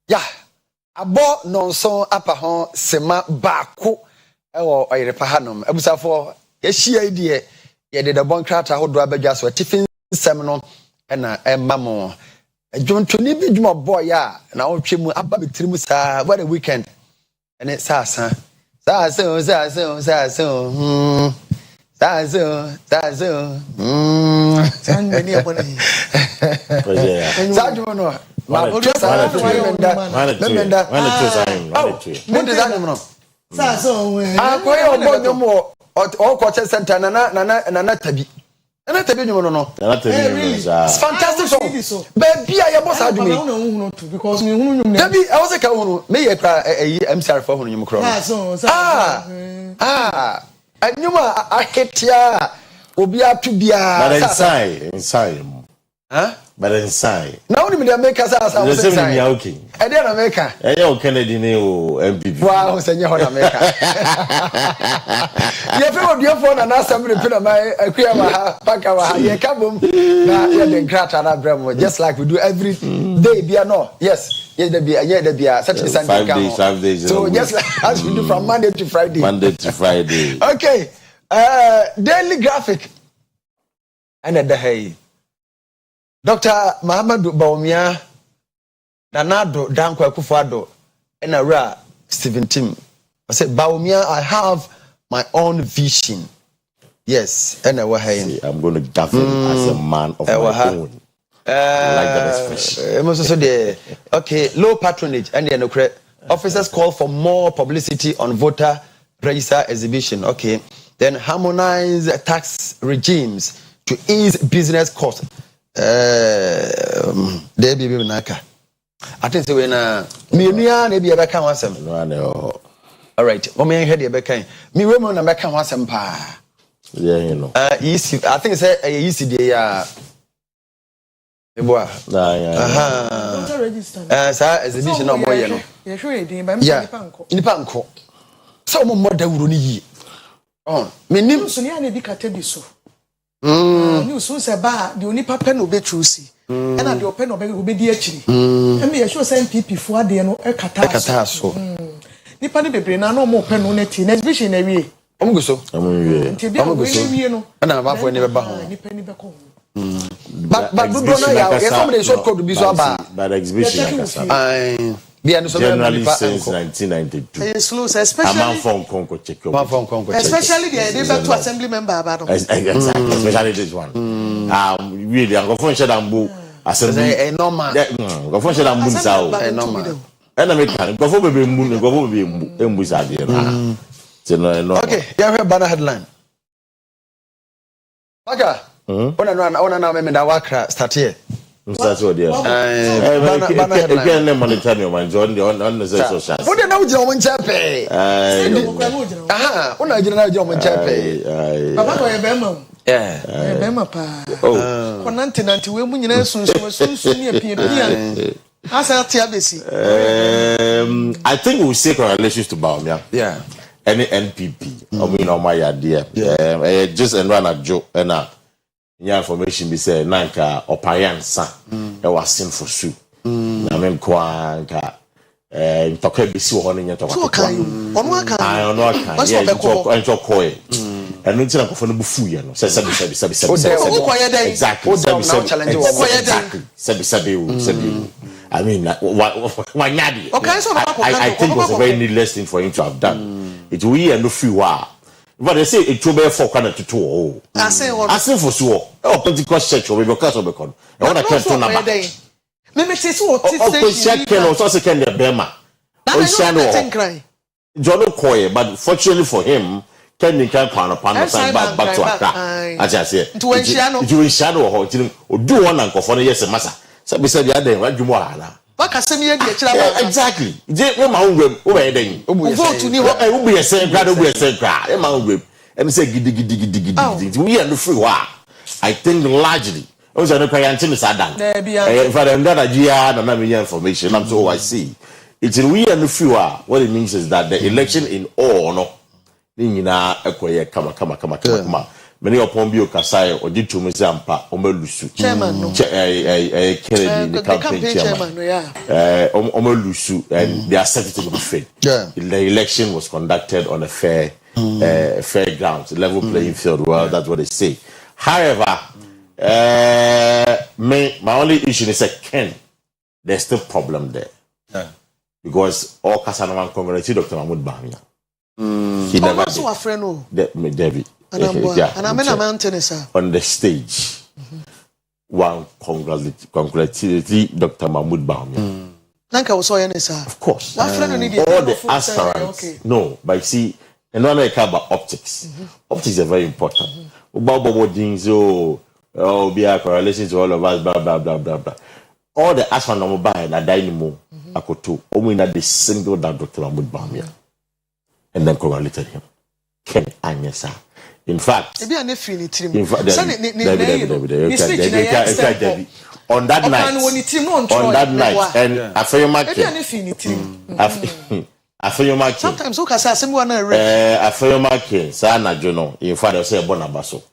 Yeah. Abo nonson apa ho sema baako ewo Oyerepa hanom abusafo yehia die ye de bon krata hodo abadwa so tifin sem no na emamo adwontoni bi dwuma boy ya na wotwemu aba betirimu saa what a weekend ene sasa sanni abone sajmo no ma it's fantastic song baby I boss adumi because me hunu nyum baby I was like hunu me ye kra MCR for hunu nyum kro anyuma aketia obi atubia inside but inside now we dey make us as the same okay e dey na make Kennedy ni o MPP wow senye ho na make ye fe odio for na assembly pe na mai akua ma ha paka wa ha ye ka bom na ye dey grata na bremo just like we do every day bia no yes there be Saturday Sunday 5 days so just like as we do from Monday to Friday okay daily graphic and the hey Dr. Mahamadou Bawumia Nanado Danko Akufo-Addo and Ara 17. I said Bawumia, I have my own vision. Yes, and I'm going to govern as a man of my own. I like that expression. Okay, low patronage and the officers call for more publicity on voter register exhibition. Okay, then harmonize tax regimes to ease business costs. There be naka. I think so when me nua na bia beka wasem. No. All right. O me head e beka. Me we mo na beka wasem pa. Yeah, you know. Easy. I think say easy dey ya. Eboa. Yeah. Don't register. Sa exhibition no mo ye no. Ye hwe edin ba me nipa nko. So mo moda wuro ni yi. Oh, me nim so ne ana bi kata bi so. You so say ba the only papa no be trusi. And at the open obedi achiri. And me show say MPP fo ade no e kata so. Nipa ne bebre na no mo pen no neti. Next vision na wie. Omo go so. Nti bia we wie no. Na ba fo ne be ba ho. Nipa ni be ko. But do no ya. Yes somebody short code bi so aba. But exhibition generally since 1992. Especially the back to assembly member about exactly, especially this one. Really, I'm going to Dambu assembly. Normal. Go for Dambu sao. Normal. And I make go for baby moon, go for baby mbusa no. Okay, you have a banner headline. Aga. Ona na me da wakra start here. That's what they are. Again, the monetary man, John, on the social. What do you know, John Chape? Aha, what do you know, John Chape? Papa, Bema. Yeah, Bema. Oh, Conantinanti, women in Sun, I think we say correlations to Bawumia. Yeah. Any NPP, I mean, on my idea. Just and run a joke and your information be say nanka opayansa e was sin for su na men kwa nka ntoka bi si ho nya toka ono aka yeah nto koe enu ntina kofo no bufu ye no sebi exactly sebi I mean wanyadi I think it was a very needless thing for him to have done it we and no free wa. But they say it will be for kind to two. I say for sure. Oh, Pentecost church will be because of the con. I want to catch on about. Maybe it's what it's check can also second the Bema. Oh, Shano. John Okoye, but fortunately for him, Kenny can pan upon the side back to Accra. As I say, to in shadow or do one uncle for the yes, massa. So beside the other, what you want. Exactly. My own way, vote to new. I will be a same crowd, will be a same crowd. My own way, and say giddy. We are the free war. I think largely. Also, the Kayantin is done. If I am that idea, and I'm information, I'm so I see. It's in we and the free war. What it means is that the election in all, no, Nina, Akua, come. many upon bio kasai or did to Miss Ampa Omelusu chairman Kennedy the campaign chairman Omelusu and they are set to be fair. The election was conducted on a fair grounds, level playing field. Well, that's what they say. However, my only issue is that Ken, there's still problem there. Because all Casanova congratulate Dr. Mahmoud Bahia. He never did. A friend David. And I'm a mountain, sir. On the stage, one congratulate Dr. Mahmoud Bahia. Of course. All the aspirants. No, but see, and one I care about optics. Optics are very important. Be a correlation to all of us, blah blah blah blah blah. All the aspirants are buying that dynamo. Akoto, only that they singled that Dr. Mahmoud Bahia and then congratulated him. Ken Anyesa. In fact, on that night, and I feel my sometimes I feel my king, Sana Jono, in fact, I say Bonabaso.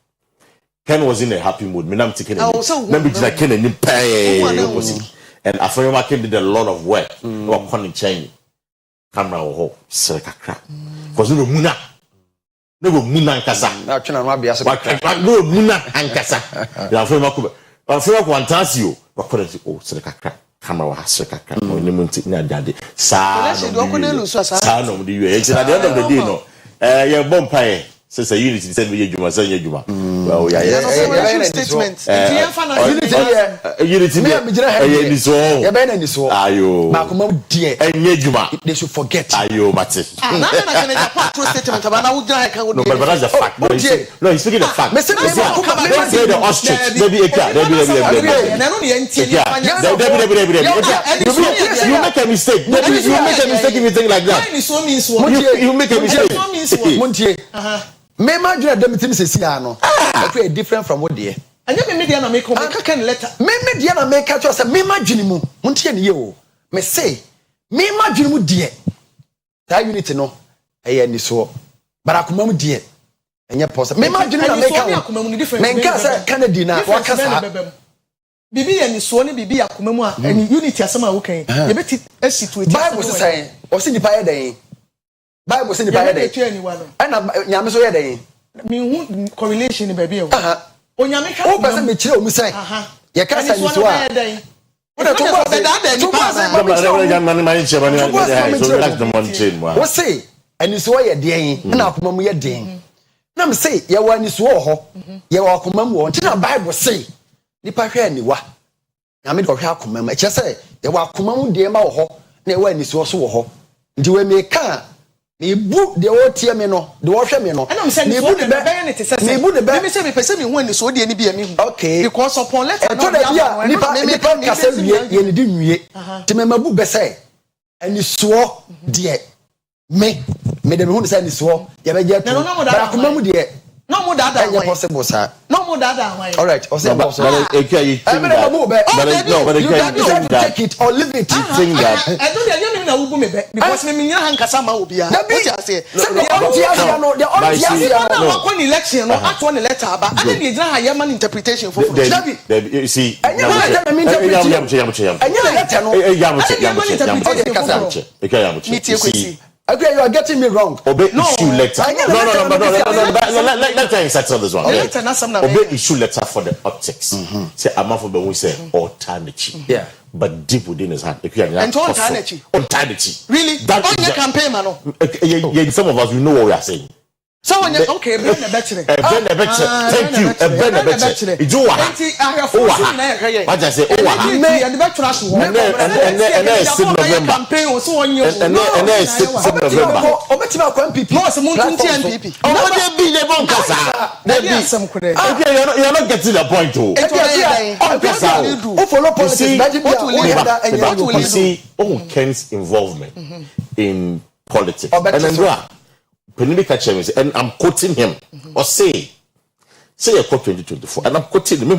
Ken was in a happy mood. Minam taking maybe I can pay. And Afrema did a lot of work. Work on chain. Camera or circa crack. Because no Muna. No Muna Casa. No Muna and Casa. The Afrema Quantasio. What could it? Oh, circa crack. Camera has circa crack. No Nimunti Daddy. Son of the UH. At the end of the day, no. Your bonfire. Says a unity said we Juma, say Juma. Well, yeah, statement. Unity, Ayo, dear, and Juma. They should forget. Ayo, Mati. No, but that's a fact. No, he's speaking of fact. Say the ostrich, maybe a cat, you make a mistake. You make a mistake if you think like that. You make a mistake. Mema jura dem tim sesia no e different from what there anya me media na make can letter me media na make catch say mema dwene mu montie ne ye o me say mema dwene mu de that unity no e ni so barakoma mu de enye pose mema dwene na make me nka say Kennedy na wakasa bibi ye ni so ne bibi akoma mu a unity asema wo kan ye beti situate Bible say o si nipa ye den Bible say the Bible. And nyame so ye den. Me hu correlation baby o. Onyame ka. O person me kire o mi say. Ye ka say ni so a. O da to bo say that dey ni pa. O say ani so ye den na akoma mu ye den. Na me say ye wa ani so ho. Ye wa akoma mu ho. Nti na Bible say nipa hwe ani wa. Nyame do hwe akoma mu. E che say ye wa akoma mu den ma wo ho na ye wa ani so wo ho. Nti we me ka me bu de wo tie me no de wo hwe me no me bu de be me bu de be me say me pese me hu ani so de ani bi me hu okay because upon letter no nipa kase wie ye ne di nwie ti me mabu be say ani so de me de me hu say ani so ye be je to ba kuma mu de no more that is possible sir no more that all right o say boss but you think that but you can take it or leave it think that I don't you na wo me be because me nyina hankasa ma obi a what you say the on election no at one letter ba and dey jira ha man interpretation for you see okay, you are getting me wrong. Obey issue letter. No. Let's try and settle this one. Obey issue letter for the optics. Say I'm not for the we say alternative. Yeah. But deep within his heart. And alternative. Really? That's on your campaign, man. Some of us we know what we are saying. So when okay, Ben the better. Thank you. Ben the better. You are. What I say? And the better and campaign was so on your and November. Obetima kwa MPP. No, some MPP. Oh, they be the bon kasa. They be some okay, you're not getting the point too. Oh, follow policy. What will you see? Oh, Ken's involvement in politics. And then and I'm quoting him or say a quote 2024 and I'm quoting him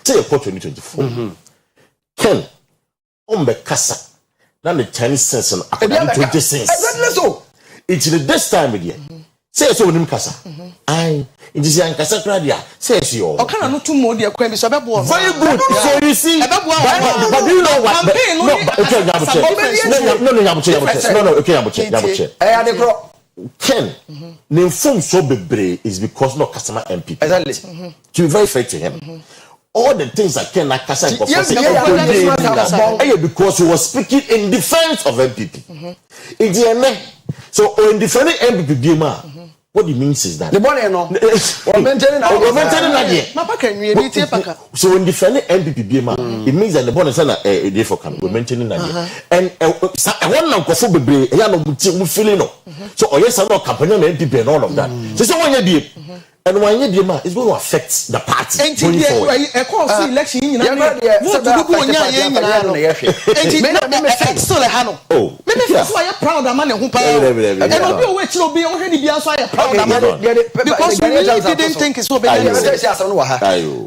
say a quote 2024 Ken ombe kasa na the Chinese sense and 20 cents exactly so it's this time again Say so nim kasa. Ai, it is yan kasa kradia. Say so. O kana no too more dey kwan bi so bebo. Very good. So you see, but do you know what? No, okay, Yabuche. Ken, name form so bebre is because no customer MP. Exactly. To be very fair to him. All the things that Ken Nakasa because he was speaking in defense of MPP. So in defending MPP, what it means is that the money no. So in defending MPP, it means that the bonus is a for can we're maintaining that. And one now go for bebre, we feeling no. So yes, I'm not campaigning MPP and all of that. So when you do. And when you do, it's going to affect the party. And a course election, you know, maybe that's why you're proud of money who pay. And I'll be away to be already be outside proud of money. Because we really didn't think it's so bad.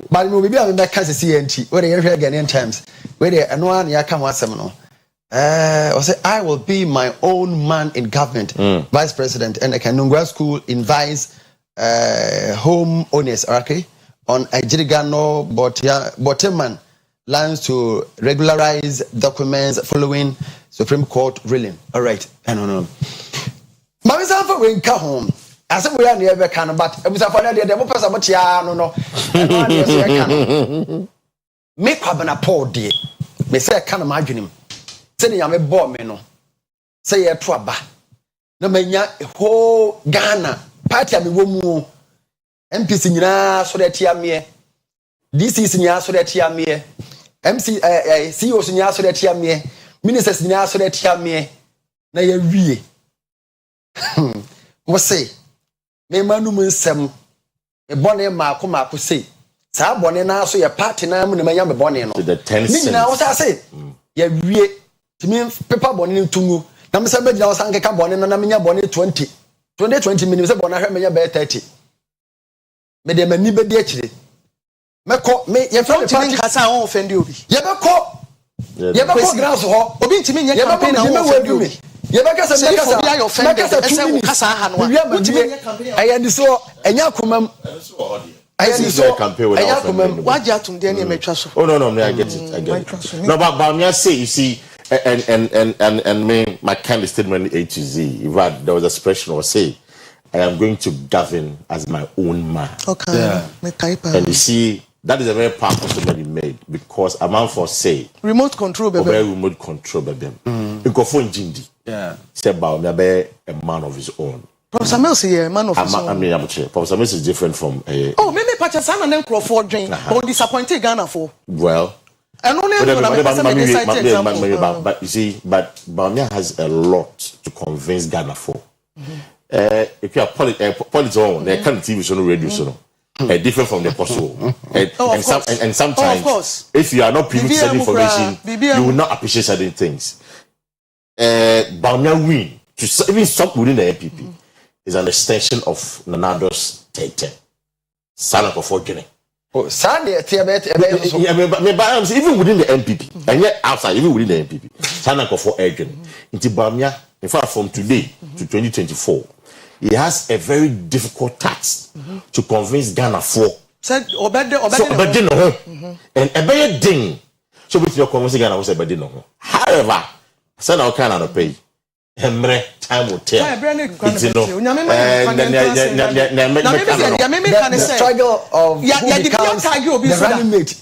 But maybe I'm back as a CNT, where you're Ghanaian times, where they and one year come once seminal. I will be my own man in government, vice president, and I can go to school in vice. Home owners, okay, on Ejirigano Boteman lands to regularize documents following Supreme Court ruling. All right, I don't know. Mamisafa we come home. I said we are near can, but Mamisafa the demo person but ya no. Make kwabana Paul dear. Me say I can't imagine him. Say you me bomb me no. Say you twaba. No menya whole Ghana. Party a me womu MPC nyina so that tia me DCs nyina so that tia me MC CEOs nyina so that tia me ministers nyina so that tia me na ya wie wo say me manu mu nsem me bone maako say saa bone na so ya party na mu ne manya me bone no the 10 cents nyina wo say ya wie timi paper bone ni tungu na me say be nyina wo san keka bone no na menya bone 20 minutes born na hwe be 30 me de mani be de akire me ko me ye from party kasa on offend obi ye be ko grounds ho obi ntimi nye campaign na on offend obi ye be kasa me kasa obi ayo offend ese kasa ha no ntimi nye campaign ayandi so enya komam ayandi so campaign with enya komam waje atum de na metwa so oh no I get it no but me say you see and me my kind of statement A to Z. There was a expression or say, I am going to govern as my own man. Okay. Yeah. And you see, that is a very powerful statement he made because a man for say remote control, baby. Remote control, baby. You go for Jindi. Yeah. Say about me a man of his own. Professor Mills is a man of his own. I mean, Professor Mills is different from. Oh, maybe Pachasan and then Crawford drink or disappointed Ghana for. Well. And only but you see, but Bamia has a lot to convince Ghana for. If you are politics on, they can't TV show, radio show, different from the possible. And sometimes, of course, if you are not privy to certain information, you will not appreciate certain things. Bamia win to even stop within the MPP is an extension of Nanado's take. Sana for Guinea. Oh, Sunday, even within the MPP, and yet outside, even within the MPP, Sana for Edwin. Into Bamia, in fact, from today to 2024, he has a very difficult task to convince Ghana for. And a better thing. So, with your convincing Ghana was a better no. However, Sana can pay. Emre, time will tell. The struggle of who becomes the running mate.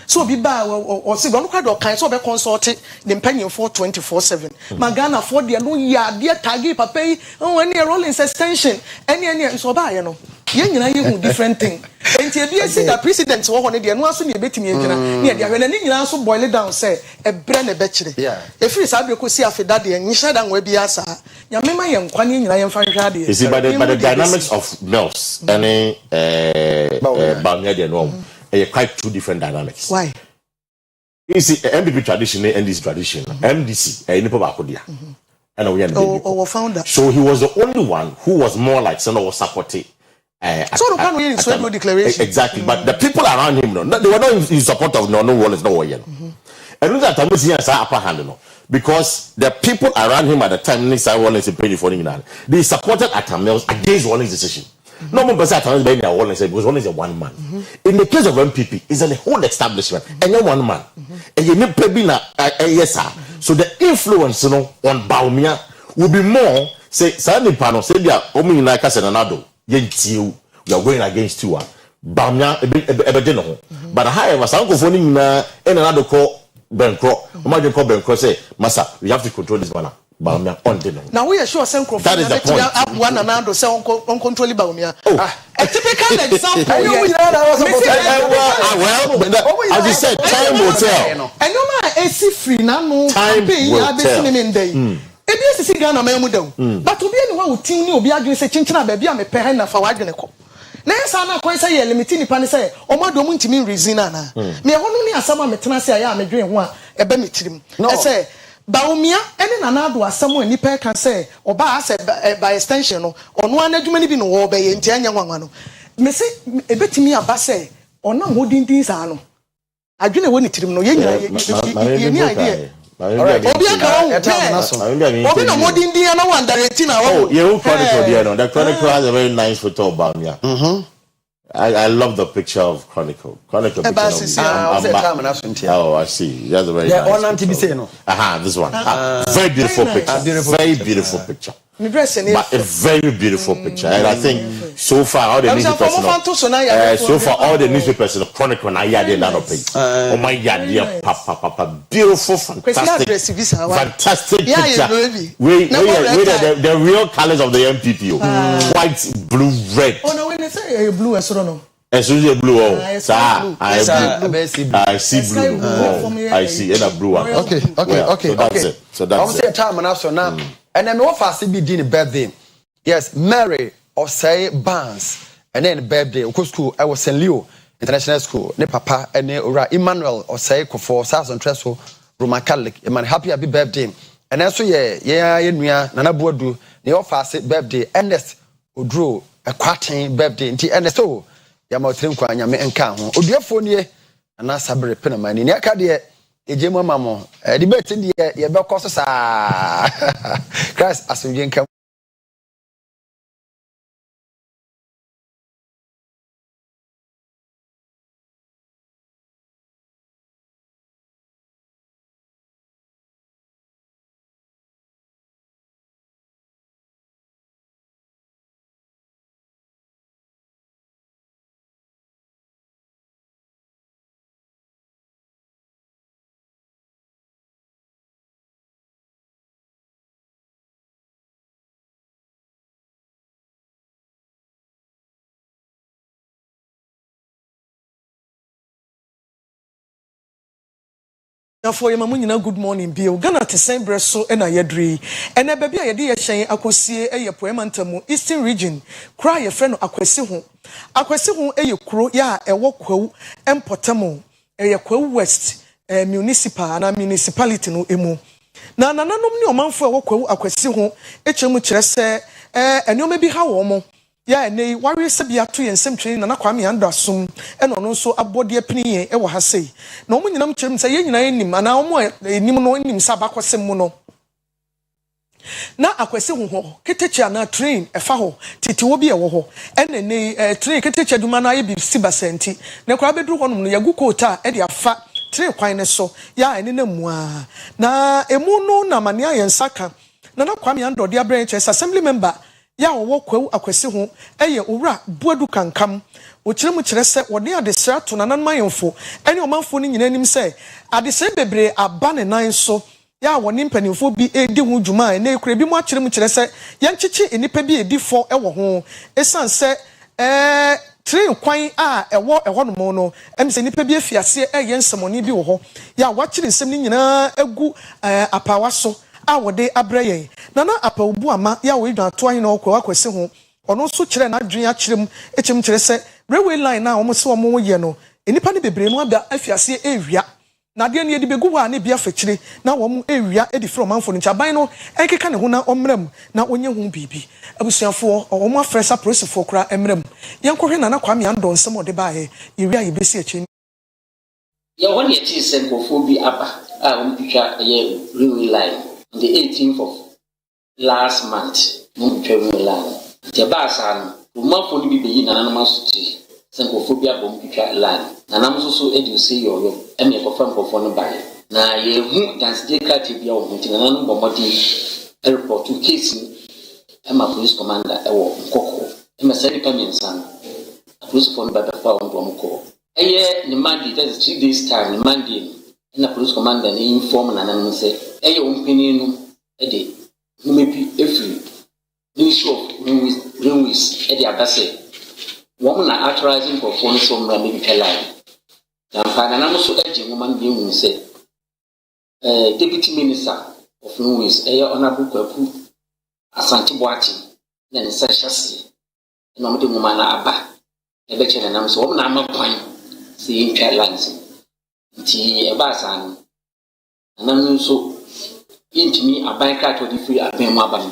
So be ba or say don't quite kind so be consulting the penny for 24/7. Magana for the no ya dear tagi papa when you rolling extension any so ba you know. Yen nyina ye hu different thing. Enti e be see the president wo hone de no aso ne betimi e gina. Ne de ahwe na ni nyina so boil it down say e bre na be kire. E free sa be ko si afeda de nyisha da nwa bia sa. Nya mema ye nkwa ne nyina ye mfa hwa de. You see by the dynamics of Mills any Bamia de no quite two different dynamics. Why? You see, MPP tradition and NDC tradition. MDC, founder. So he was the only one who was more like Senator supporting. So declaration. Exactly, but the people around him, they were not in support of no Wallace, no Oyerepa. And that time was here as upper hand, because the people around him at the time, they supported Atamels against Walling's decision. No one person Atamels being a Walling because Walling is a one man. In the case of MPP, it's a whole establishment and you're one man. And you need to yes, sir. So the influence, on Baumia will be more. Say, Sandy Pano said, "Yeah, Omi like us and another. You are going against you. Baumia, but however, some phoning in another call." Bencro, imagine call Bencro say, Massa, we have to control this manner. Baumia on dinner. Now we are sure some that is the point. One another say uncontrollably Baumia. A typical example. Well, as you said, time will tell. And no man AC free now. Time will tell. Ebi esi Ghana ma emudo. But obi eni wa utin ni obi adwene se chinchina ba bia me pɛ na fa wadwene kɔ. Na yesa na kwan say ye limiti ni pa ne say omodo mu ntimi reason na. Me ho no ni asama metena se aya medwen ho a ebe metirim. E say Baumia ene na na do asam ani pa ka say oba ase by extension no ono anadwuma ni bi no wo be ye ntia nya nwanwa no. Me say ebetimi aba say ona hodindin sa no. Adwene wo ni tirim no ye nyina ye ni idea. Obi no modin dia na wonder retina. Oh, you chronicle there no. The chronicle has a very nice photo of Baumia. I love the picture of Chronicle. Chronicle picture. Oh, I see. That's a very nice picture. This one. Very beautiful picture. Very beautiful picture. But a very beautiful picture. And I think so far all the newspapers in the Chronicle na ya dey land of page. Oh my God, dear papa, beautiful, fantastic picture. The real colors of the MPP. White, blue, red. Oh no, when they say blue, I don't know. I see blue. I see blue. I see a blue one. Okay. So that's it. Time and after now. And then what fast be doing birthday? Yes, Mary or say Barnes, and then birthday. Of school, I was St. Leo International School. Ne papa and ne ora Emmanuel or say for Southern Treso Roman Catholic. Man, happy birthday. And also Nana Bodu. Ne offer birthday. Ernest Udro a quarting birthday. And so Yamotrim Kwanyame and Kam. Odiafone ye and I sabre penman in Yakade. Ejemo mamo debate ndi ye be koso saa Christ asumje nka Now for your mamunyina good morning Bill Ghana te same breso na yedri ene baby a yede ye hyen akosie eye poema ntamu Eastern region kra ye frɛ no Kwesi ho eye kuro ya ewo kwawu empotamo eye kwawu west municipality no emu na nananom ne omanfo ewo kwawu Kwesi ho echemu kyerɛ sɛ enioma bi ha wo mo ya nei wari sebia to yensem twene na Kwame Andrasom eno no nso abode piniye e wo ha sei na omo nyinam kyerem sɛ ye nyina enim ana omo enim no enim sa bakosem mu no na Kwesi ho ketechi ana train efa ho titi wo bi e wo ho ene nei train ketechi aduma na ye bi sibasenti na kwa bedru ho no yagu kota e de afa train kwan ne so ya ene na mu a na emu no na mane ayensaka na Kwame Androde abranch assembly member ya wo kwawu Kwesi ho eye owura buadu kankam o kyeremu kyerɛ sɛ wɔde adesra to nanan mayemfo ɛne ɔmanfo no nyina nim sɛ adesra bebre aba ne nan so ya wɔne mpanimfo bi edi ho dwuma na ekura bi mu akyeremu kyerɛ sɛ yɛnkyekye enipa bi edifo ɛwɔ ho esan sɛ train kwan a ɛwɔ no mo no emse nipa bi afiase ɛyɛ nsɛmɔni bi wɔ hɔ ya wɔakyere nsɛm ni nyina egu apawa so a wode abreye na apawbu ama ya we dwan to ahin na okwa Kwesi ho ono so kire na adwen akyerem echem kire se railway line na omo se omo ye no enipa ne bebre no aba afiase ewia na de ne begu ho a ne bia fakire na omo ewia edi from manfo no chaban no enkeka ne ho na omram na onye hu bibi abusuafo omo afresa prosefo kra emram yenkohwe na Kwame Andonsem ode baaye ewia ye besi achi ye woni achi se nkofo bi aba umpitwa railway line on the 18th of last month. Umpitwa railway line. The basan, umafoni bibi na nanamasuti. Sankophobia umpitwa line. Nanamsusu edu say yo eme confirm confirm by. Na ye hu dance de card bia o nti nanam bomodi report to case ema police commander ewo nkoko. Ema say nipa mensan. Police phone by the phone to amko. Eye ni Monday, that is 3 days time, ni Monday. Na police commander ni inform na nan say eye ompini no e de numepi efiri Ministry of Railways e de abase wo na authorizing for phone so mra me bi line na pana na so eje woman bi hu say deputy minister of Railways eye honorable Kwaku Asieduaa na ne seshase na mo de woman na aba e be che na nam so wo na amakwan say ntwa lines nti e ba san nanam so yintimi aban ka to di free aban mu aban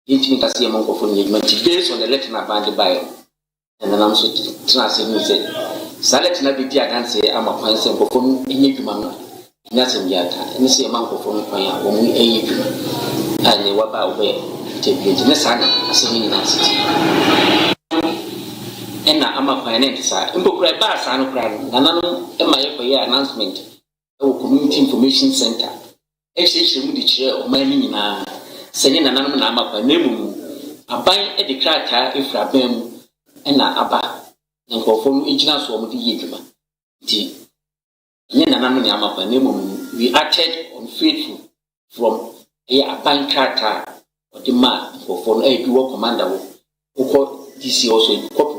yintimi ka se mon ko fo ni adwuma ti based on the letter na band by and nanam so trans ni say salet na bi dia dan say ama kwan se ko fo enye adwuma no nya se mi ata ni se man ko fo no kwan a wo mu enye adwuma ani wa ba wo be te bi ne sana asemi ni na siti ena ama kwan ne sa mbokura ba sa no kra nanam e ma ye ko ye announcement community information center ehyehyɛ mu di kyerɛ ɔman ni nyinaa sɛnye nananum na ama kwa nemu aban de krataa efra ban mu na aba na nkɔfo no egyina so ɔmo de yɛ adwuma nti nye nananum na ama kwa nemu we acted unfaithful from aban krataa ɔde ma nkɔfo no bi wɔ commander wo ukɔ DC also kɔpɔ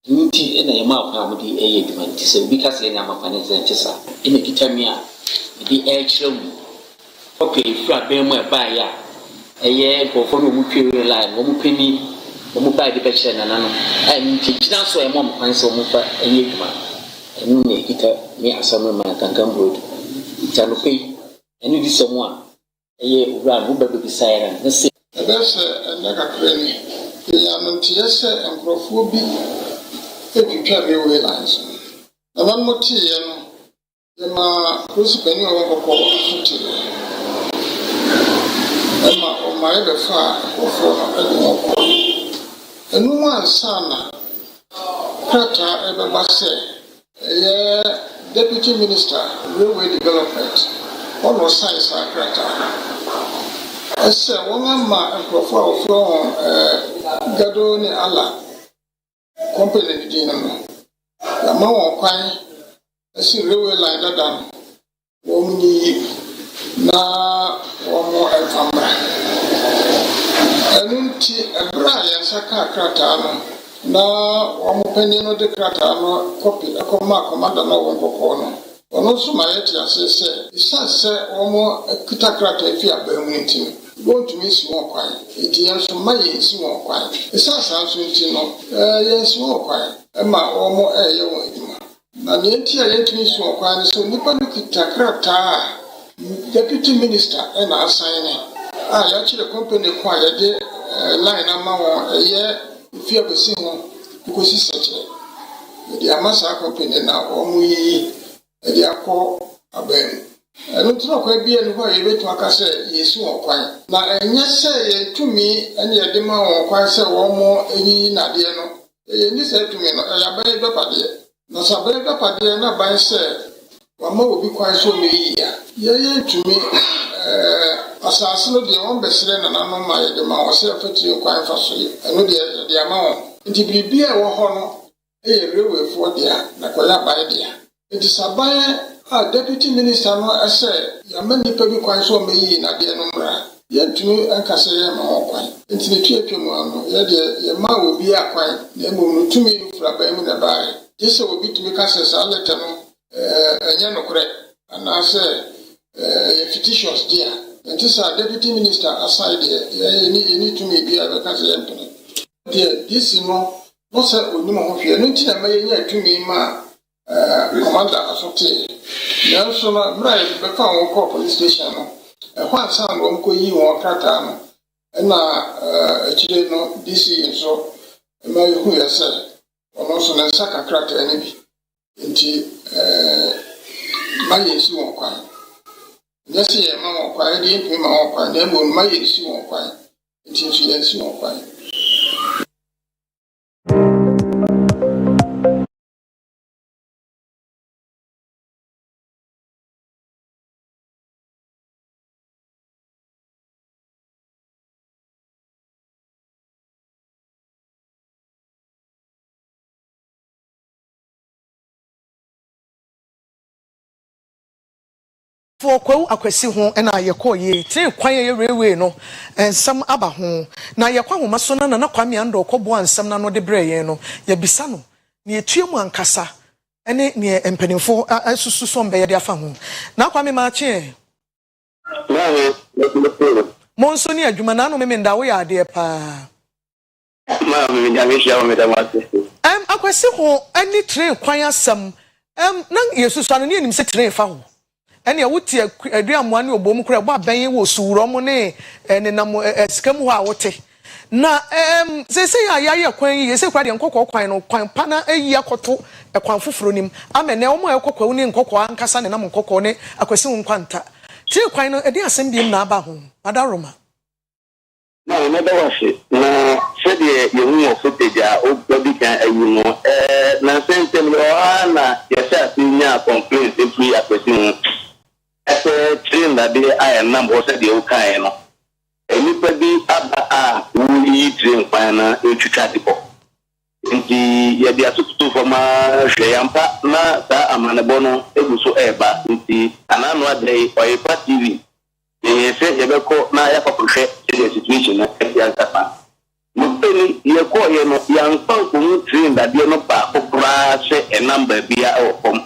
no nti na yɛ ma kwa mo de yɛ adwuma nti sɛ obi ka sɛ na ama kwa ne sɛ nti sa ina kitami a de ɛkyerɛ mu okay fra ben mo ba ya eye nkofo no mu twere line wo mu pani wo mu ba de be kire nanano nti kina so e mo kwan so mu fa enye dwuma enu ne kita me asam ma kankan road tano pei enu di so mu a eye owura mo ba be bisaira na se ebese enaka kreni ya no tie se nkrofo bi etwitwa railway lines nanam mo tie no ma kusi peni wa kokko futi ama o mai be fa ofo no enu ansana kata ebe base ye deputy minister railway development ono science kata ese won ma nkrofo a ofo gado ni ala company di no ya ma won kwan esi railway line dadan wo ni na wo mo efamra enunti ebra ya saka krata no na wo mo panyin no de krata no copy akoma commander no wo kokko no ono so ma yeti asese isase wo mo kita krata efi abamu nti go to me si wo kwan eti yanso ma ye si wo kwan isase aso nti no ye si wo kwan ma wo mo ye wo eduma na nti a yetumi so okwan so nipa no kita krata deputy minister na assign ya chire company kwa ya de line ama won ye fi abesi ho kosi seche de amasa company na omu yi de akọ aben enu tro kwa bia ni ho ye betu aka se yesu okwan na enye se ye tumi ene ye de ma won kwan se wo mo eyi na de no ye ni se tumi no ya ba ye bepade na sabere kapade na ban se wama obi kwan so me ya ye tumi asase no de won besire na nanom ma ye de ma wo se afati kwan fa so eno de ama won nti biribi a wo ho no rewe fo dia na kola ban dia nti saban a deputy minister no ase ya mani pa bi kwan so me yi na de no mra ye tumi ankase ye ma wo kwan nti ne tuetwe mu ano ye de ye ma obi akwan na emu no tumi fura ban mu na bae Jese obi tumi ka se sa leta no enye nokure ana se fictitious dia nti sa deputy minister aside ye ni tumi bi abeka se yempene dia disi no no se onimo ho hwe no nti na maye nya tumi ma commander asote ya so na mra ye be fa won call police station no kwa san wo mko yi won krata no na chire no disi so ma ye hu ya se ono so na saka krata ani bi nti ma ye si won kwan Yes, yeah, Mamma, quiet, the Mamma, quiet, then will my issue on quiet. It is yes, you on quiet. For Kwesi ho na yekọ ye tin kwan ye rewe no ensam aba ho na yekwa homa so na kwame ando kọbo ansam na no de bre ye no ye bisa no na etuemu ankasa ene ne empanimfo asusu so mbe ye de afa ho na kwame ma che monso ni adwuma na no me nda wo ya de pa ma me nda me hia me da mate Akwesi ho ani train kwan asam na yesusu anu ne nim se train fa ho ene wuti aduamoa ne obom kura bo aban wo suwro mo ne nenam sikam ho a wote na se ya kwan yi se kwa de nkokọ kwan no kwan pa na ayi akoto kwan foforo nim amene o mo ekokọ ni nkokọ ankasa ne nam nkokọ ne Akwesi ho kwanta ti kwan no edi asem bi na aba ho adaroma na me da wase na se de yehu footage a o bi kan ayi mo na sentem lo na yesa tinya complaint free Akwesi ho train that they I number said the okay no anybody aba we train pana etwitwatipo nti ye dia tutu for ma hweyampa na sa amanebo no eguso eba nti anano adai Oyerepa TV ye se ye beko na ya papohwe the situation na ya kapa mupeni ye ko ye no yanfa ko train that they no ba kokra se a number bia o kom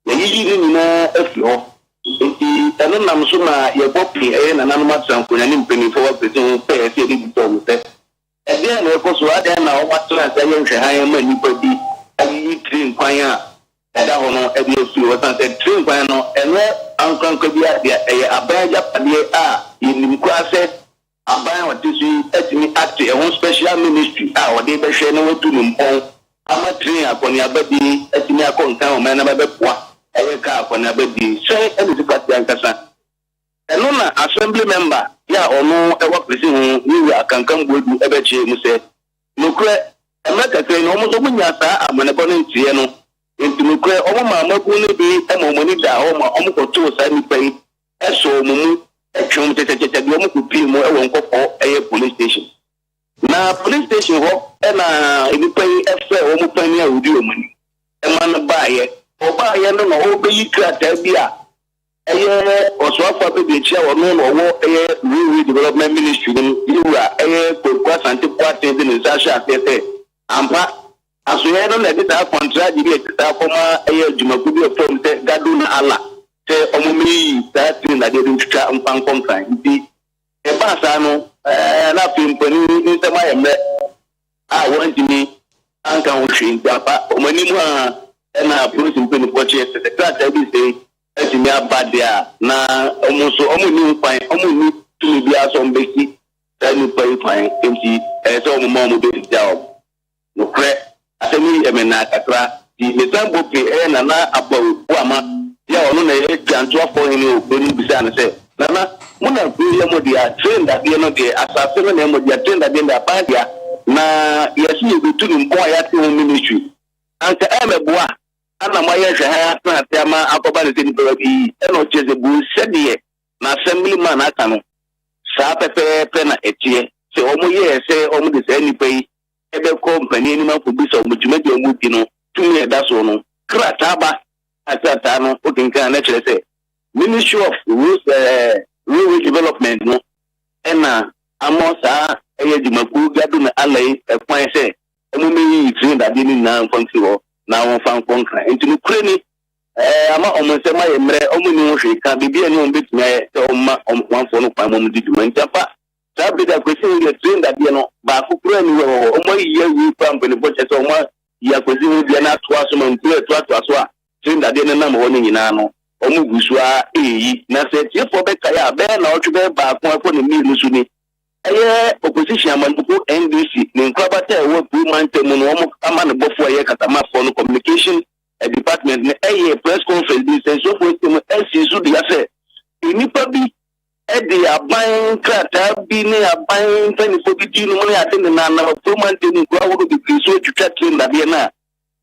ye yiri ni na afio nti tano nam so na ye bopi na nanu matran ko nyane mpeni fo wapetin pe se di to mute e dia na ko so ada na o matran sa ye nhwe han ma nipa bi ayi train kwan a da hono e bi osu o san se train kwan no eno ankan ko bi ade e abaja pade a nim ko ase aban wa tisu etimi act e one special ministry a o de be hwe na watu numpon ama train akoni abadi etimi akonkan o ma na be poa Eka akwana bedi say any party ankasa eno na assembly member ya onu ewa presi hu ni akankan bodu ebeche mu se nokre emeka kre no mo so munya sa amanebo no ntie no enti nokre omo ma magu ne bi emo moni da ho ma omo koto sa ni pai eso mumu etwum tetete bi omo kupi mu ewo nkokọ eye police station na police station ho na ebi pai efe omo pani a odi omani eman baaye oba ye no no obeyi krata bia eye oswafa be de chia wono no wo eye rural development ministry ni iwa eye kokwa sante kwate de nzasha atete ampa aso ye no na dita contract bi eta koma eye jumakubi ofom te gadu na ala te omumi that thing that they do twa ampan konkan nti e ba sa no na pimpani ntema ye me a wantimi anka ho hwin apa omani mu a na police mpeni poche the class every say etimi abadia na omuso omuni nkwan omuni tumi bia so mbeki tani pai fine enti so omo mo be job no kre atemi emena kakra di metambo pe na abawu ama ya onu na ye janto afọ ni obeni bisa na se na muna kuye mo dia train that you know the assassin na mo dia train that dey abadia na yesi ye bitu ni mpo ya te ministry anka emeboa ana maye hwa na tema akoba ne tin bi eno cheze bu sedie na assemblyman aka no sa pepe na etie se omo ye se omo de se nipa yi ebe company ni ma ko bi so omo djumadi omo bi no tumi e da so no krata ba atata no o tinka na chere se Ministry of Rural Development no ena amo sa eye djumaku gadu na alai e kwan se omo meyi train da bi ni na mfanti ho na won fan konkran enti no kure ni ama omonsema ye mre omuni wo hweka bibia ni ombetumi aye omma omwanfo no kwan mom diduma enti apa sa bi da kwesi ni train da bi no ba ku kure ni wo omo ye wi pam pe ni boche so omo ya kwesi ni bia na to aso man kure to aso a train da bi na mo woni nyina no omo gusu a eyi na se tie fo be kaya be na otwe ba ku afo ni mi nusu ni eye opposition amanduku NDC ni nkrabata ewo pu mantemu no omo ama ne bofo eye katama for no communication department ne eye press conference bi se so for system SC su dia se nipa bi edi aban krata bi ne aban penifo bi di no mo ade ne na na proman de mu gwa wo bi so twetwa train da de na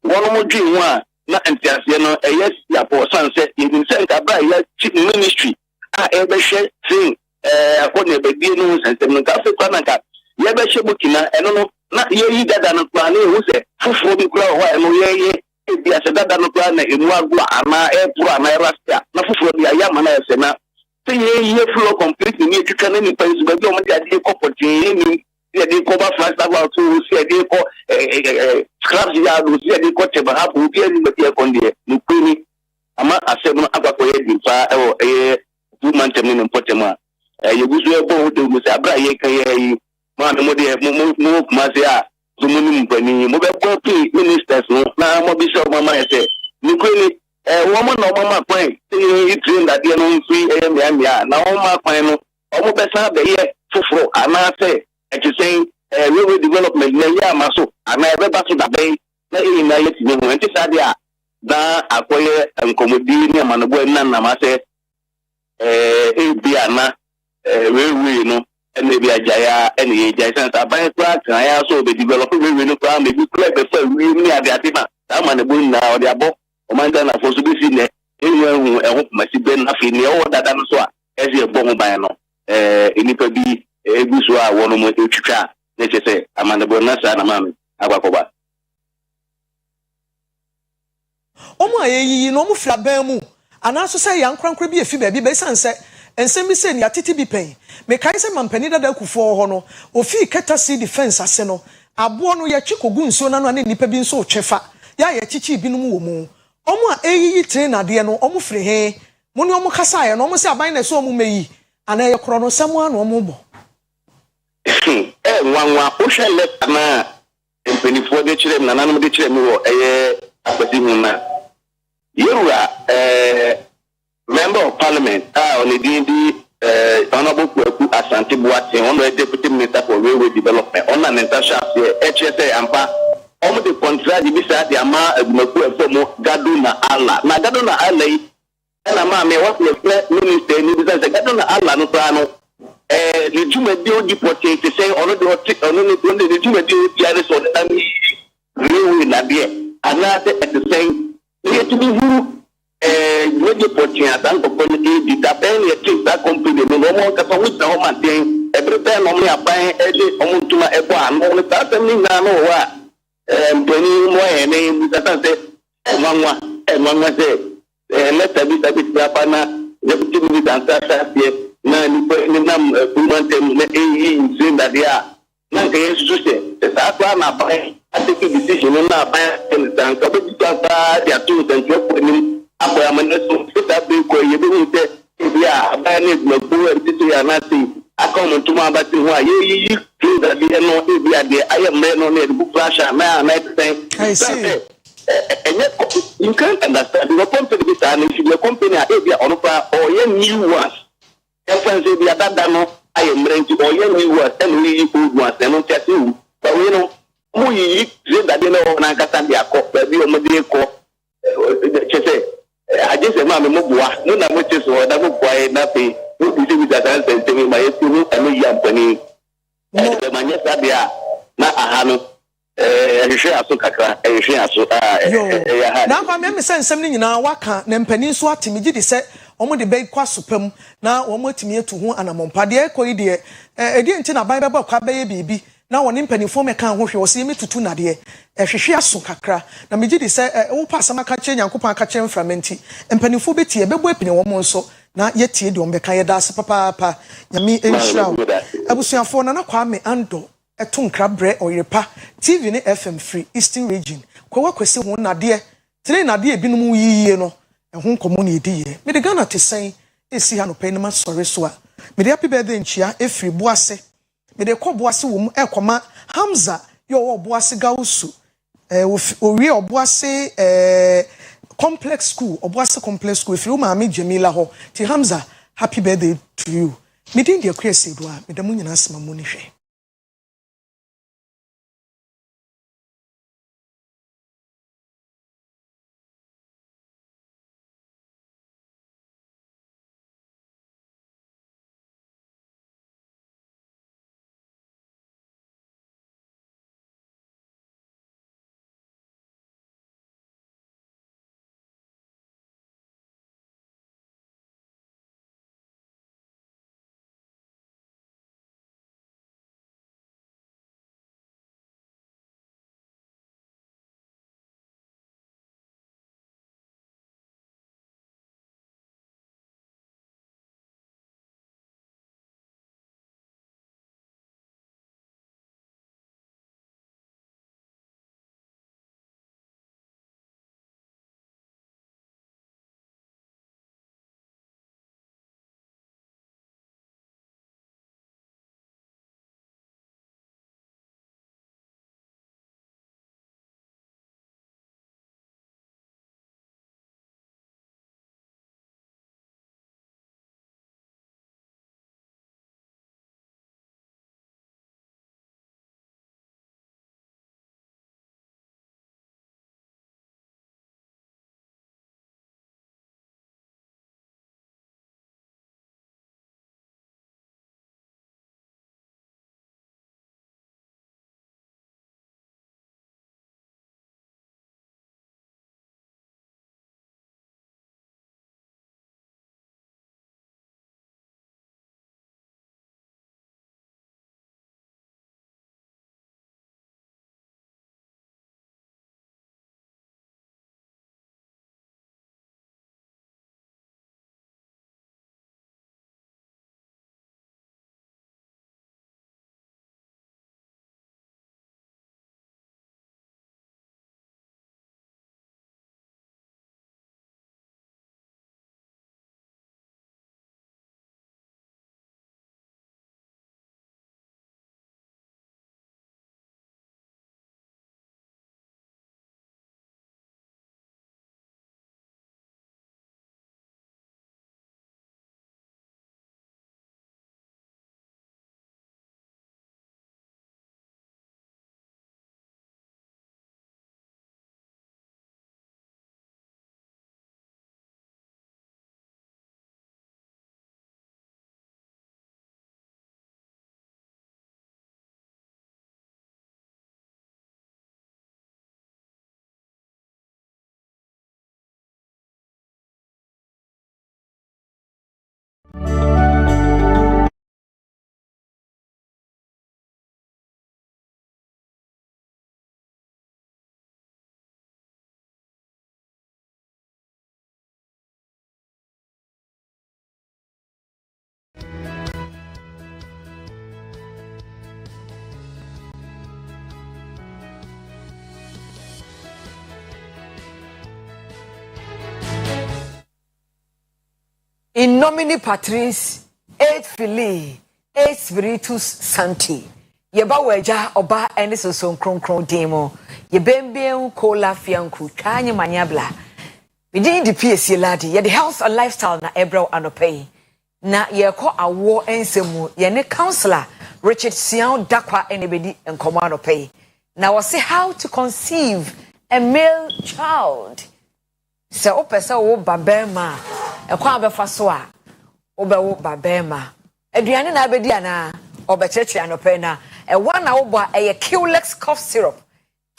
wono mo dwi ho a na antiase no yes ya po sanse in sense aba ya chief ministry a ebe hwe train akone be die no sense no ka fe kwa na ka ye be hwe bukina eno no na ye yi dada no plan e hu se fufuro bi kura ho eno ye ebi asedada no kura na enu agwa ama epuru ama erasta na fufuro bi ayama na ese na say ye flow completely ni twitwa na ni pais ba bi o mo de ade kopoti ni de ko ba fast about to see de ko scrap ya do see de ko te ba ha bu bi ni ba ti e konde ni kwini ama asem no agwa ko ye di fa two man tem ni potema ye gusu e bo do musa abra ye kan ye ma no mo de mo kuma se a so mo ni mpani mo be ko ministers no na mo bi so mama ese ni kwini woman no mama kwan you train that you know free area na woman kwan no omo besa be ye foforo ana say e say we development na ya maso ana e be ba to da be na e na yet ni mo enti sa dia da akoye nkomodi ni amanobo na na ma say e bia na we no ene bia jaya ene ye jaya sense aban kwa kan ya so be develop we no kwa me bi club be fa we ni ade ade ma amanobo na o de abo Omanda na fosu bi sine enwe ehun masi ben na fi ne o dada no so a eze ebo ho ban no enipa bi eguso a wono mo etwitwa na chese amanda bona sa na mame agwakoba omo ayeyi no mo fra ban mu anaso se yankwankwa bi efi ba bi be sanse ensem bi se ni atiti bi pen me kai se mampani dada kufo ho no ofi keta defense ase no abo no ye twikogu nso na no na nipa bi nso twefa ya ye chichi bi no mu wo mu omo a eyiyi train ade no omo fre he mo ne omo kasa ye no omo se aban na so omo meyi ana ye kro no samu anu omo bo nwanwa o hwele na empenifo de kire na nanom de kire mi wo akwati hu na yerua member of parliament on the DD honorable Kwaku Asieduaa on the deputy minister for railway development on an international HSA ampa omo de contract bi sa de ama agumaku efo gado na ala na gado na ala yi na ma me what minister ni bi sa gado na ala no pra no the juma di o deportate say ono de the juma di o diare so na mi railway na de ana te at the same ye to be who we deportate adan ko ko ni di da ben ye take that company no mo ka fa with na o man den every time no me aban omo tuma ebo ano no ta tem ni na no wa mpeni mo ene mutata se nwanwa se leta bi tabi papa na deputy minister sasa se na ni nam kumante na nzinda dia na ke yesu se sa kwa na ba atake decision na ba en ka bi ta dia tu den ko ni abo amane so ta bi ko ye bi ni se dia ba ni mo ko ti ya na ti akọmọ ntoma abati ho a yeyi da bi no e bi ade ayemre no na bu flash na ten I see you can't understand the company bi sa na if the company a e bi ono pa o ye new ones e fan se bi adada no ayemre nti o ye new ones e no yi old ones e no tete wu but we no mo yi da de no na nkata bi akọ ba bi o mo de ko chese aje se ma me mo bua no na mo cheso da mo bua e na pe we be that and tell me my school and you company e manya sabia na ahano ehwe aso kakra ehwe aso na kwa me sensem ni nyina waka na mpani so atimi gidi se omo de be kwa sopam na omo atimi etu ho anamompa de ekoyi de edi nti na ban be ba kwa be ye bibi na woni mpanifo me kan ho hwe wo se me tutu na de ehwehwe aso kakra na me gidi se wo pasa maka che nyankopon aka che mframenti mpanifo betie bebo epine wo mo nso na yetie de ombeka ye dase papa nyame enhira abusuafo na Kwame Ando eto nkrabre Oyerepa TV ne FM free Eastern region kwa Kwesi ho na de tire na de ebinum yiye no ehun nkomo na ediye me de Ghana tesen esi ha no penima sore so a me de happy birthday nchia efri boase me de kọ boase wo mu ekoma Hamza yo wo boase gausu owie oboase complex school oboase complex school if you maami Jamila ho ti Hamza happy birthday to you me din de Akua Asieduaa me da munyina asema mu ni hwe nomini Patrice, 8 Philly, 8 Spiritus Santi. Yeba weja oba ene so kron demo. Yebembe ko lafianku kanye manyabla. Within the PSC ladi, ye the health and lifestyle na ebro anopay. Na ye ko awo ensemu ye ne counselor Richard Sian Dakwa enebedi enkomo anopay. Now I say how to conceive a male child. Se opesa wo babema ekwa abefa so a obewo babema. Aduane na abedi ana obecheche anopay na one na a Qlex cough syrup.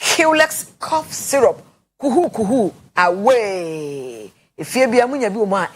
Qlex cough syrup. Kuhu away. If you be a munya bi uma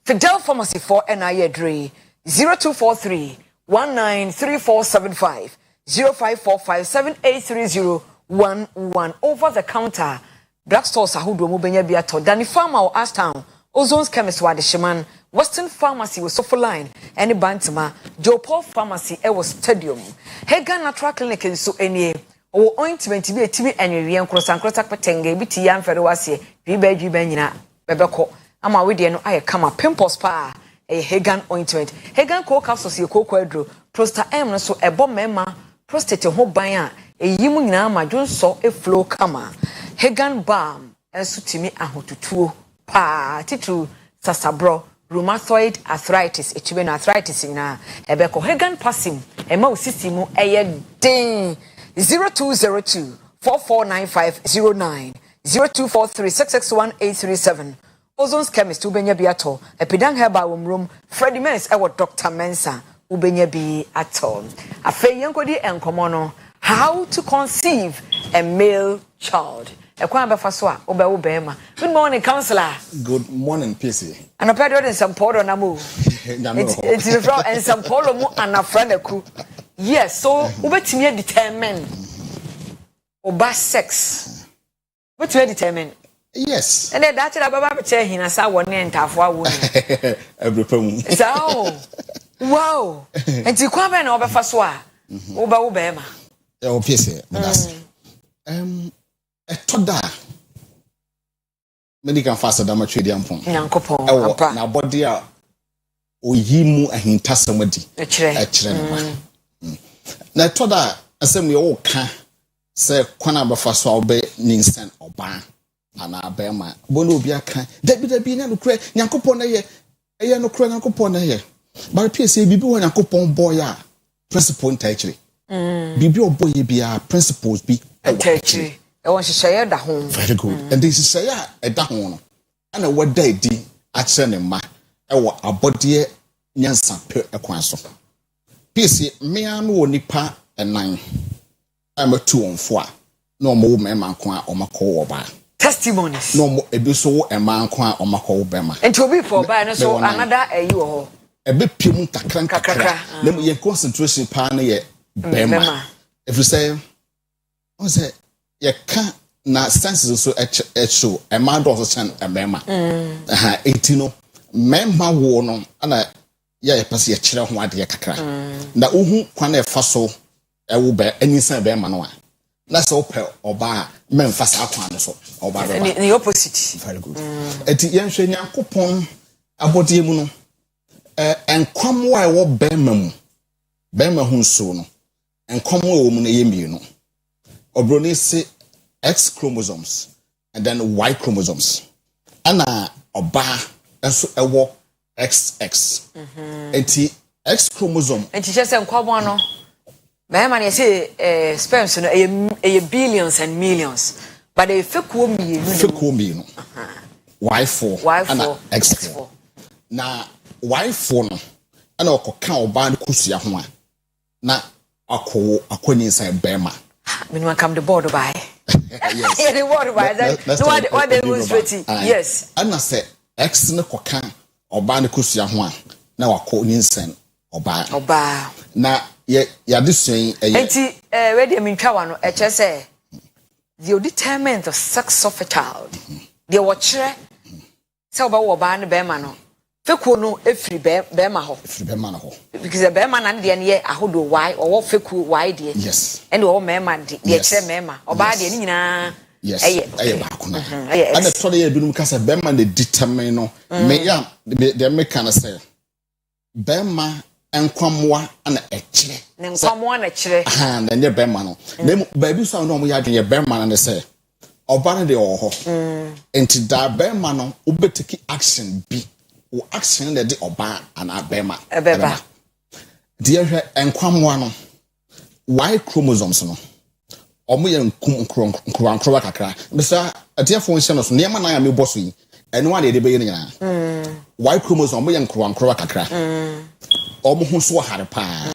Fidel Pharmacy for NIA Dre 0243 193475 0545 783011 over the counter. Black stores ahudo mu benya bi ato. Dani Pharma or Ashtown. Ozone's Chemist Wade Sheman. Western Pharmacy was Sofa Line. Any Bantama. Joe Paul Pharmacy was Stadium. Hega Natural Clinic in so any. O ointment be a TV and you cross and cross patenge biti yan ferwasi bibeji benina bebeko ama we de no aye kama pimples pa a Hagan ointment Hagan co capsules ye co quadro prosta m no so ebo mema prostate ho ban a eyimu nyina ma dwonso e flow kama Hagan balm enso timi ahotutuo pa titu sasabro rheumatoid arthritis echibe na arthritis na ebeko Hagan passim ema osisimu eye den 0202 449509 0243 661837 Ozone's Chemist ubenya bi ato epidang herba room Freddie Mens ewo Dr. Mensa ubenya bi ato afei yenkodi enkomo no how to conceive a male child ekwa abefa so a obewo bema. Good morning counselor. Good morning PC. Anapedi ode sampolo na mu it's from and sampolo mu anafraneku. Yes, so ubetimi determine oba sex. Ubetimi determine. Yes. And then that's baba be hina sa woni entafo awu. Ebrepam. So wow. Enti kwa be na obefa so a oba wo be ma. E o PC, that's etoda medical fast da ma twedi ampon. Nyankopon apa. Na body a oyimu ahintasamadi. E kire no. Na toda asem ye wo ka se kwana bafa so obe ninsen oba ana abema bonu obi aka dabi na nokre nyankopon na ye nokre nyankopon na ye ba pese bibi wo nyankopon boy a principle ntachiri bibi oboye bia principles bi ntachiri e won hyehyeye da ho very good and this is ya e da ho no ana wada edi akye ne ma e wo abode nyansa pe ekwan so pese me anu onipa enan I'm a 2 on 4 no mo me man kwa o makọ oba testimonies no mo ebi so e man kwa o makọ obema and to be for by no so another you ho ebe piem kakra na mo ye concentration pa na ye bema if you say o say ye ka na senses so show e man do so chan e bema etino memma wo no ana ye pese ye kire ho ade kakra na ohu kwa na e fa so ewu be anyisa be ma no a na so pe oba memfasa akwan no so oba be the opposite very good eti yenhwe nyankopon abodie mu no enkwam wa ewo be ma hu so no enkwam wa ewo mu na yemi no obroni se X chromosomes and then Y chromosomes ana oba enso ewo XX eti X chromosome enti chese enkwam no man, you say sperms no a billions and millions, but they fake me, Y4 and X4. Now Y4 no, and I could count band kusia ho na akoni inside Bema. Me come the board by. Yes. Yeah, the board by. What they was ready. Yes. And I say X no could count or band kusia ho na akoni inside oba. Na ya this saying enti where dey mean twa no e che say the determine the sex of a child dey watch say oba wo ba ne be ma no feku no efiri be ma ho because the be ma na dey ne ahodo y or feku y dey yes and o me ma dey che me ma oba dey ni nyina yes eye ba ko na and the story e bi no kasa be ma na determine no me ya de me kan say be ma enkwamwa na ekire ne nkwamwa na ekire na nye be ma no na ba bi so no mo ya dwen be ma na say oba ne de oho enti da be ma no obetiki action bi o action na de oba ana be ma ebeba de hwe enkwamwa no y chromosomes no omo ye nkro kakra bisa atiafo nhyɛ no so nema na ya mebɔ so yi eno ade de beye nyina y chromosome omo ye nkro kakra omo ho so hare pa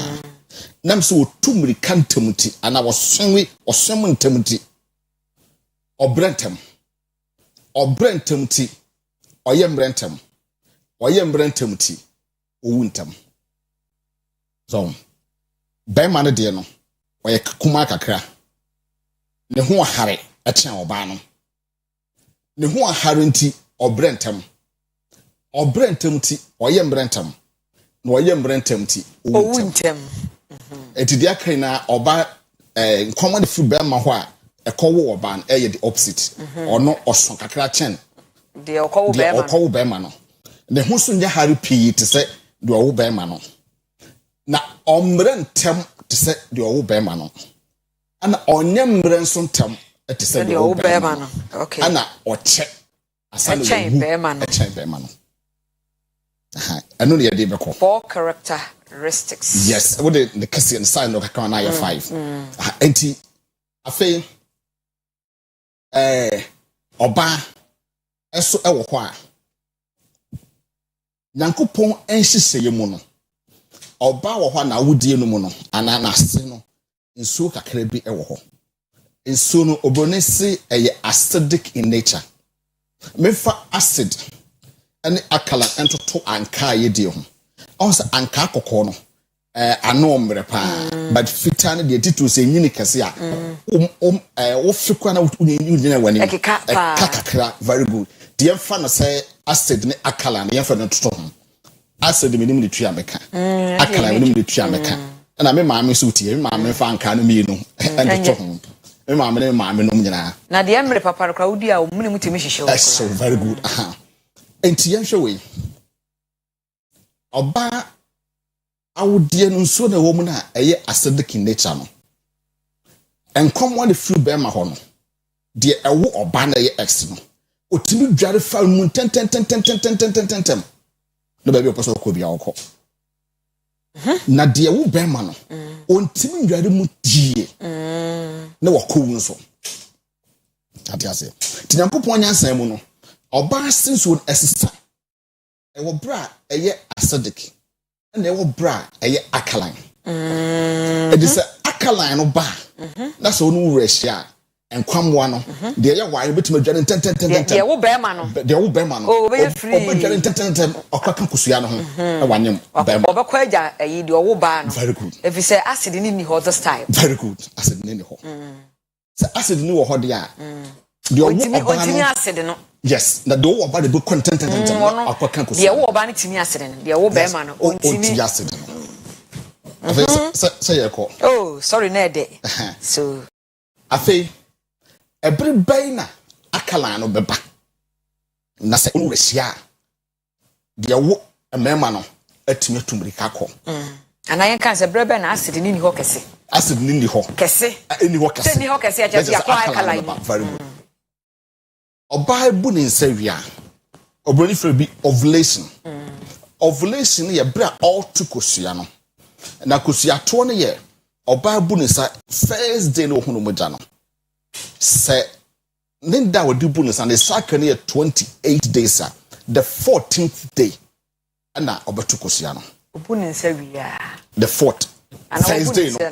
nam so otumri kantamuti ana wosenwe osem ntamuti obrentamti oyembrentamti owuntam so be ma ne de no oye kuma kakra ne ho ahare atia oba no ne ho ahare nti obrentam ti oyembrentam na oyembrentam ti owuntam etidia kan na oba nkoma de fu be ma ho a ekowo oba no eye the opposite ono oso kakra chen de okowo be ma no ne ho so nya hare pii te se de owo be ma no na omrentam te se de owo be ma no ana onyemren so ntam te se de owo be ma no okay ana oche asana be ma no anu ne yede be ko four characteristics yes what the kesi and sign no kakra na 5 enti afei oba eso ewo ho a Nyankopon enhyehyeye mu no oba wo ho na wodie no mu no ana na ase no nsuo kakra bi ewo ho nsuo no obronesi eye acidic in nature mefa acid ene akala entoto anka yedie ho onse anka kokko no ano mre pa but fitane de titu se nyini kase a wo fikwa na nyina wani kakra very good de fa na say acid ne akala ne fa no toto ho acid me nim de tua meka akala me nim de tua meka na me maame so tie me maame fa anka no mi no entoto ho me maame no nyina na de mre papa no crowd a omuni mutimi hihye so very good enti yen hwe we oba awudie no nsuo na wo mu na eye acidic in nature no enkomwa de fru be ma ho no de ewo oba na eye x no otimi dware fa mu tentem no ba bi oposo ko bia okọ na de ewo be ma no ontimi dware mu die na wakọ nso atiase tinyankopon nyansan mu no oba sinso esisa ewo bra eye acidic na ewo bra eye alkaline it is alkaline no ba that's onu wurehia enkwamwa no de eye wire betima dware tentem de wo be ma no o be free o be dware tentem okaka kusua no ho e wanyem be ma obekọ aja eyi de wo ba no very good if you say acid ni ho this time very good acid ni ho so acid ni wo ho de a de wo ontimi acid no yes na do wo ba de be content okaka kusua de wo ba ni timi acid no de wo be ma no ontimi acid no say yeko oh sorry na de so afei every baina akala no beba na se unrehia de wo emema no atimi atumrika kọ ana yen kan se brebe na acid ni ho kese acid ni ho kese ni ho kese ni ho kese aja ya kwa akala very good oba bu ni nsawia obroni frɛ bi ovulation ye bra all to kosua no na kosua to no ye oba bu ni sa first day no hunu moja no se ninda wadi bu ni sa ne saka ne 28 days the 14th day ana obetu kosua no bu ni nsawia the 4th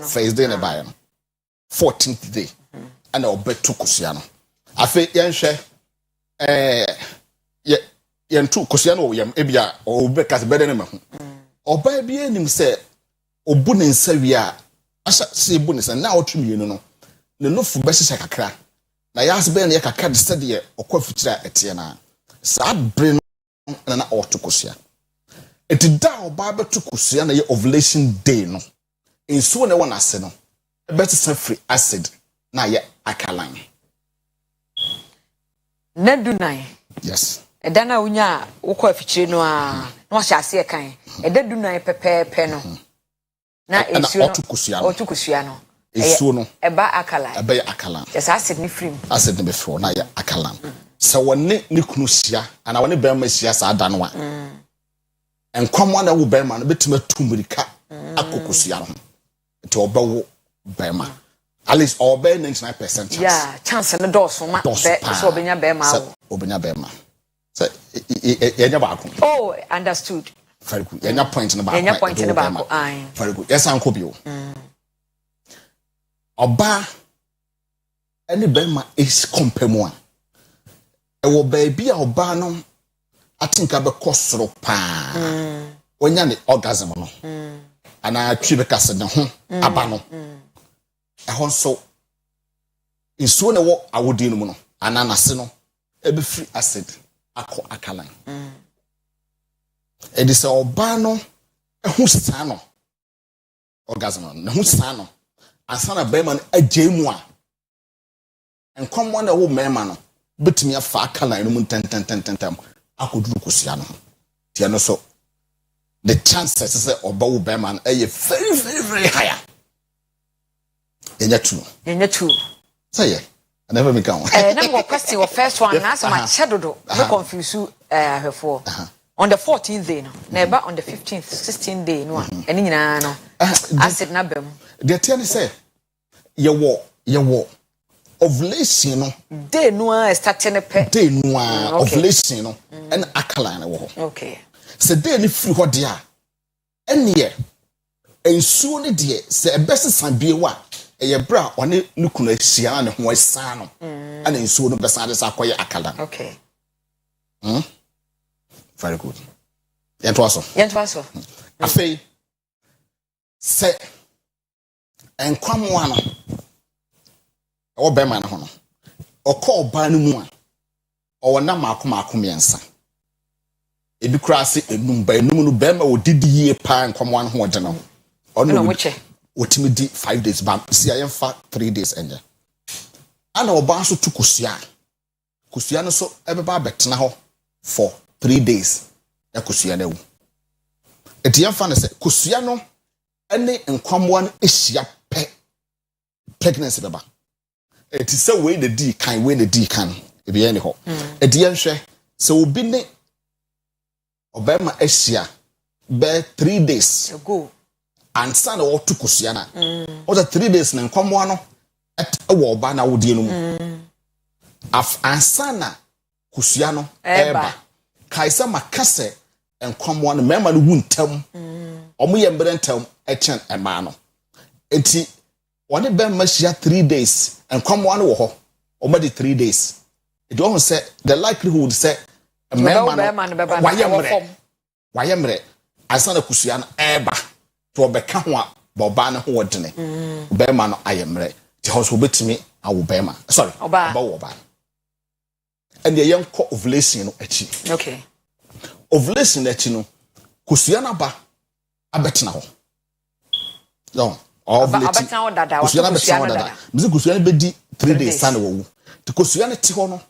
first day na ba no 14th day ana obetu kosua no afi yenhwe yentu kosua no yam ebia obeka se bede ne mahu oba bia enim se obu ne nsawia asa se bu ne se na otumi no ne nofu be hye kakra na yas be ne kakra de sede okwa fikira etie na sa bre no na oto kosua etida oba betu kosua na ye ovulation day no enso ne wona se no be se free acid na ye alkaline na dunai yes edana unya wokọ afichire no a no hyase kan eda dunai pepepe no na esuo no otukusua no esuo no eba akala yes acid ni free acid ni be fro na ya akala sɛ wɔne ne kunu hyia ana wɔne bɛrima hyia saa da no a enkwamwa na wo bɛrima no betima tumirika akokosua no nti ɔbɛwo bɛrima at least ɔbɛ 99% chance yeah chance no dɔɔso ma so obenya bɛrima so yenya baako oh understood very good yenya point no baako very good yes anko bio Oba any bema is compare ewo baby a oba no atinka be kosoro pa onya ne orgasm no ana twi be kase ne ho aba no ehon so nsuo ne wo awodi no mu no ana nase no ebe free acid akọ akalan edi se oba no ehu sa no orgasm no ne hu sa no asana bema no agemu a enkomwa na wo mema no betumi afa akala no mu tententententem akoduru kosia no tie no so the chances say oba wo bema no very very very higher enya two say yeah I never make out na go question your first one na so much shadow no confuse ahwefo on the 14th day no na eba on the 15th 16th day no eni nyina no acid na bem the tell say yewo ovulation no day no a starting pe day no a ovulation no and alkaline wo okay se day ni free ho de a ene ensuo ne de se ebesesa biewa eye bra one ne kunu ahia ne ho asa no ana ensuo no besa de sa koye alkaline okay very good yento aso afei se enkwamwa no o be man ho no okọ oba no mu a o na maako miensa ebi kura se enum ba enum no be ma odidi ye pa enkwamwa no ho de no ono otimi di 5 days ba si ayemfa 3 days enye ana oba so tukusua no so ebeba betena ho for 3 days yakusua na wu etiyemfa ne se kusua no ene enkwamwa no ehia pe pregnancy beba eti se we na di kan ebi ye ne ho edi ye hwe se obi ne obema ehia be 3 days ago ansa na wo tukusua na o 3 days na enkwamwa no ewo oba na wodi no mu ansa na kusua no eba kaisa makase enkwamwa no mema no wuntam omo ye mbrentam echen ema no enti one be machia 3 days enkwamwa no wo ho omo di 3 days it don't say the likelihood say mema no wayemre asana kusua no eba to obeka ho a boba no ho wodene bema no ayemre ti ho so betimi awo bema sorry oba wo ba and ye yenko ovulation no achi okay ovulation achi no kusua na ba abetena ho no ovulation kusua na betena ho dada mizi kusua na bedi 3 days sana wo ti kusua na ti ho no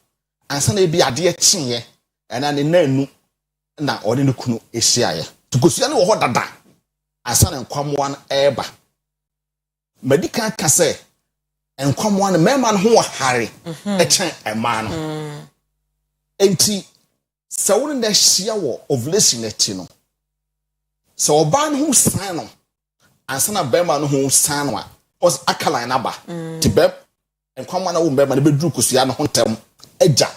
ansa na ebi ade chiye ana ne nanu na ode ne kunu ehia ye ti kusua na wo ho dada ansa na nkwamwa na eba medical kase enkwamwa na mema no ho hare echen ema no enti se wo na hia wo ovulation achi no se oba no ho san no ansa na bema no ho san no a os alkaline na ba ti bem enkwamwa na wo bema na beduru kusua no ho ntam agya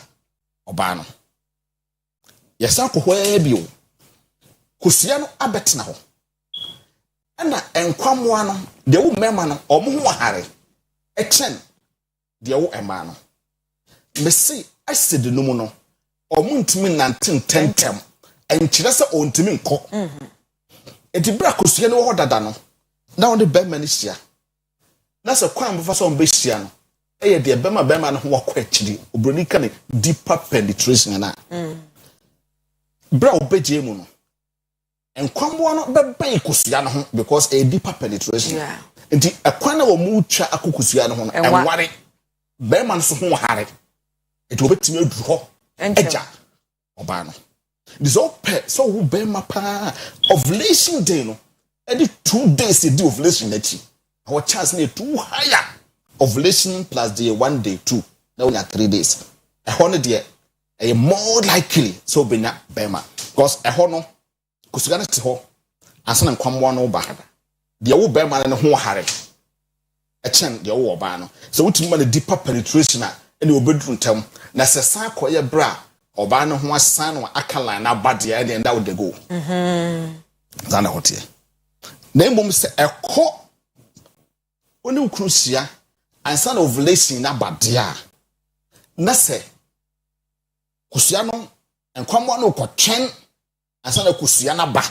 oba no yesa kohwa bio kusua no abetena ho ana enkwamwa no de wo mema no omo ho hare echen de wo ema no mesi acid no mu no omo ntimi nantentem enkyere se ontimi nko eti bra kusua no ho dada no na won de bema ni hia na se kwan bo fa so on be hia no eye de bema no ho wakọ akyiri obroni ka ne deeper penetration na bra obeje mu no enkwambo no bebe kusua no ho because a deeper penetration enti akwan na wo mu twa akokusua no ho no enware bema no so ho hare eti obetimi aduru ho Eja obano. This all pet so who bear my pa ovulation day no. Every 2 days they do ovulation nechi. Our chance near 2 higher ovulation plus the 1 day 2. Now we are 3 days. A honor dear a more likely so be not bema because a honor kusugana to ho ansan and kwam one over. The old bema and who harry. A chen the old bano. So what you deeper penetration in your bedroom term. Na se san koye bra oba no ho asan no akala na bade e de would go zana hotie na mbom se ekọ oni ukrusia ansan ovulation na bade a na se kusia no enkwamo no kwotwen ansan na kusia na ba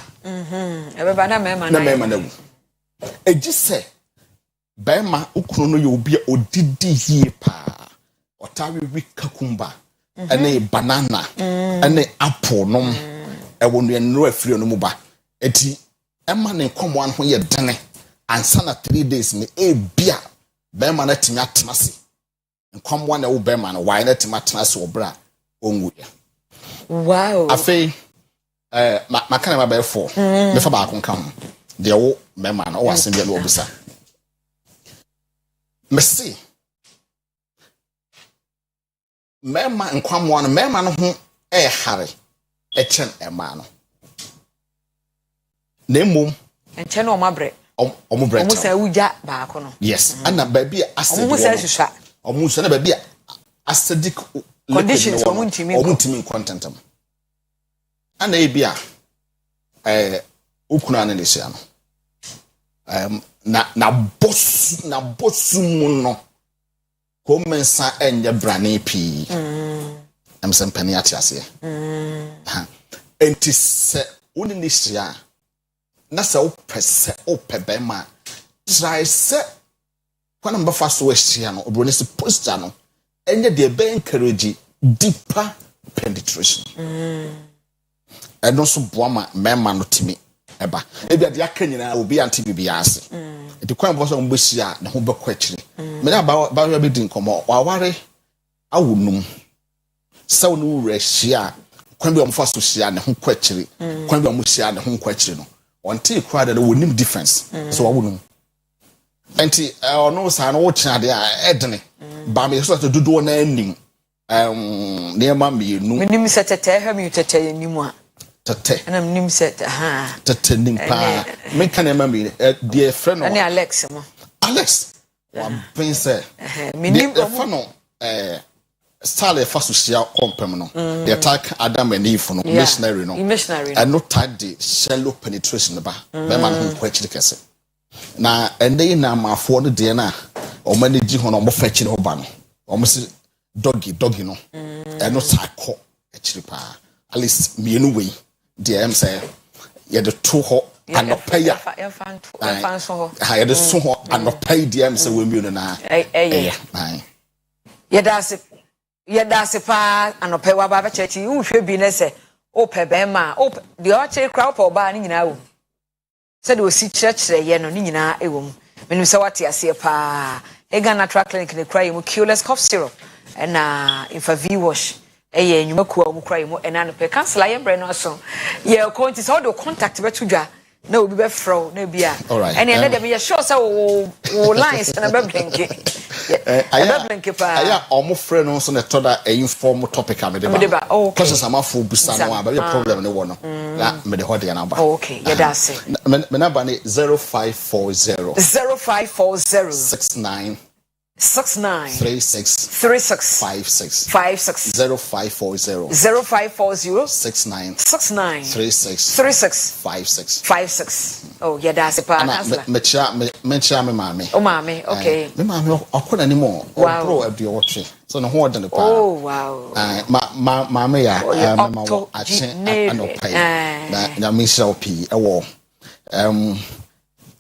ebeba na mema na wu eji se bema ukru no ye obi odidi hie pa otawe wi kakumba ene banana ene apple nom ewo no afiri no mu ba eti ema ne nkomo an ho ye dene ansa na 3 days me bia bema na timi atmase nkomo na wo bema na why na timi atmase obra onwu ya wow afei makana ma be 4 me fa ba kon kan de wo bema na o wasen bia no obisa Messi Mema nkwamwa no mema no ho hare echen ema no nemmom enche no mabre omubre omu sa uja ba ko no yes ana baby acid omu sa hwehwa omu sa na baby acidic conditions omu ntimi content am ana ebia ukuna na lesia no na bosu mu no komensa enye brane pi am sempani atiase enti se uni nisia na se opese opebema try se kwana mbafa so ahia no obroni se poster no enye de be encourage deeper penetration eno so boama mema no timi eba ebia de akanyina obi anti bibia ase enti kwan bo so mbehia na ho bekọ akire me na ba be din komo waware awunum saw no rehia kwan bi omfa so hia ne ho kọ akire kwan bi omuhia ne ho kọ akire no onti kwa da wonim difference so wawunum enti ono sa no wo kina de edene ba me so to dodo na anim neema mienu menim se tete ha mi tete nimu a tete ana menim se ha tete nimpa me kan neema mi de friend no Alex mo Alex wa pense menim fa no style fa so sia kompem no the attack Adam and Eve no missionary no and no tide shallow penetration ba be man ho kwachiri kese na ende na mafo no de na o manage ho no mo fa chiri ho ba no o mo si doggy no and no sako achiri pa at least mienu we de am say ye de to ho anopaya ya fan so ho ha ye de so ho anopaya de am say we mienu na ye das pa anopaya wa ba chechi uhwe bi ne se ope be ma ope de o che crowd pa oba ni nyina wo se de osi chire ye no ni nyina ewom menim se wate ase pa ega natural clinic ne cry mu cureless cough syrup na infa v wash eye enwuma kuwa mu cry mu ena no pe cancel aye bre no so ye ko nti so do contact be tudwa na obi be fro na bia ene ene dem ye sure say wo lines na be blinke aya omo frɛ no so na toda inform topic am de ba because sama fo busa no a ba problem ne wo no na me de hode na ba okay yeah that's it me number ne 0540 69 36 56 0540 69 36 56 oh yeah that's it pa mencha me mame oh mame okay me mame akona ni mo pro e de woche so no ho de ne pa oh wow mame ya mama wo ache anopai na me sha opi e wo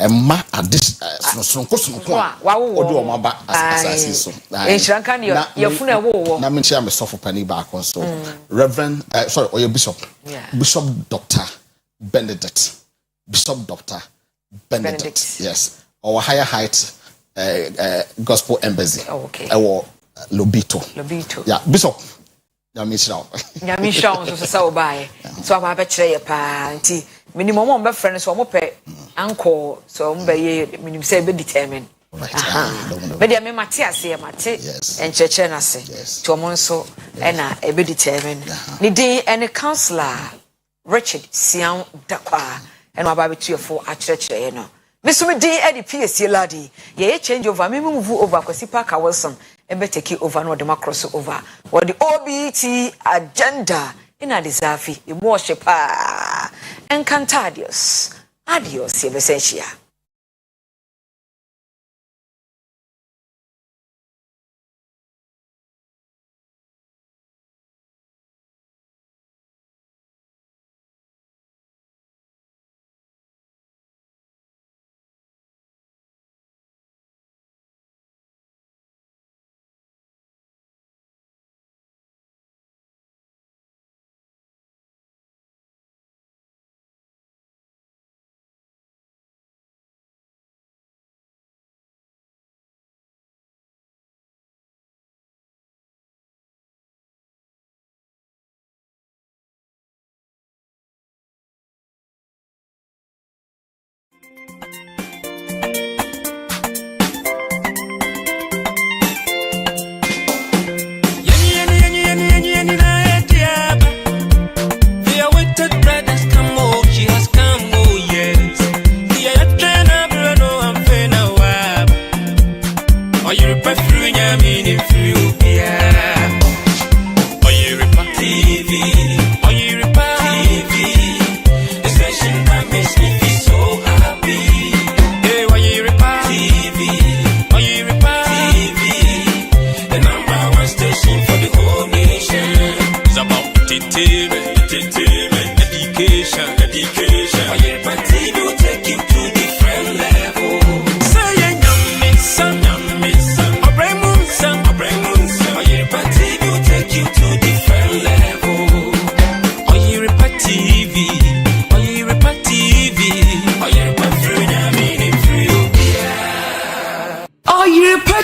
Emma adis so ko odi o maba asasi so enhranka ne yefuna wo na me chia me sofo pani ba kon so reverend sorry bishop Dr. Benedict yes our higher height gospel embassy okay our Lobito yeah bishop Nyamisha so so buy. So aba be kire ye pa nti minimum on be friend so mo pe anko so mo be ye minim say be determine. Right. But there me mate ase mate encheche na se. To mo nso e na e be determine. Ni din any counselor Richard Sian Dakwa and aba be tuefo a kire ye no. Me so me din e di PSC ladi. Ye change over me move over Kwesi Parker Wilson. Ebe take over no dem cross over what the OBT agenda in a desafi e worship encantadios adios ye besentia.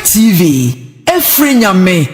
TV, Efrinyame.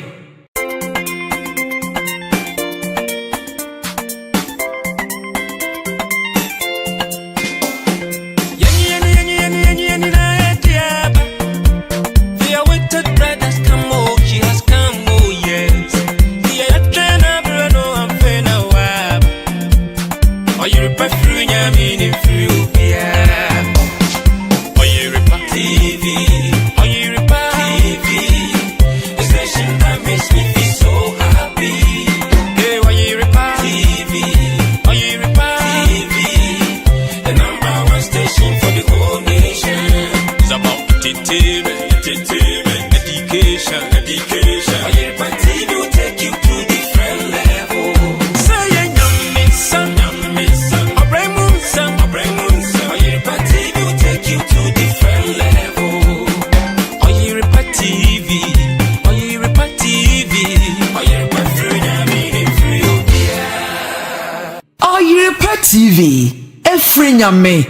Oyerepa TV, Efrinyame.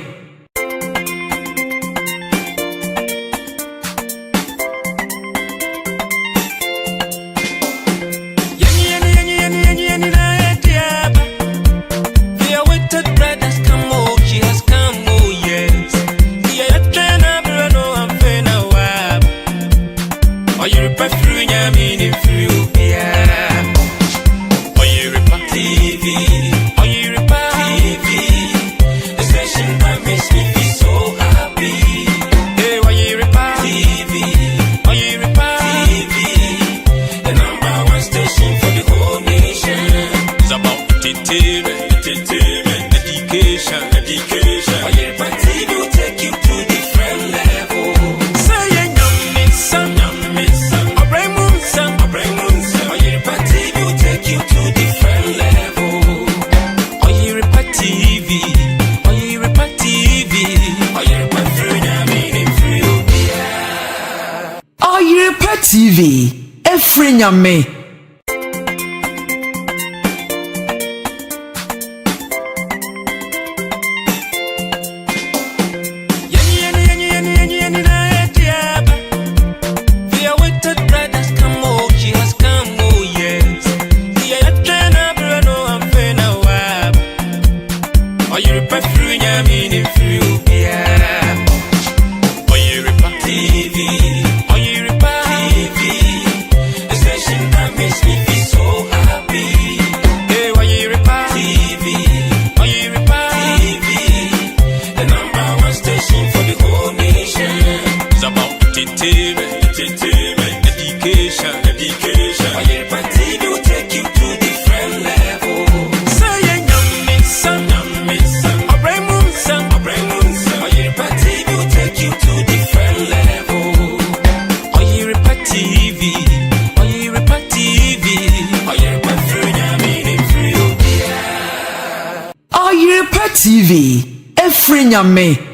TV, Efrinyame. TV, every nyame.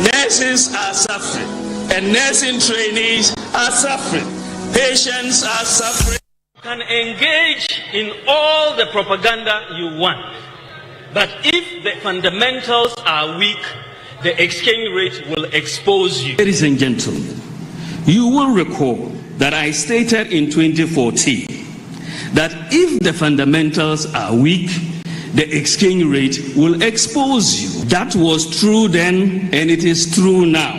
Nurses are suffering, and nursing trainees are suffering. Patients are suffering. You can engage in all the propaganda you want, but if the fundamentals are weak, the exchange rate will expose you. Ladies and gentlemen, you will recall that I stated in 2014 that if the fundamentals are weak, the exchange rate will expose you. That was true then, and it is true now.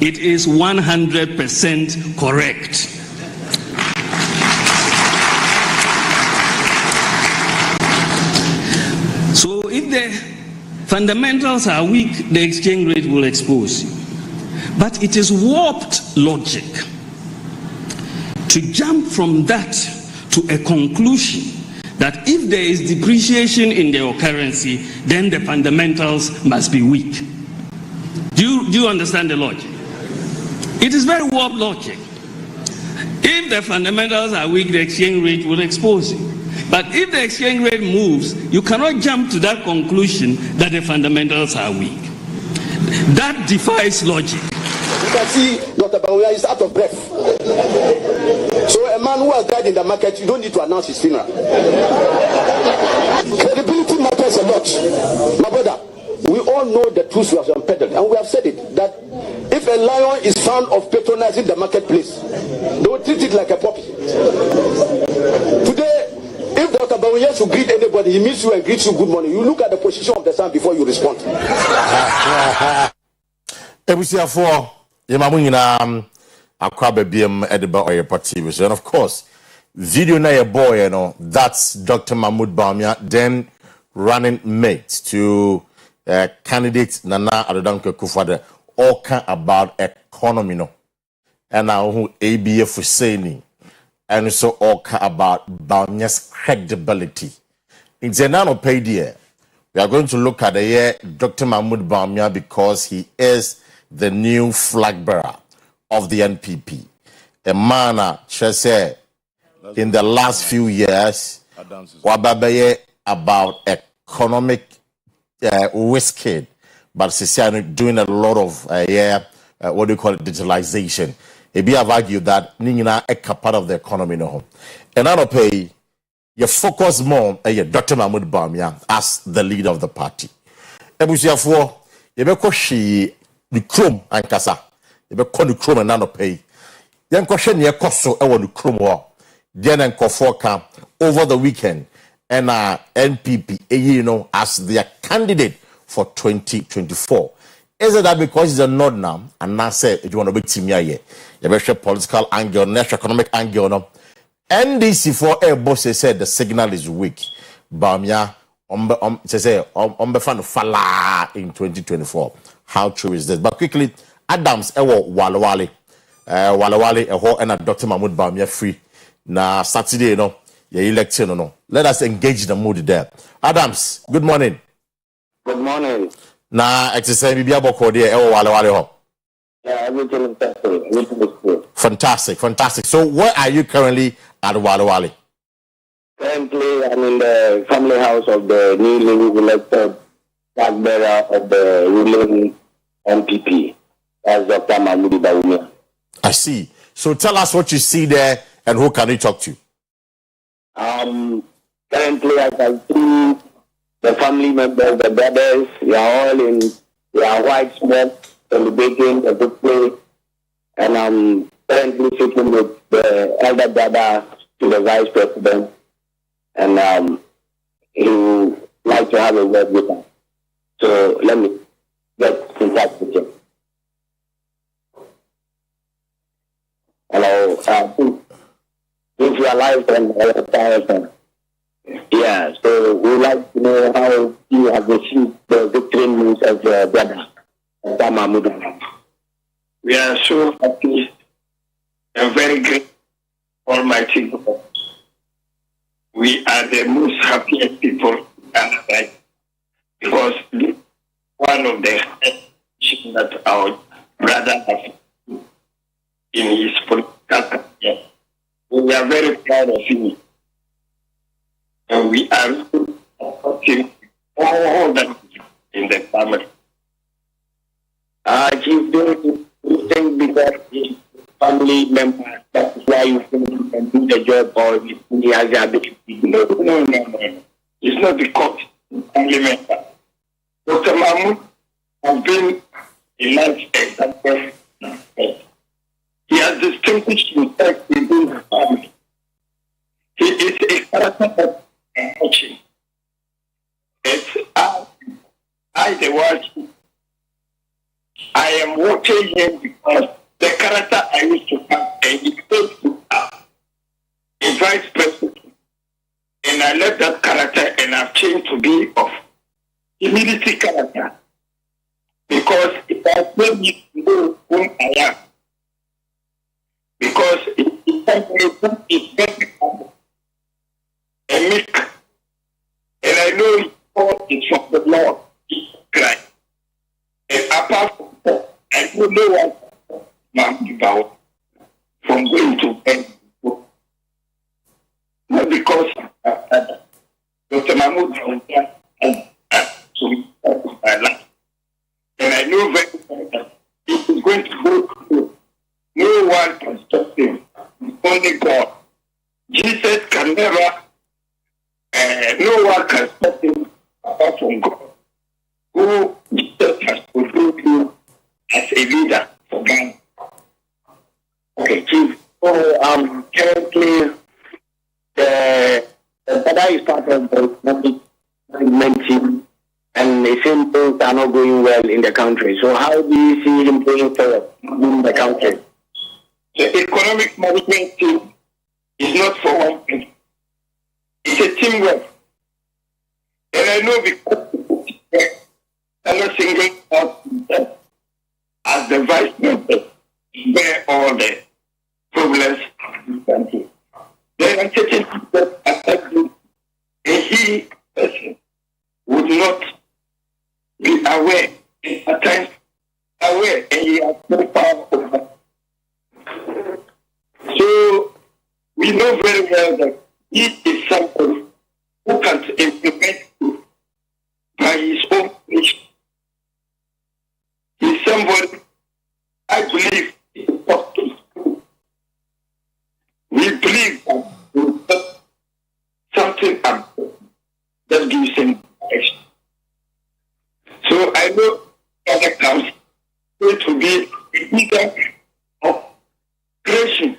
It is 100% correct. So if the fundamentals are weak, the exchange rate will expose you. But it is warped logic to jump from that to a conclusion that if there is depreciation in your currency, then the fundamentals must be weak. Do you understand the logic? It is very warped logic. If the fundamentals are weak, the exchange rate will expose you. But if the exchange rate moves, you cannot jump to that conclusion that the fundamentals are weak. That defies logic. You can see Dr. Bawuya is out of breath. So a man who has died in the market, you don't need to announce his funeral. Credibility matters a lot. My brother, we all know the truth we have unpeddled, and we have said it, that if a lion is found of patronizing the marketplace, they will treat it like a puppy. Today, if Dr. Bawuya should greet anybody, he meets you and greets you good morning. You look at the position of the sun before you respond. Akua BBM Ediba Oyerepa TV. And of course, video na your boy, you know, that's Dr. Mahmoud Bawumia, then running mate to candidate Nana Addo Dankwa all kind about economy, no. And now who ABF is saying, and so all kind about Bawumia's credibility. In Zenano Paydia, we are going to look at the year Dr. Mahmoud Bawumia because he is the new flag bearer of the NPP. A man, say, in the last few years, wababaye about economic risking, but Sisiano doing a lot of what do you call it, digitalization. Maybe I've argued that Nina a part of the economy no. And I don't pay you focus more on Dr. Mahmoud Bawumia as the leader of the party. Ebusiafo, you be koshi the chrome and kasa. You be call the chrome and nano pay. Then question ye koso ewo the chrome war. Then and camp over the weekend and NPP you know as their candidate for 2024. Is it that because he's a nod now and now say if you want to be team here, you better political angle, national economic angle no. NDC for air bosses said the signal is weak. Bawumia say fan fala in 2024. How true is this? But quickly, Adams ewo walawale eho and Dr. Mahmoud Bawumia free. Na Saturday, you know, your election, no. Let us engage the mood there. Adams, good morning. Good morning. Na exercise bibi aboko there ewo walawale ho. Yeah, everything is okay. Everything is good. Fantastic. So where are you currently at Walawali? Currently, I'm in the family house of the newly elected flag bearer of the ruling MPP. That's Dr. Mahmoud Bawumia. I see. So tell us what you see there and who can you talk to? Currently, I can see the family members, the brothers, they are all in their white smoke, celebrating the victory. And I'm currently sitting with the elder brother to the vice president. And he would like to have a word with us. So let me get in touch with him. Hello, if you are live on the yeah, so we would like to know how you have received the victory news of your brother, Dr. Mahmoud. We are so happy and very grateful, Almighty God. We are the most happiest people in Canada because this is one of the things that our brother has in his political career. We are very proud of him. And we are supporting all that in the family. Chief, do you think because his family member, that's why you think he can do the job or he has the ability? No. It's not because he's family member. Dr. Mahmoud has been a nice example. He has distinguished himself within the family. He is a character that I'm watching. It's I the one. I am watching him because the character I used to have and he failed to have a vice president. And I left that character and I've changed to be of humility character. Because if I tell you to know whom I am, because it's very humble and meek. And I know it's from the Lord, Jesus Christ. And apart from that, I don't know what I'm about from going to bed. Not because Dr. Mahmoud has to me my life. And I know very well that it is going to go through. No one can stop him. Only God. Jesus can never, no one can stop him apart from God. Who Jesus has fulfilled you as a leader for Ghana. Okay, Chief. So, currently, the brother is part of the management team, and it seems things are not going well in the country. So, how do you see him going forward in the country? The economic management team is not for one thing. It's a teamwork. And I know because I'm not singling out himself as the vice president bear all the problems of the country. There are certain people that affect him, and he person would not be aware, and at times aware, and he has no power over. So we know very well that he is somebody who can implement by his own mission. He's somebody I believe is possible. We believe that something important that gives him direction. So I know that comes to be a leader of creation.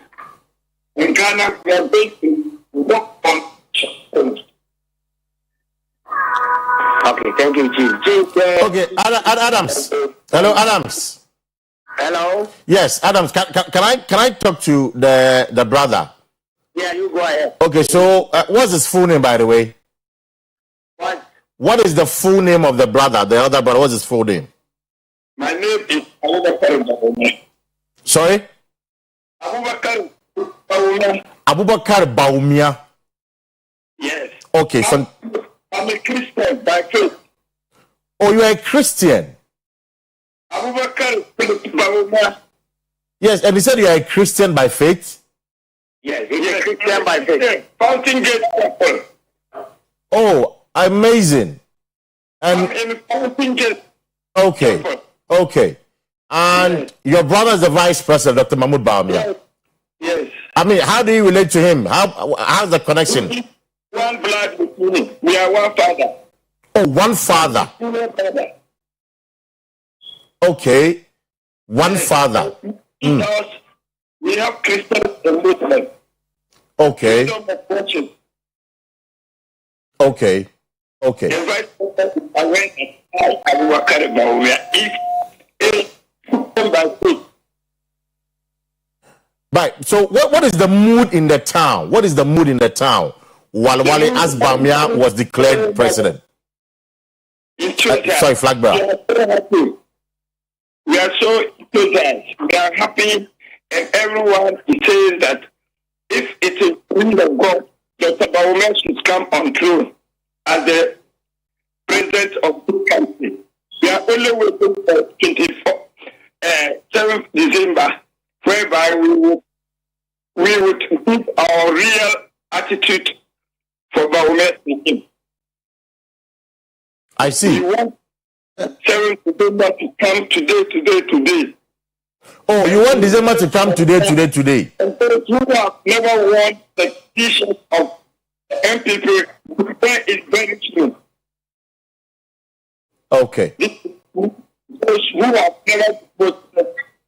In Ghana, we are going to work on change. Okay, thank you, Chief. Okay, Adams. Hello, Adams. Hello. Yes, Adams. Can I talk to the brother? Yeah, you go ahead. Okay, so what's his full name, by the way? What is the full name of the brother, the other brother? What's his full name? My name is Abubakar Bawumia. Sorry? Abubakar Bawumia. Abubakar Bawumia. Yes. Okay, I'm a Christian by faith. Oh, you are a Christian? Abubakar Bawumia. Yes, and he said you are a Christian by faith. Yes, he's a Christian by faith. Fountain Gate Chapel. Oh, amazing. And I'm in Fountain Gate. Okay. Okay. And your brother is the vice president, Dr. Mahmoud Bawumia. Yes. I mean, how do you relate to him? How's the connection? One blood between me. We are one father. Oh, one father. Okay. One father. Because we have Christians and Muslims. Okay. Okay. Okay. The vice president is aware that I will carry Bawumia if by faith. Right. So what is the mood in the town? What is the mood in the town while Wale as Bawumia was declared president? Sorry, flag bearer. We are so enthusiastic. We are happy, and everyone says that if it is the will of God, Dr. Bawumia should come on throne as the president of this country. We are only waiting for 7th December, whereby we would give our real attitude for Bawumia in him. I see. We want 7th December to come today. Oh, you want December to come today? And those who have never worn the T-shirt of the MPP, it's very true. Okay. Those who have never put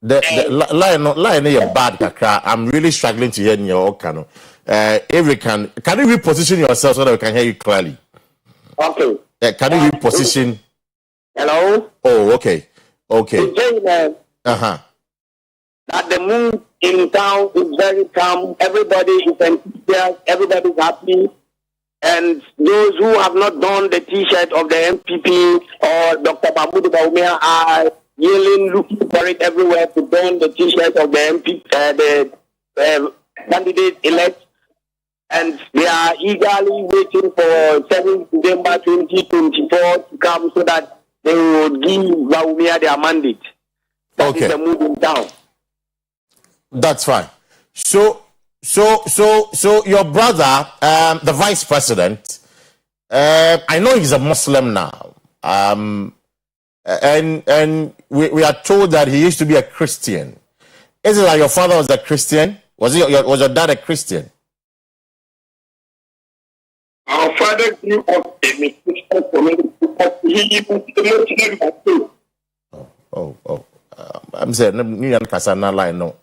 the line is bad, Kakra. I'm really struggling to hear your Okano. If we can you reposition yourself so that we can hear you clearly? Okay. Can you reposition? Hello? Oh, okay. That the mood in town is very calm. Everybody is enthusiastic. Everybody is happy. And those who have not donned the T-shirt of the MPP or Dr. Mahmoud Bawumia are yelling, looking for it everywhere to don the T-shirt of the MPP, the candidate elect. And they are eagerly waiting for 7th December 2024 to come so that they will give Bawumia their mandate. That is the mood in town. That's fine. So your brother, the vice president, I know he's a Muslim now, and we are told that he used to be a Christian. Is it like your father was a Christian? Was your dad a Christian? Our father grew up in a Christian community, but he was a Muslim too. Oh. I'm saying, you can't line no.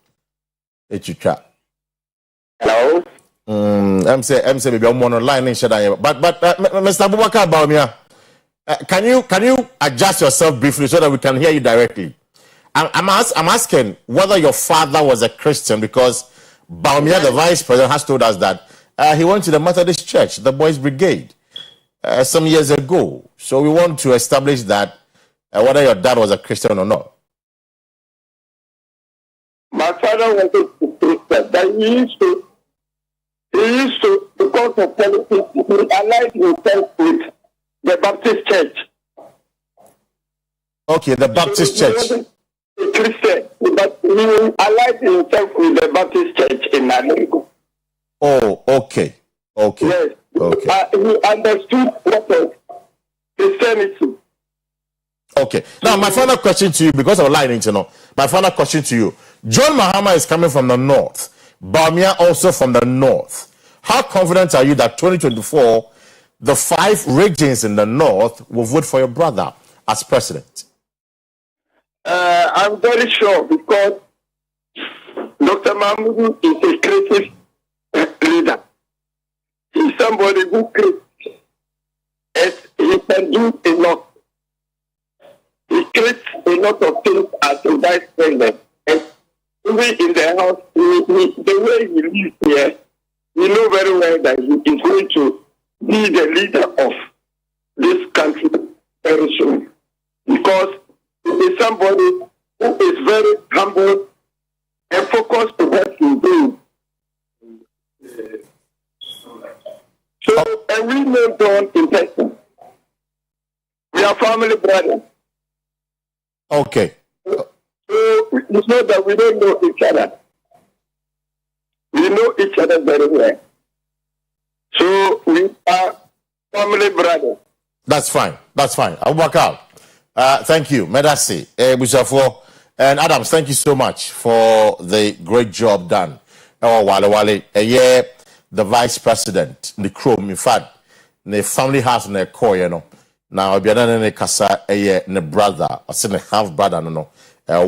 Hello. I'm saying maybe I'm on line in Shadaya. But Mr. Abubakar Bawumia, can you adjust yourself briefly so that we can hear you directly? I'm asking whether your father was a Christian, because Bawumia, the vice president, has told us that he went to the Methodist Church, the Boys Brigade, some years ago. So we want to establish that whether your dad was a Christian or not. My father was a Christian, but he used to, because of politics, he allied himself with the Baptist Church. Okay, the Baptist Church. He was a Christian, but he allied himself with the Baptist Church in Nalego. Oh, okay. Yes. Okay. He understood what was Christianity. Okay. Now, my final question to you, because of lying, my final question to you. John Mahama is coming from the north. Bawumia also from the north. How confident are you that 2024, the 5 regions in the north will vote for your brother as president? I'm very sure, because Dr. Mahmoud is a creative leader. He's somebody who creates. He can do a lot. He creates a lot of things as a vice president. And even in the house, the way he lives here, we know very well that he is going to be the leader of this country very soon. Because he is somebody who is very humble and focused on what he doing. So, and we know John in person. We are family brothers. Okay. So it's not that we don't know each other. We know each other very well. So we are family brothers. That's fine. I'll work out. Thank you. Medasi, Busafo, and Adams, thank you so much for the great job done. Oh, Wale, the vice president, the Chrome, in fact, the family house in the core, you know. Now, if you're not kasa, the brother, or say the half brother, no,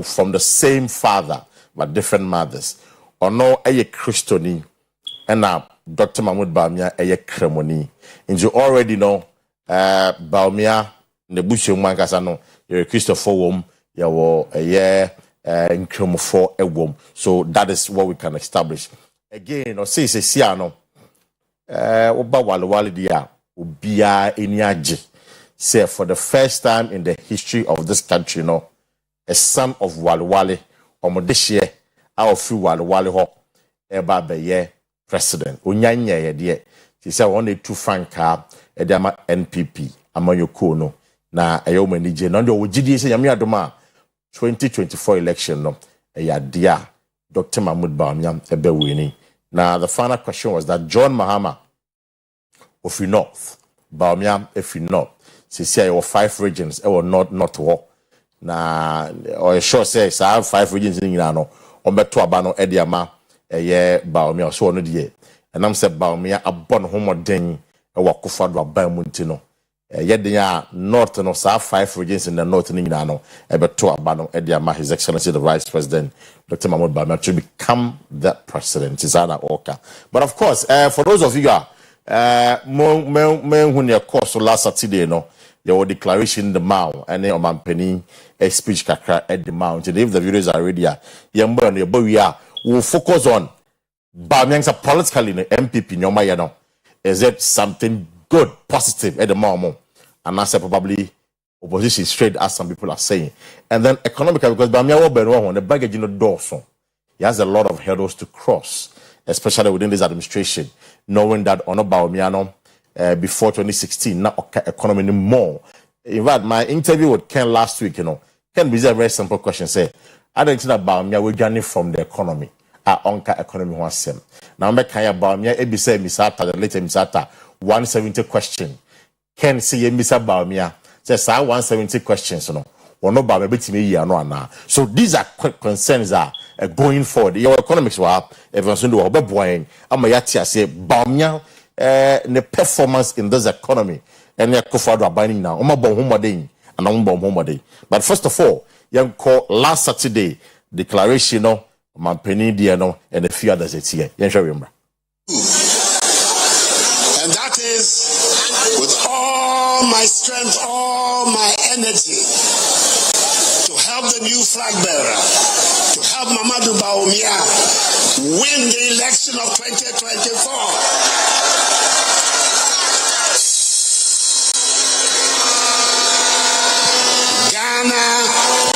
from the same father, but different mothers. Or no, Christoni, and now Dr. Mahmoud Bawumia, Kremoni. And you already know, Bawumia, the Bush young kasa no, you're Christopher Wom, you're in Kremofo a wom. So that is what we can establish. Again, or say, Siano, Oba Wale dia, Ubia Inyaji. Say for the first time in the history of this country, a son of Wale, or Modishie, our few Wale ho, eba be president. Unyanya ye de. She said only two franka, edama NPP, amanyo no. Na ayo manije. Nando ujidi se yami adoma 2024 election no. Eya dia Dr. Mahmoud Bawumia ebe winning. Now the final question was that John Mahama of the North, Bawumia if you know. She said there were 5 regions, it was not war. Na or sure says I have 5 regions in Yano, or beto abano ediama Bawumia so no die. And I'm said Bawumia abon homo den e wakufadwa bamuntino. Yet they are north and also 5 regions in the north in Yano, e beto abano ediama His Excellency the Vice President Dr. Mahmoud Bawumia to become the president. Is Anna Oka. But of course, for those of you when your course last Saturday, there was declaration in the mount and then on penny a speech kakra at the mount. And if the videos are ready, we'll focus on Bawumia politically in the MPP. Is it something good, positive at the moment? And I said probably opposition straight, as some people are saying. And then economically, because Bawumia on the baggage in the door, so he has a lot of hurdles to cross, especially within this administration, knowing that on Bawumia before 2016, not economy more. In fact, my interview with Ken last week, Ken was a very simple question. Say, I don't think about Bawumia we're journey from the economy. Onka economy was same. Now I'm kaya Bawumia ebi say misata the later misata 170 question. Ken say misa Bawumia says 170 questions Ono Bawumia betimi yi ano ana. So these are concerns are going forward. Your economics were everyone do obeboying. Ama yati ase Bawumia the performance in this economy and your kofado abaning now. But first of all, young call last Saturday declaration Mampeni Diano and a few others it's here. And that is with all my strength, all my energy to help the new flag bearer, to help Mamadou Bawumia win the election of 2024.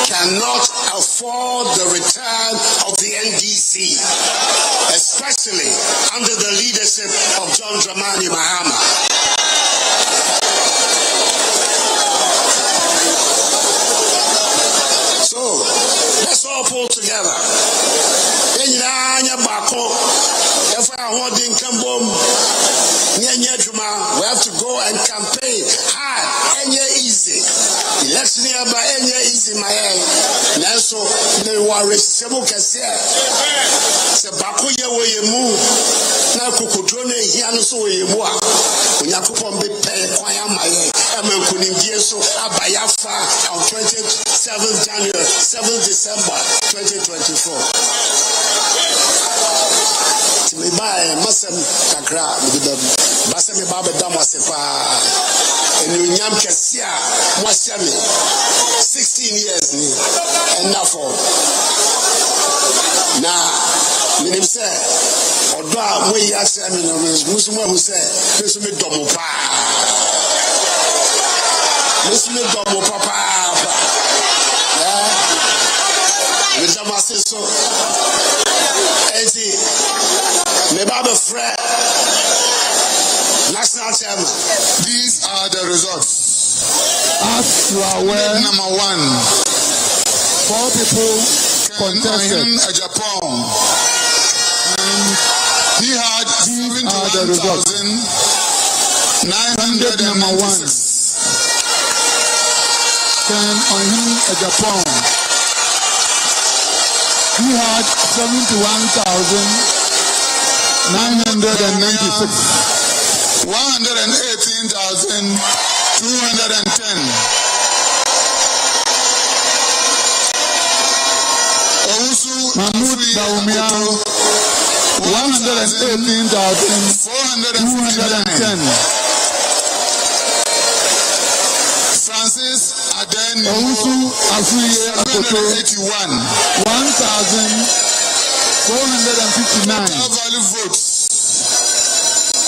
Cannot afford the return of the NDC, especially under the leadership of John Dramani Mahama. So let's all pull together. We have to go and campaign hard. Easy. Election here by easy my hand. So they were responsible kasi. Se bako ye wo ye mu. Na kukudrone hiano so wo ye mu a. Onyakopo mbe pe kwan ya maye. Emenkunimdie so abayafa on 27th January, 7th December 2024. Me buy masam kakra basam baba damo sepa enyam kesia mwasiame 16 years ni enough na minim se odo a we ya se me no musumo hu se mesu me domo pa me damo so enti me baba friend national chairman. These are the results. As you are aware, number 1, 4 people contested. Japan. He had 71,996. Ken Oyin Japan. He had 71,996. 118,210. Mahmoud Baumia, 118,410. Francis Adeni, Owusu Afuye Akoto, 1,459. Total value votes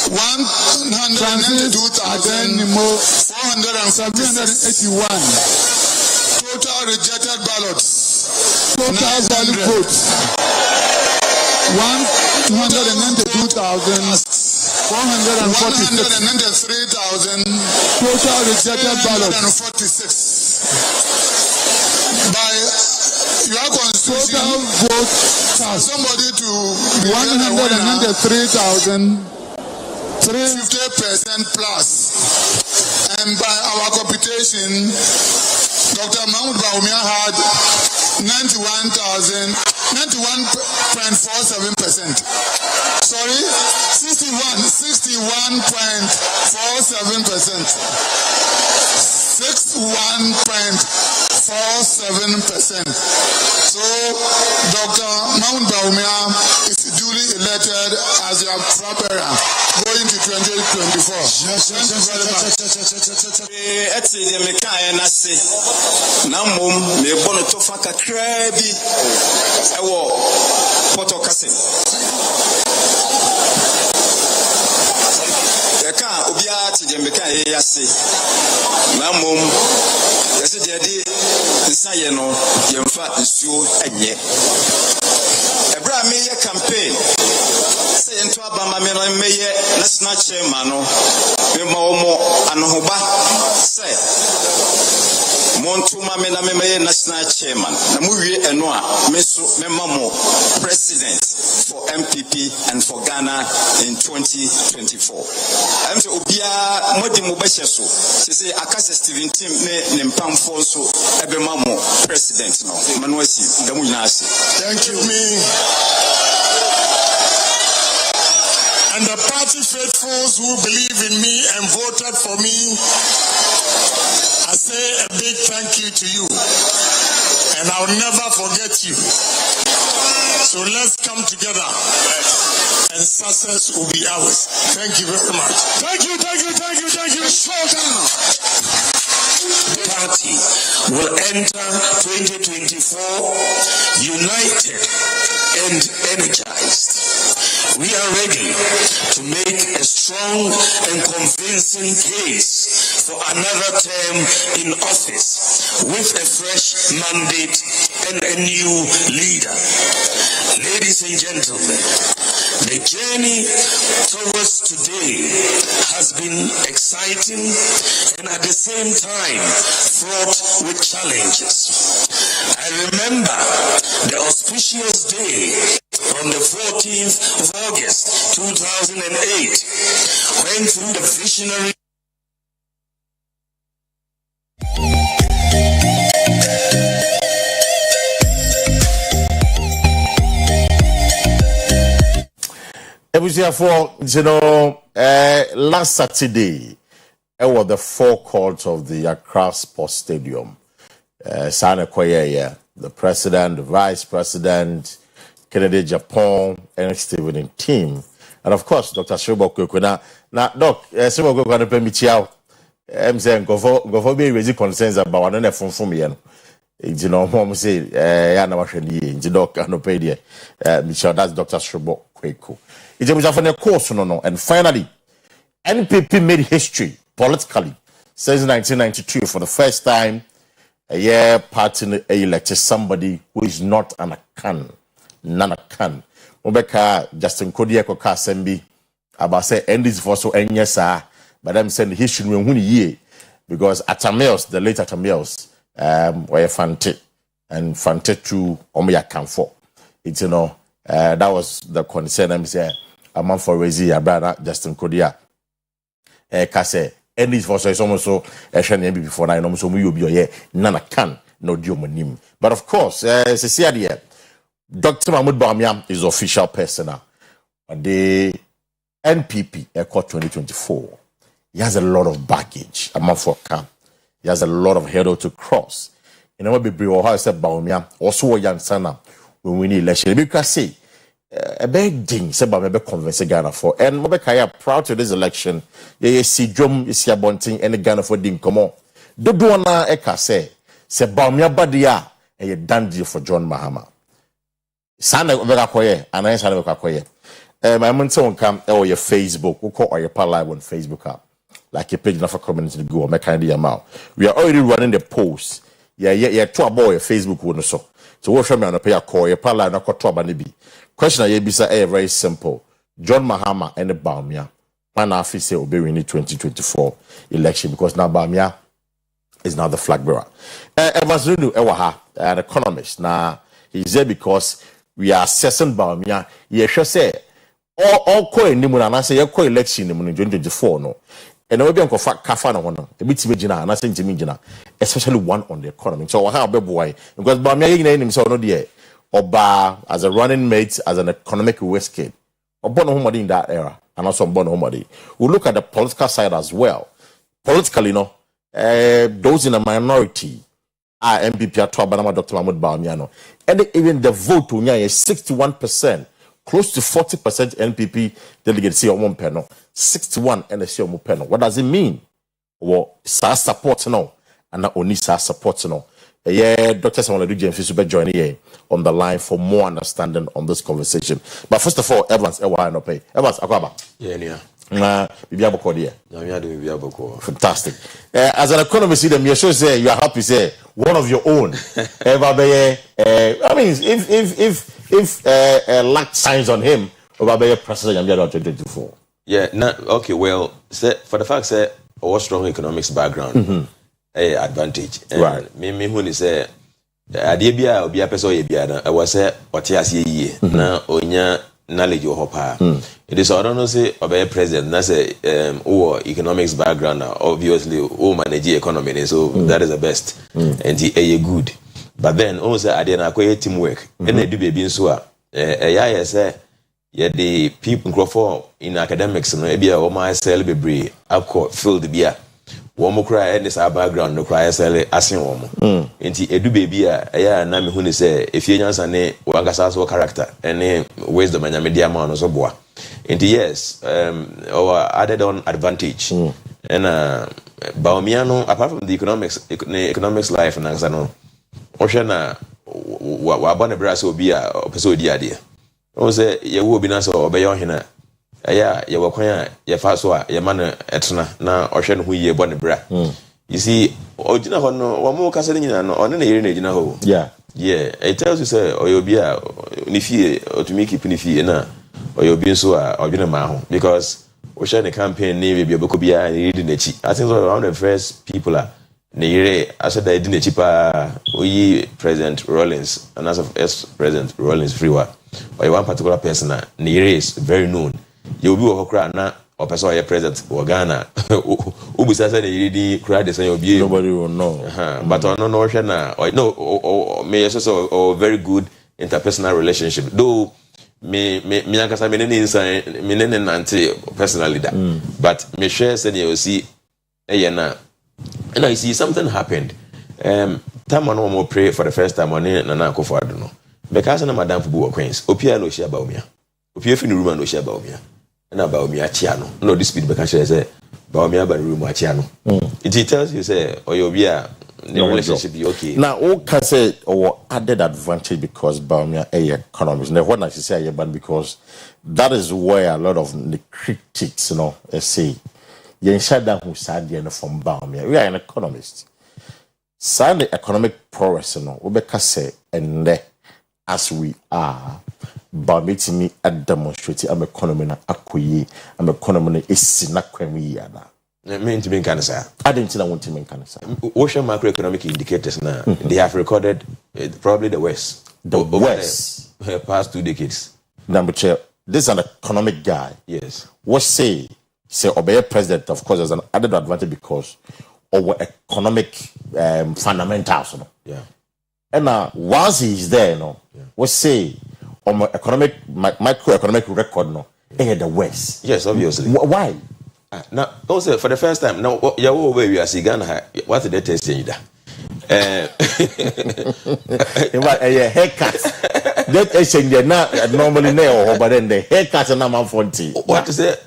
192,481. Total rejected ballots. Total value votes 192,446. Total rejected ballots 146. By your constitution, total votes cast somebody to 193,350% plus. And by our computation, Dr. Mahmoud Baumia had 91.47%. Sorry, 61.47%. 61.47%. So, Dr. Mahmoud Baumia is duly elected as your preparator going to 2024. Thank you very much. Ebra me ye campaign say into abama me ye national chairman no me ma omo anohoba say Montuma me na me national chairman na mu wie eno a me so me mamo president for MPP and for Ghana in 2024. I'm so obia modi mo behye so say akase Steven Tim ne mpamfo so ebe mamo president no manuasi damu nyina ase. Thank you me. And the party faithfuls who believe in me and voted for me, I say a big thank you to you, and I'll never forget you. So let's come together, and success will be ours. Thank you very much. Thank you. Slow down. The party will enter 2024 united and energized. We are ready to make a strong and convincing case for another term in office with a fresh mandate and a new leader. Ladies and gentlemen, the journey towards today has been exciting and at the same time fraught with challenges. I remember the auspicious day on the 14th of August 2008, when through the visionary last Saturday, it was the forecourt of the Accra Sports Stadium. Sana Koyeye, the president, the vice president, Kennedy Japan, and Stephen and team. And of course, Dr. Shebo Kwekuna. Now, Doc, Shebo Kwekuna Pemichiao, I'm saying, go for me, raise concerns about one and from me. You know, mom say, Yana Washani, Doc, no pay there. Michelle, that's Dr. Shebo Kweku. It was a course, no. And finally, NPP made history politically since 1992 for the first time. A year party elected somebody who is not an Akan. Nana can. Obeka Justin Kodia Koka Sembi about say endis for so enyesa, but I'm saying history when ye because Atamels, the late Atamels, were fantastic. and Fantetu Omoya Camfor. It's that was the concern. I'm saying a month for Rezi, a brother Justin Kodia. Kase, and this was also a shiny before I know so we will be here. Nana can no diomonim. But of course, as I said here, Dr. Mahmoud Bawumia is official personnel. The NPP, Akua 2024, he has a lot of baggage. A month for camp. He has a lot of hurdle to cross. You know, be brave. How I said Bawumia also a young son when we need election. Because say a big thing. Say Bawumia convince Ghana for. And Mobekaya proud to this election. You see drum is here bunting and Ghana for ding come on. Do na eka say Bawumia badia and you done deal for John Mahama. Sana Bekakoye and I sana Bekakoye. My mentor will come or your Facebook. We'll call Oyerepa live on Facebook app. Like a page enough for community to go or make kind of amount. We are already running the post. Yeah, to a boy Facebook one so. So what show me on a pay a call, Oyerepa live not got trouble nibi. Question I be say very simple. John Mahama and the Bawumia. Plan office say will be winning 2024 election because now Bawumia is now the flag bearer. Evans Nunu Ewaha, an economist. Now he's there because we are assessing Bawumia. He should say all coin nimu na say your election nimu in 2024 no. And we be on kafa na hono. E biti begina na say ntimi gina, especially one on the economy. So how be boy because Bawumia yina nim say no there oba as a running mate as an economic risk kid. Obo no homody in that era and also obo no homody. We look at the political side as well. Politically no those in a minority are MPP at Banama Dr. Mahmoud Bawumia no. And even the vote to is 61%. Close to 40% NPP delegates see on panel, 61 and see on panel. What does it mean? Well, SAS support no, and not only SAS support no. Yeah, Dr. Samuel James is joining here on the line for more understanding on this conversation. But first of all, Evans, Evans, Akwaba. Yeah. Fantastic. As an economist, you sure say you are happy. Say one of your own. I mean, if lack signs on him, president 2024. Yeah. Okay. Well, for the fact that our strong economics background, advantage. Right. Me who say, Adibia or be a person I was say Otiasi na onya knowledge or hopa. It is I don't know say obey president that's a economics background obviously manage economy so that is the best and the good. But then also I didn't acquire teamwork and they do be so say the people grow for in academics no be a my cell be brave Akua field beer. One more cry and this background no cry sell asin one. Inti edu baby na me hu ni say if you nyansa ne wagasa so character and wisdom and media man so boa. Inti yes our added on advantage and Bawumia no apart from the economics life na nsa no ohwe na wa bone brass obi a person odi ade. O say ye wo obi na so obeyo hena ye wakwan ye fa so a ye man etena na ohwe no hu ye bone bra. You see ojina ho no wo mo kasa nyina no one na yire na ejina ho. Yeah, it tells you say oyobi a ni fie otumi keep ni fie na oyobi so a odwene ma ho because we share the campaign ni be obeko bia ni di nachi. I think one of the first people are Nire, I said I didn't cheaper. We President Rollins, and as of President Rollins Freewa, or one particular person, Nire is very known. You will be a na or person or President or Ghana. Ubu says that you cried the same. Nobody will know. But on no notion, or no, or may also very good interpersonal relationship. Though me akasa me nante personally that, but me share said you see, na. And I see something happened. Time on more pray for the first time on Nana Akufo-Addo no. Because na Madam Fubu Queens. Opia no share Bawumia. Opia fi room no share Bawumia. Na Bawumia chia no. No dispute because she say Bawumia ba room chia no. It tells you say Oyobia the relationship be okay. Now all can say or added advantage because Bawumia economics. Now what I say but because that is where a lot of the critics say Yenshada who said from Bawumia. We are an economist. Sign the economic progress, we say, and as we are, Bawumia me a demonstrating I'm economy na akuyi, I'm economy is sinakwemi yana. mean to be cancer. I didn't see that one team in cancer. Ocean macroeconomic indicators now, they have recorded probably the worst. The worst. The past 2 decades. Number two, this is an economic guy. Yes. What say obey president, of course, there's an added advantage because of economic fundamentals. You know? Yeah. And once he's there, you know, what say microeconomic record, no, the worst. Yes, obviously. Why? Now, also for the first time, now you're where we are seeing Ghana. What's the data saying that? A haircut. That is normally no, but then the haircut and I'm 40. What is it?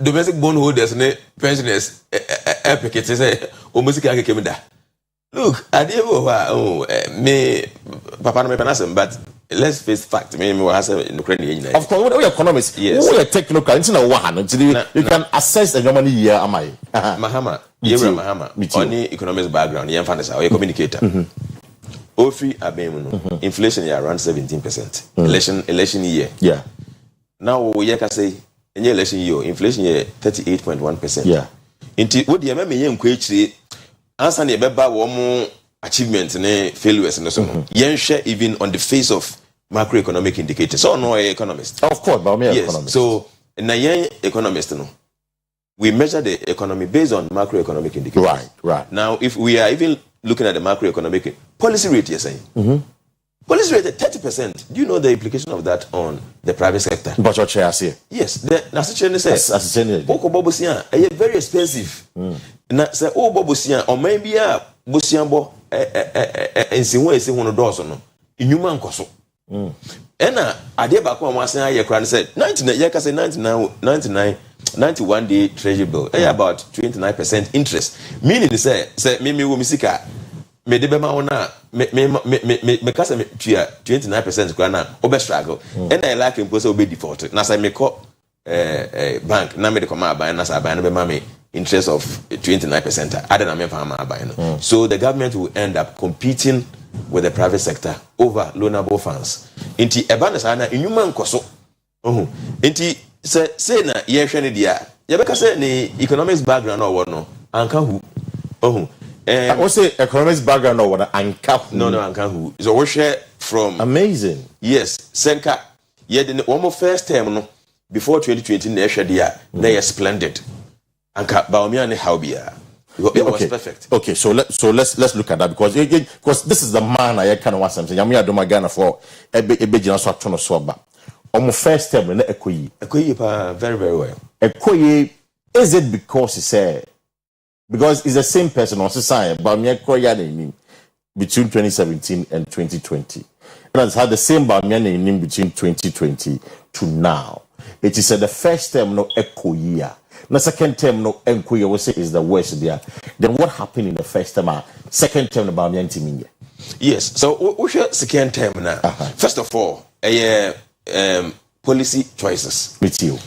Domestic bondholders, pensioners, epic. It is almost like came there. Look, I didn't me, Papa, no me but let's face fact. Me, has in Ukraine. Of course, we economists. Yes. We are technical. You can assess the money here. Am I? Mahama, Mahama. Only economics background. You find a communicator. Ofi abemu inflation is around 17%. Election year. Yeah. Now we can say in election year inflation is 38.1%. Yeah. Inti what the me yen kwechire answer na beba wo mo achievement ne failures no so no. Yen share even on the face of macroeconomic indicators. So no economist. Of course, but me yes. economist. So na yen economist no. We measure the economy based on macroeconomic indicators. Right. Now if we are even looking at the macroeconomic policy rate, you're saying. Policy rate at 30%. Do you know the implication of that on the private sector? But your chair here. Yes. The Nasichene says, Oko Bobusian, very expensive. Na say, oh, Bobusian, or maybe a Busianbo, and see where is one of those no. In human coso. Ena, Adebako was saying, I can say 91 day treasury bill. About 29% interest. Meaning, say, Mimi Wumisika. Me de bema ona me kasa me tua 29% kwa na obe struggle and I like impose obe default na say me call bank na me de come aban na say aban na be ma me interest of 29% other than me fa ma aban no. So the government will end up competing with the private sector over loanable funds inti eba na say na enyuma nkoso inti say na ye hwe ne dia ye be kasa ni economics background or no anka hu I say economics background or what Anka. No, Anka who. So we share from amazing. Yes, Senka. Yeah, the one more first term no before 2020 na share dia na splendid. Anka Baumia ne Haubia. It was perfect. Okay, so let's look at that because this is the man I kind of want something. I'm here do my Ghana for a big so tono swaba. On first term na Ekoyi. Very very well. Ekoyi, is it because he said because it's the same person on society, but between 2017 and 2020. And it's had the same name between 2020 to now. It is the first term no echo year. The second term no echo year we say is the worst there. Then what happened in the first term? Second term about me. Yes. So we should second term now. First of all, policy choices. With you.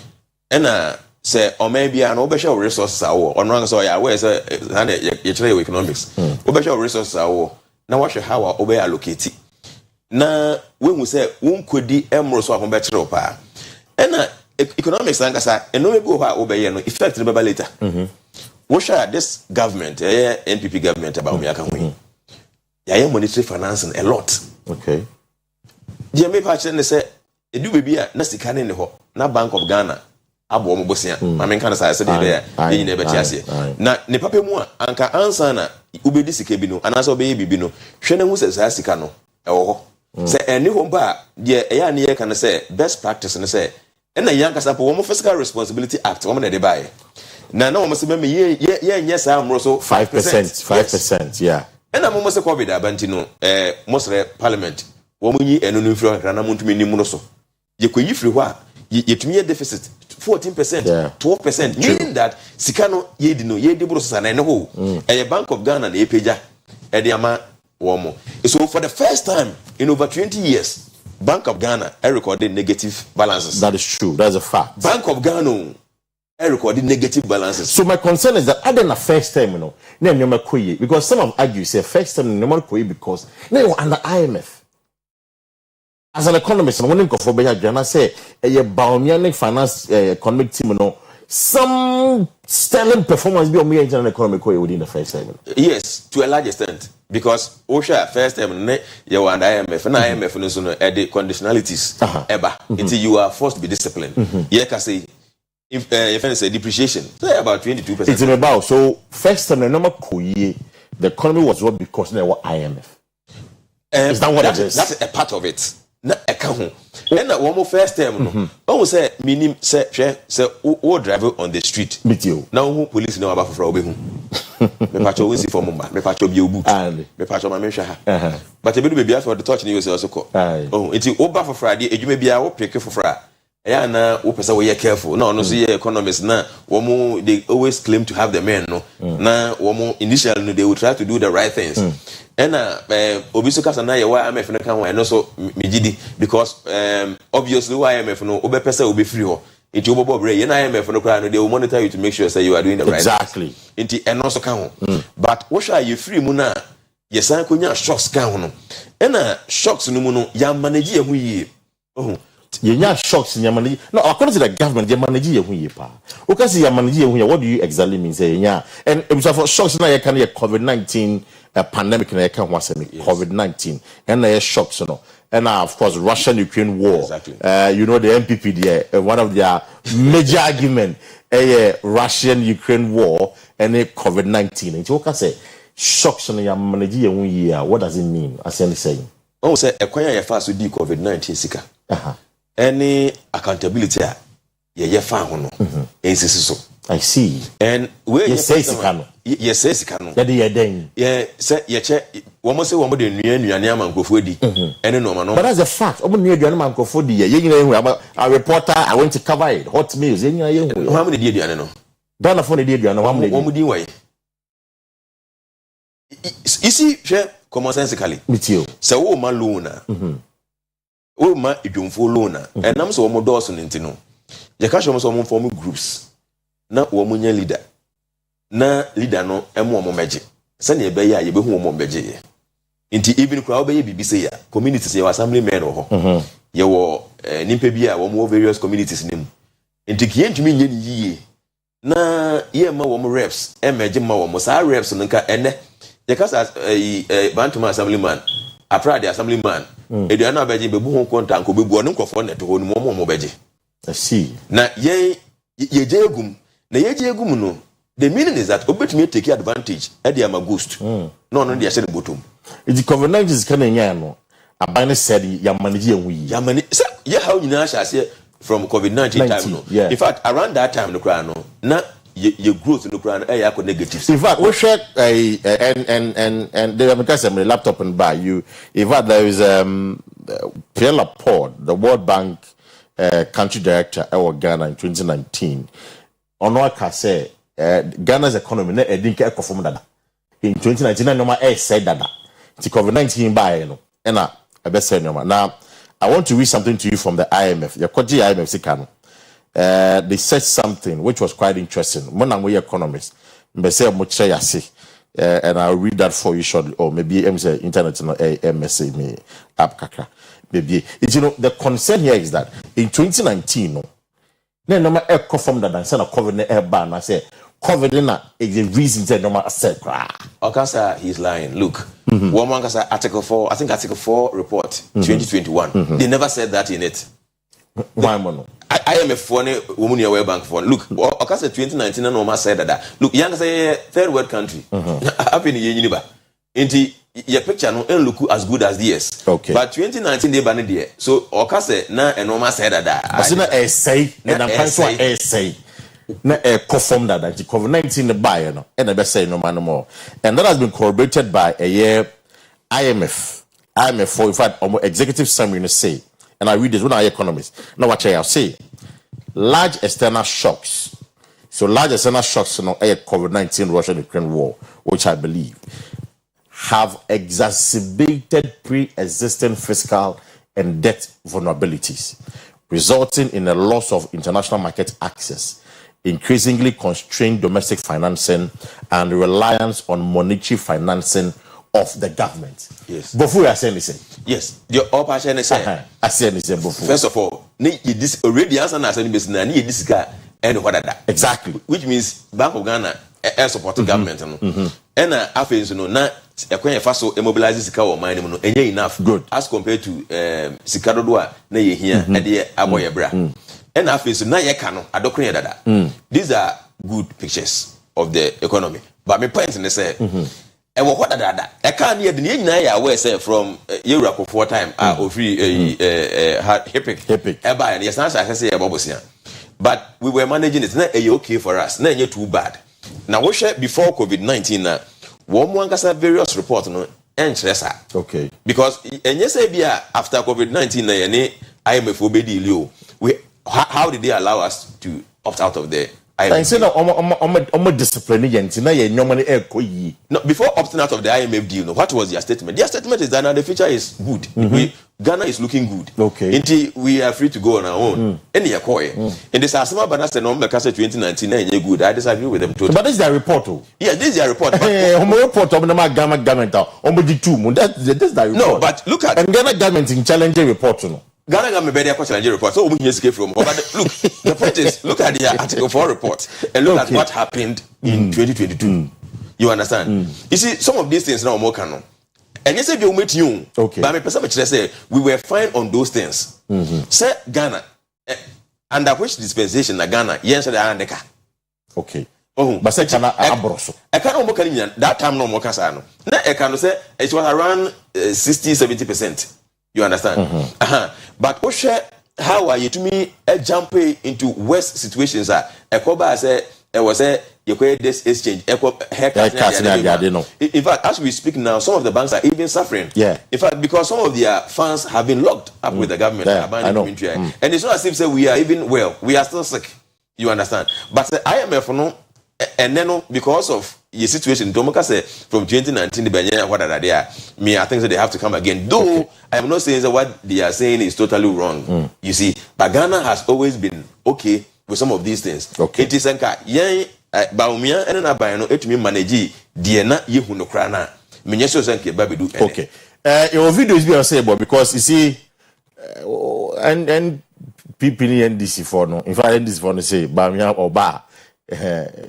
And say or maybe an obesha resources or on so yeah where say you economics obesha resources are now what how obe allocate na when we say won kodi emro so akobetre pa na economics angasa eno ebe ho obe ye no effect be later what share this government NPP government about me aka ho ya monetary financing a lot. Okay, je me pa chere ne say edu bebi a na sika ne ho na Bank of Ghana abo mo bosia ma men kan say dey yin na beti ase na ne papa mu anka ansa na ubedi sika bi no anasa obeye bibi no hwe na hu say sika no e wo ho say eni ho ba de eya ne ye kan say best practice ne say na yan kasa po wo fiscal responsibility act wo na de bae na wo se me ye nye sa amro so 5%, yeah na mo se covid abanti no mosre parliament wo munyi enu no firi akra na montumi ni mu no so ye koyi firi ho a ye deficit 14%, 12%, meaning that Sikano Yedi Brusa and ho a Bank of Ghana and Epeja Ediama Womo. So for the first time in over 20 years, Bank of Ghana recorded negative balances. That is true. That's a fact. Bank of Ghana recorded negative balances. So my concern is that I didn't first time, because some have argued say first time because they were under IMF. As an economist, I want to go for Benya Jana say a Baumianic finance economic team some sterling performance be on me internal economic way within the first term. Yes, to a large extent, because OSHA first term you and IMF and IMF no so at the conditionalities ever until you are forced to be disciplined. Yeah, can say if I say depreciation, say about 22%. It's about so first term number koye the economy was what because there were IMF. Is that what it is? That's a part of it. Na account. And one more first term no. Oh say minim say o drive on the street. Meet you. Now who police know about for obehu. Me pacho we see for mumba. Me pacho bi obu. Me pacho ma menhwa ha. But e be do be for the touch ni we say also call. Oh, enti oba for Friday edwuma bia wo pick for Friday. Yeah, na wo pesa we careful. No so economists na womo they always claim to have the men no. Na womo initially no, they will try to do the right things. And obiso kasa na ye wa IMF no kan ho no so megidi because obviously why IMF no obe pesa obe free ho. Enti obobo bre ye na IMF no kra no they will monitor you to make sure say you are doing the right exactly thing. Enti eno so kan ho. But what shall you free mu na ye san konya shocks kan ho no. And shocks no mu no ya manage ye hu yie. Oh you shocks in your money. No, according to the government, your manager who pa. Okay, see your manager who what do you exactly mean say yeah? And it was for shocks now you can hear COVID-19 pandemic and I can was COVID-19 and there shocks you know. And of course Russian-Ukraine war. Exactly. You know the MPP there one of their major argument Russian-Ukraine war and COVID-19. And you can say shocks on your manager who year. What does it mean? As I'm saying. Oh, say a kwanya ya fast di COVID-19 sika. Any accountability ye fa ho no ensisi so I see and we yes sika no yes sika no ye den ye say ye che wo mo say wo mo de nuane amankofo di ene no ma no but that's a fact omo nuane amankofo di ye nyina ehu a reporter I went to cover it hot news ye nyina ehu wo am de di aduane no Dana phone di aduane wo mo di wai isi hwe common sensically mitio say wo ma loan na o ma idwumfo loan and nam so wo doso ntino ye ka shomo so mo form groups na wo mo nya leader na leader no emo mo meje se na ye be ya ye be hu mo meje ye nti even kwa wo be ye bibise ya communities ye assembly men wo ho ye wo nimpa bi a wo mo various communities nim nti kiye ntumi nye ni yiye na ye ma wo mo reps meje ma wo mo sa reps no nka ene ye ka sa bantuma assemblyman apra the assemblyman eduana abeje bebu ho konta nko bebu ono nkofo net ho no mo beje I see na ye je egum na ye je egum no the meaning is that obetumi take advantage e dey am ghost no dey share bottom it COVID-19 is kind of nya no abane said ya manage ye hu yi ya manage ye how nyina sha say from COVID-19 time no in fact around that time no kra no na your growth no kra no e ya negative in fact we share and the because my laptop and by you in fact there is Pierre Laporte the World Bank country director of Ghana in 2019 ono aka say Ghana's economy na edinka perform dada in 2019 no ma said dada the COVID-19 by no and I best say no ma now I want to read something to you from the IMF the Koji IMF sikano they said something which was quite interesting when I'm with economists and I'll read that for you shortly or maybe internet no message me app kaka maybe you know the concern here is that in 2019 no na eco form that and na COVID na ban na say COVID na is the reason that normal said Okasa he's lying look one man kasa article 4 I think article 4 report 2021 they never said that in it why mono IMF for ne woman your World Bank for look Okasa 2019 na normal said that look young say third world country happen in Uniba inti your picture no look as good as this okay but 2019 they ban there so Okasa na a normal said that asina say na pan say na perform that the COVID-19 the buy no and be say no man more and that has been corroborated by a year IMF for in fact executive summary say and I read this when I economists now what I say large external shocks so large external shocks no COVID-19 Russia-Ukraine war which I believe have exacerbated pre-existing fiscal and debt vulnerabilities resulting in a loss of international market access increasingly constrained domestic financing and reliance on monetary financing of the government. Yes. Before I say anything. Yes. The upper say. I say anything before. First of all, this already answer na say business na this guy and what that exactly, which means Bank of Ghana support government and after so no na ekwen fa so immobilize sika wo man no enye enough good as compared to sika dodo a na ye hia e de aboye bra and after so na ye ka no adokron dada these are good pictures of the economy but my point in say e wo what dada e ka na ye de nyina ya aware say from Europe for time ofri epic e ba and yes na say e bobosia but we were managing it na e okay for us na enye too bad now we share before COVID-19 na one kasa various reports no enchesa okay because enye say bia after COVID-19 na ye IMF obedi lio we how did they allow us to opt out of the IMF? I say no discipline yenti na ye nyoma ne ekoyi. No, before opting out of the IMF deal, no, what was their statement? Their statement is that now the future is good. Ghana is looking good. Okay. Until we are free to go on our own. Any akoye. In the Asama Banasa no Mekasa 2019 na good. I disagree with them totally. But this is their report. Yeah, this is their report. Report of the government that's the report. No, but look at and Ghana government in challenging report no. Ghana government better question report. So we escape from. But look, the point is, look at the Article 4 report and look at what happened in 2022. You understand? You see, some of these things now more canon. And you say you meet you. Okay. But my person say we were fine on those things. Say Ghana, under which dispensation na Ghana? Yes, the Andeka. Okay. But say Ghana abroso. I can't almost that time no more casano. Na I can say it was around 60-70%. You understand? But how are you to me jump into worse situations? Ekoba say was you create this exchange. In fact, as we speak now, some of the banks are even suffering. Yeah. In fact, because some of their funds have been locked up with the government. I know. And it's not as if say we are even well. We are still sick. You understand? But the IMF no, and then because of your situation, Domoka say from 2019 me I think that they have to come again. Though I am not saying that what they are saying is totally wrong. You see, but Ghana has always been okay with some of these things. Okay. It is enka yen baumia and na bayano etumi manage die na yehu no kra na menye so senke ba bedu. Okay. Your video is being saying because you see and people in NDC for no. In fact NDC for no say baumia oba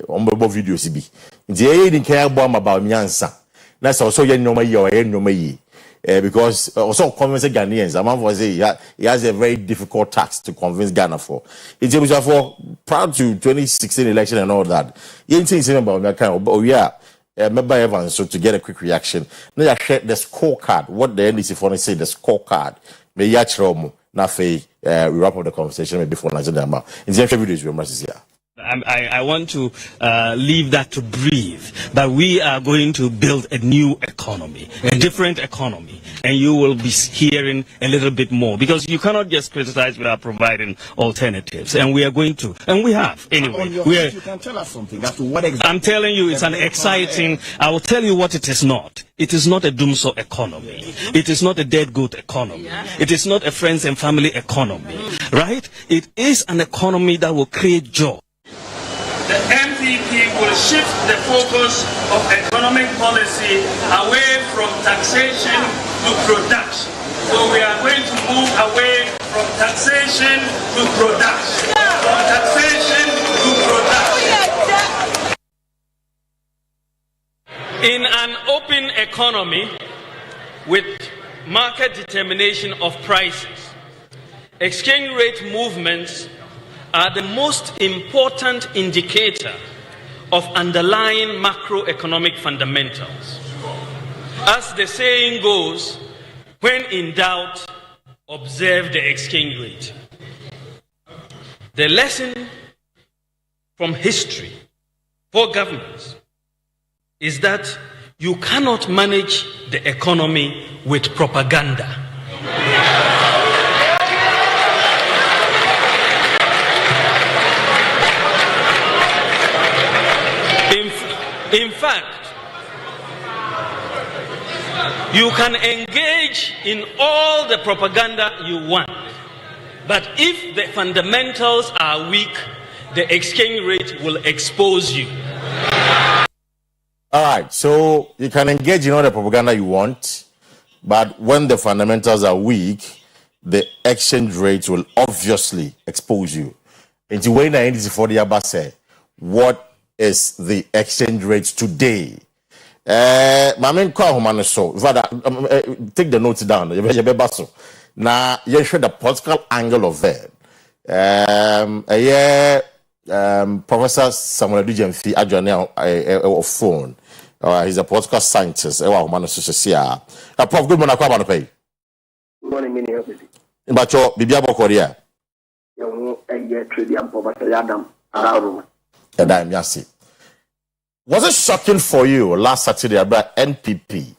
ombo video si bi nti e din kan abo am about nyansa na so ye nyoma yi o ye nyoma yi because also convince Ghanaians among for say he has a very difficult task to convince Ghana for it was for proud to 2016 election and all that you think about me kind of member Evans so to get a quick reaction now you share the scorecard what the NDC for say the scorecard may ya chromo na fe we wrap up the conversation maybe for Nigeria ma in the videos we must see. I want to leave that to breathe, that we are going to build a new economy, a different economy, and you will be hearing a little bit more, because you cannot just criticize without providing alternatives, and we are going to, and we have, anyway. You can tell us something as to what exactly. I'm telling you, it's an exciting, I will tell you what it is not. It is not a doomsday economy. It is not a dead goat economy. It is not a friends and family economy, right? It is an economy that will create joy. The MPP will shift the focus of economic policy away from taxation to production. So we are going to move away from taxation to production. From taxation to production. In an open economy with market determination of prices, exchange rate movements are the most important indicator of underlying macroeconomic fundamentals. As the saying goes, when in doubt, observe the exchange rate. The lesson from history for governments is that you cannot manage the economy with propaganda. In fact, you can engage in all the propaganda you want, but if the fundamentals are weak, the exchange rate will expose you. All right, so you can engage in all the propaganda you want, but when the fundamentals are weak, the exchange rate will obviously expose you. Into when I NDC for the Abase, what is the exchange rate today? My main call man so take the notes down. Now you show the political angle of it. Professor Samuel Dujemfi Adjournal of phone. He's a political scientist. Prof, good morning. Good morning, but your Bibiabo Korea. Was it shocking for you last Saturday about NPP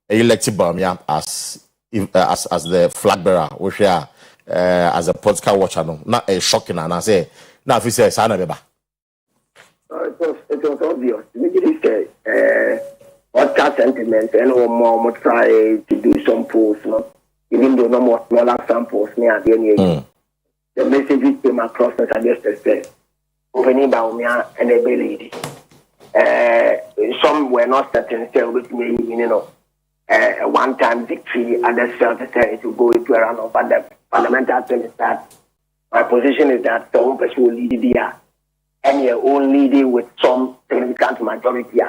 elected Bamia as the flag bearer, which as a political watcher? Not a shocking, and I say, now if you say, Sana Beba. It was obvious. We did say, podcast sentiment, and more try to do some posts, no? Even though no more smaller samples near the end. The messages came across as I just said, opening Baumia and a lady. Some were not certain, still with me, you know, a one-time victory, others felt that to go into a runoff. But the fundamental thing is that my position is that some person will lead here, and your own leading with some significant majority.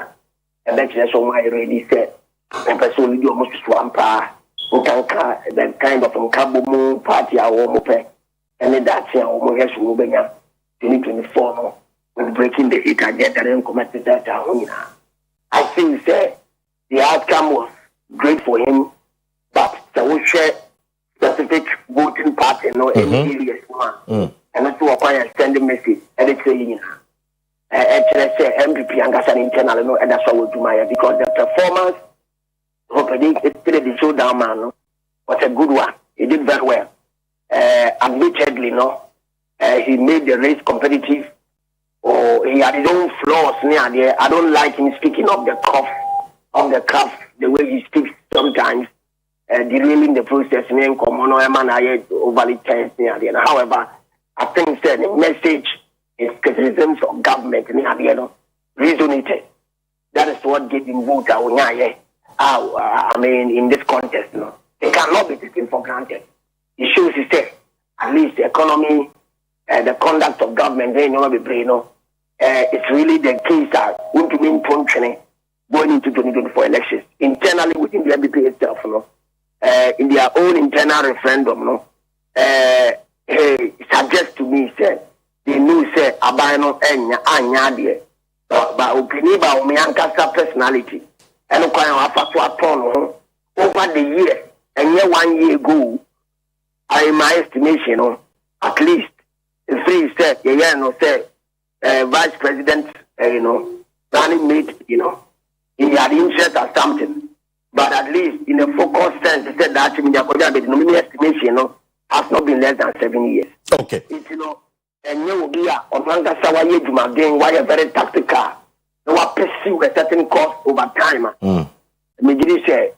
And that's just what I already said. The person will lead almost swampa. The kind of Kabumu party I want to and that's almost 2024 with breaking the heat agenda and committed that. I think the outcome was great for him, but there was a specific voting pattern or any areas one. And that's why I send a message and it's saying actually say MPP and gas internal and that's what we'll do my because the performance it showed down man was a good one. He did very well. Admittedly, he made the race competitive. Or he had his own flaws near there. I don't like him speaking of the craft, the way he speaks sometimes, derailing the process. Overly tense near there. However, I think that the message is criticisms of government near there resonated. That is what gave him vote. I mean, in this contest, they cannot be taken for granted. It shows at least the economy, the conduct of government, they know be brain. It's really the case that want to mean functioning going into 2024 elections internally within the MPP itself. In their own internal referendum, suggest to me they knew abano anya but opinion about me and personality and over the year and 1 year ago. In my estimation, at least, if he said, Vice President, running mate, he had interest or something. But at least in a focused sense, he said that in the estimation, has not been less than 7 years. Okay. It's, and you will be on Manga Sawaye Jumagin, why a very tactical. No, I pursue a certain cost over time. Maybe say,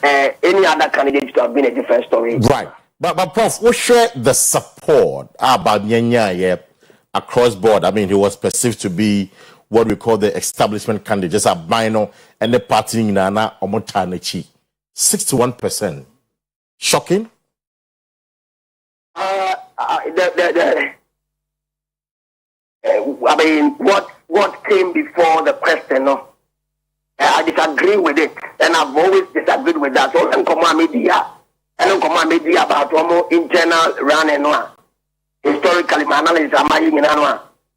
any other candidate to have been a different story. Right. But Prof, we share the support about Nyanya across board. I mean, he was perceived to be what we call the establishment candidate, just a minor and the party in Nana Omotanechi. 61%. Shocking? I mean, what came before the question, I disagree with it. And I've always disagreed with that. So, media. I don't come media about internal run and historically, my analysis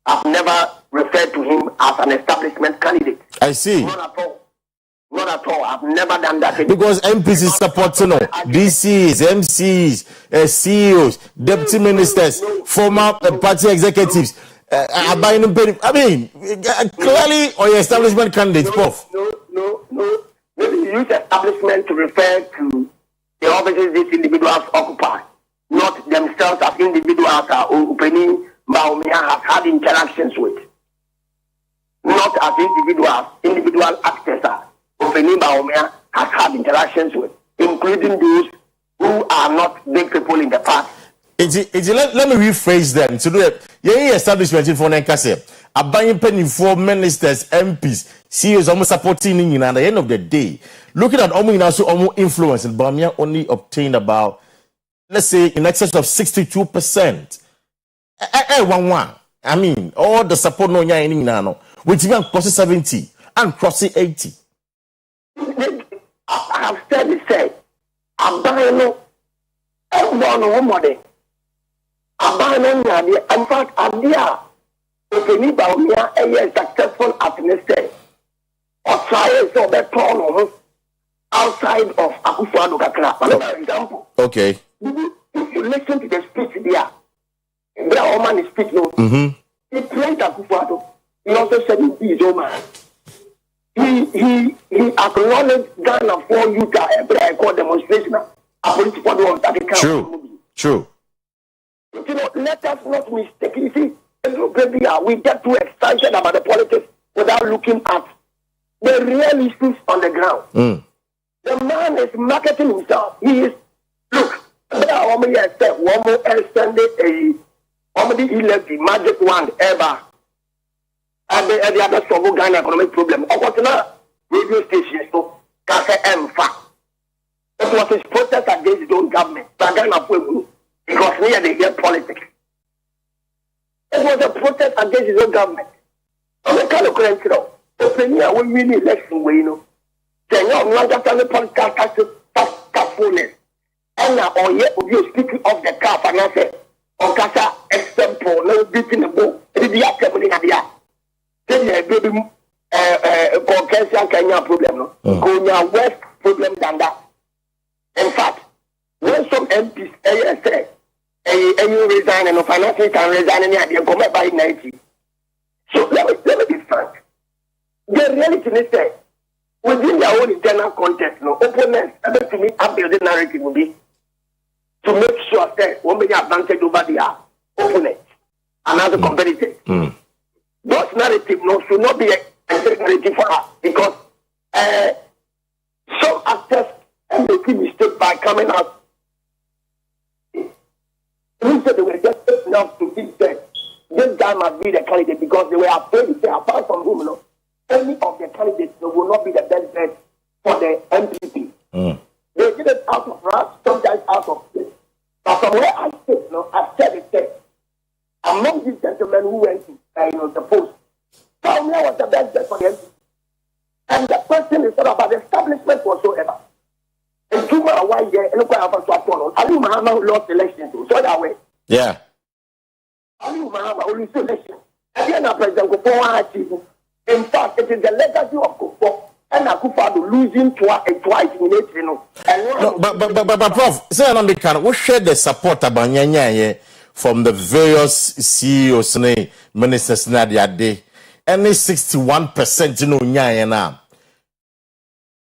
I've never referred to him as an establishment candidate. I see. Not at all. I've never done that. Because MPs support, DCs, MCs, CEOs, deputy ministers, former party executives. I mean, clearly, or your establishment candidate, Prof. No. Maybe you use establishment to refer to the offices these individuals occupy, not themselves as individuals opening Baumia has had interactions with. Not as individual actors opening Baumia has had interactions with, including those who are not big people in the party. Let me rephrase them. To do it, establishment for Nankase, a buying penny for ministers, MPs, CEOs, almost supporting in, and at the end of the day, looking at almost influence, and Bamia only obtained about, let's say, in excess of 62%. 1-1. I mean, all the support no nya any no. With even crossing 70 and crossing 80. I have said it. I'm buying no. I'm buying no. In fact, I'm there. If you need a successful administrator, or try so that turn outside of Akua Asieduaa. Another example. Okay. If you listen to the speech there, the woman is speaking. He praised Akua Asieduaa. He also said he is old man. He acknowledged Ghana for youth a call demonstration. A political one that he can. True. You know, let us not mistake. You see, baby, we get too excited about the politics without looking at the real issues on the ground. The man is marketing himself. He is, look, one more extended a magic wand ever. And the other solve Ghana economic problem. Radio station, so Cafe M-FA. It was his protest against his own government. Because near they hear politics. It was a protest against his own government. I'm a kind of current, you know. The premier will really election way, you know. Then you don't understand the political fullness. And now, you speaking of the car, and I said, on Casa example, no beating the book, it is the assembly at the then you baby Caucasian Kenya problem, no? Konya West problem than that. In fact, when some MPs say, you resign and financially can resign and you come by 90. So let me be frank. The reality is that within their own internal context, no opponents able to meet up the narrative will be to make sure that one may advantage over their opponents and other competitors. Those narratives should not be a narrative for us because some actors make a mistake by coming out. They said they were just enough to think that this guy must be the candidate because they were afraid to say, apart from whom, any of the candidates will not be the best bet for the MPP. They did it out of wrath, sometimes out of this. But from where I sit, I said it. Among these gentlemen who went to the post, Saumia was the best bet for the MPP. And the question is not about the establishment whatsoever. And 2 months away there, and look what happened to Akua. Ali Mahama lost election too, so that way. Yeah. Ali Mahama only lost election. And then President Kufuor achieved. In fact, it is the legacy of Kufuor and Akufo losing twice in it, No, but Prof, say another kind. What share the support about Nyanya from the various CEOs, ministers, Nadia Day, and 61% Nyanya now.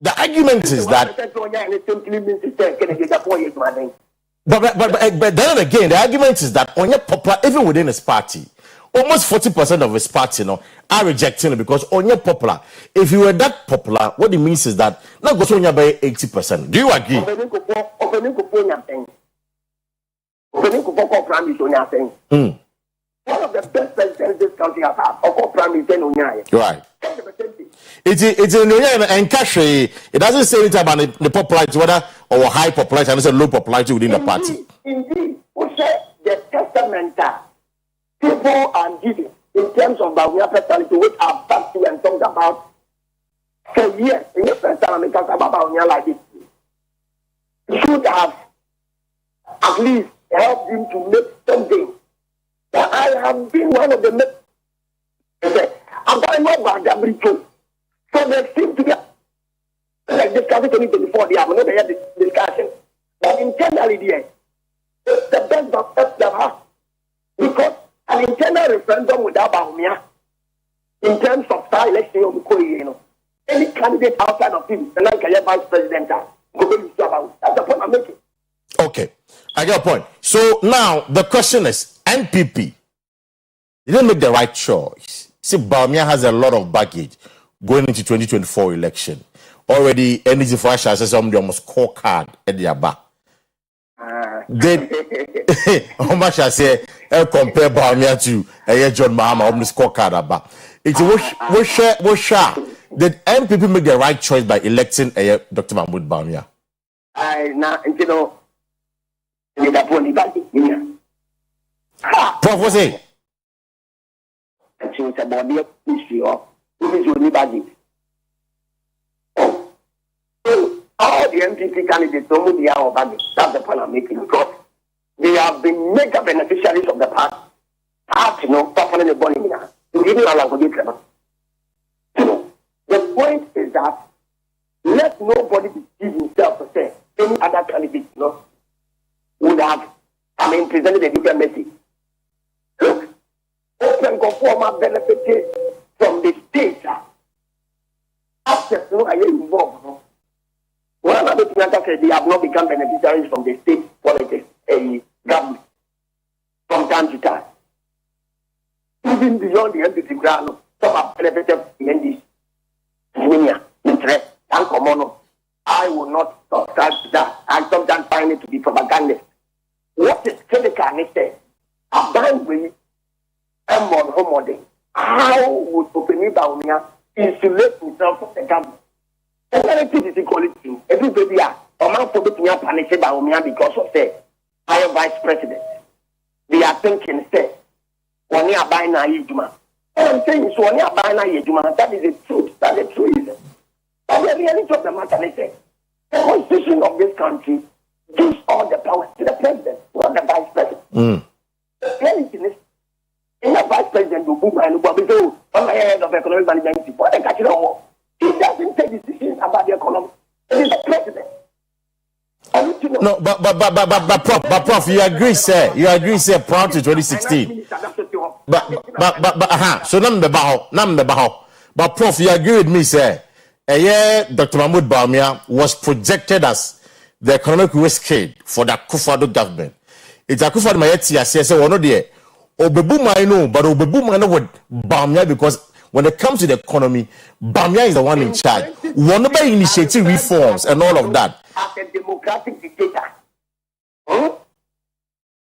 The argument is that. But then again, the argument is that on your popular, even within his party, almost 40% of his party are rejecting it because on your popular. If you were that popular, what it means is that not go to by 80%. Do you agree? One of the best presidents this country has had, right. It's in cash. It doesn't say anything about the popularity, whether or high popularity and it's a low popularity within the party. Indeed, we say the testament people are giving in terms of Bawumia personality, which I've talked to and talked about for years. In the first time I talked about Bawumia like this, should have at least helped him to make something. But I have been one of the I'm going about that. So there seems to be like discussing 2024, they have not had this discussion. But internally, it's the best of them because an internal referendum without Bawumia, in terms of style election, any candidate outside of him, the like vice president, that's the point I'm making. Okay, I get a point. So now the question is, NPP, they didn't make the right choice. See, Bawumia has a lot of baggage going into 2024 election. Already, energy for us says somebody almost scorecard at their back. Then, how much I say, compare Bawumia to John Mahama on the scorecard about. It's what share. Did NPP make the right choice by electing Dr. Mahmoud Bawumia? Prof, what's it? And she was about the history of budget. All the MPP candidates don't be our budget. That's the point I'm making, because they have been mega beneficiaries of the past. Suffering the body now. The point is that let nobody deceive himself to say any other candidate would have, presented a different message. Look, open conformer benefited from the state. After I get involved, one other thing that they have not become beneficiaries from the state politics, government, from time to time. Even beyond the MPP ground, some have benefited in this interest and common. I will not subscribe to that. I sometimes find it to be propaganda. What is critical is that a boundary and more how would Opemi Bawumia insulate himself from the government? Everything is equality. Everybody are punished Bawumia because of the higher vice president. They are thinking, say, one year by na yejuma. I'm saying so one year by na yejuma. That is the truth. That is the truth. But the reality of the matter is that the constitution of this country gives all the powers to the president, not the vice president. The reality is, in the vice president, on the head of economic management, what they catch it on. He doesn't take decisions about the economy. It is the president. No, but Prof, you agree, sir. You agree, sir, prior to 2016. So nam the baho. But Prof, you agree with me, sir. Dr. Mahmoud Bawumia was projected as the economic risk kid for the Akufo government. It's Akufo Mayeti say one there. Obebu no, but Obebu no with Bawumia, because when it comes to the economy, Bawumia is the one in charge. One by initiating reforms and all of that. As a democratic dictator,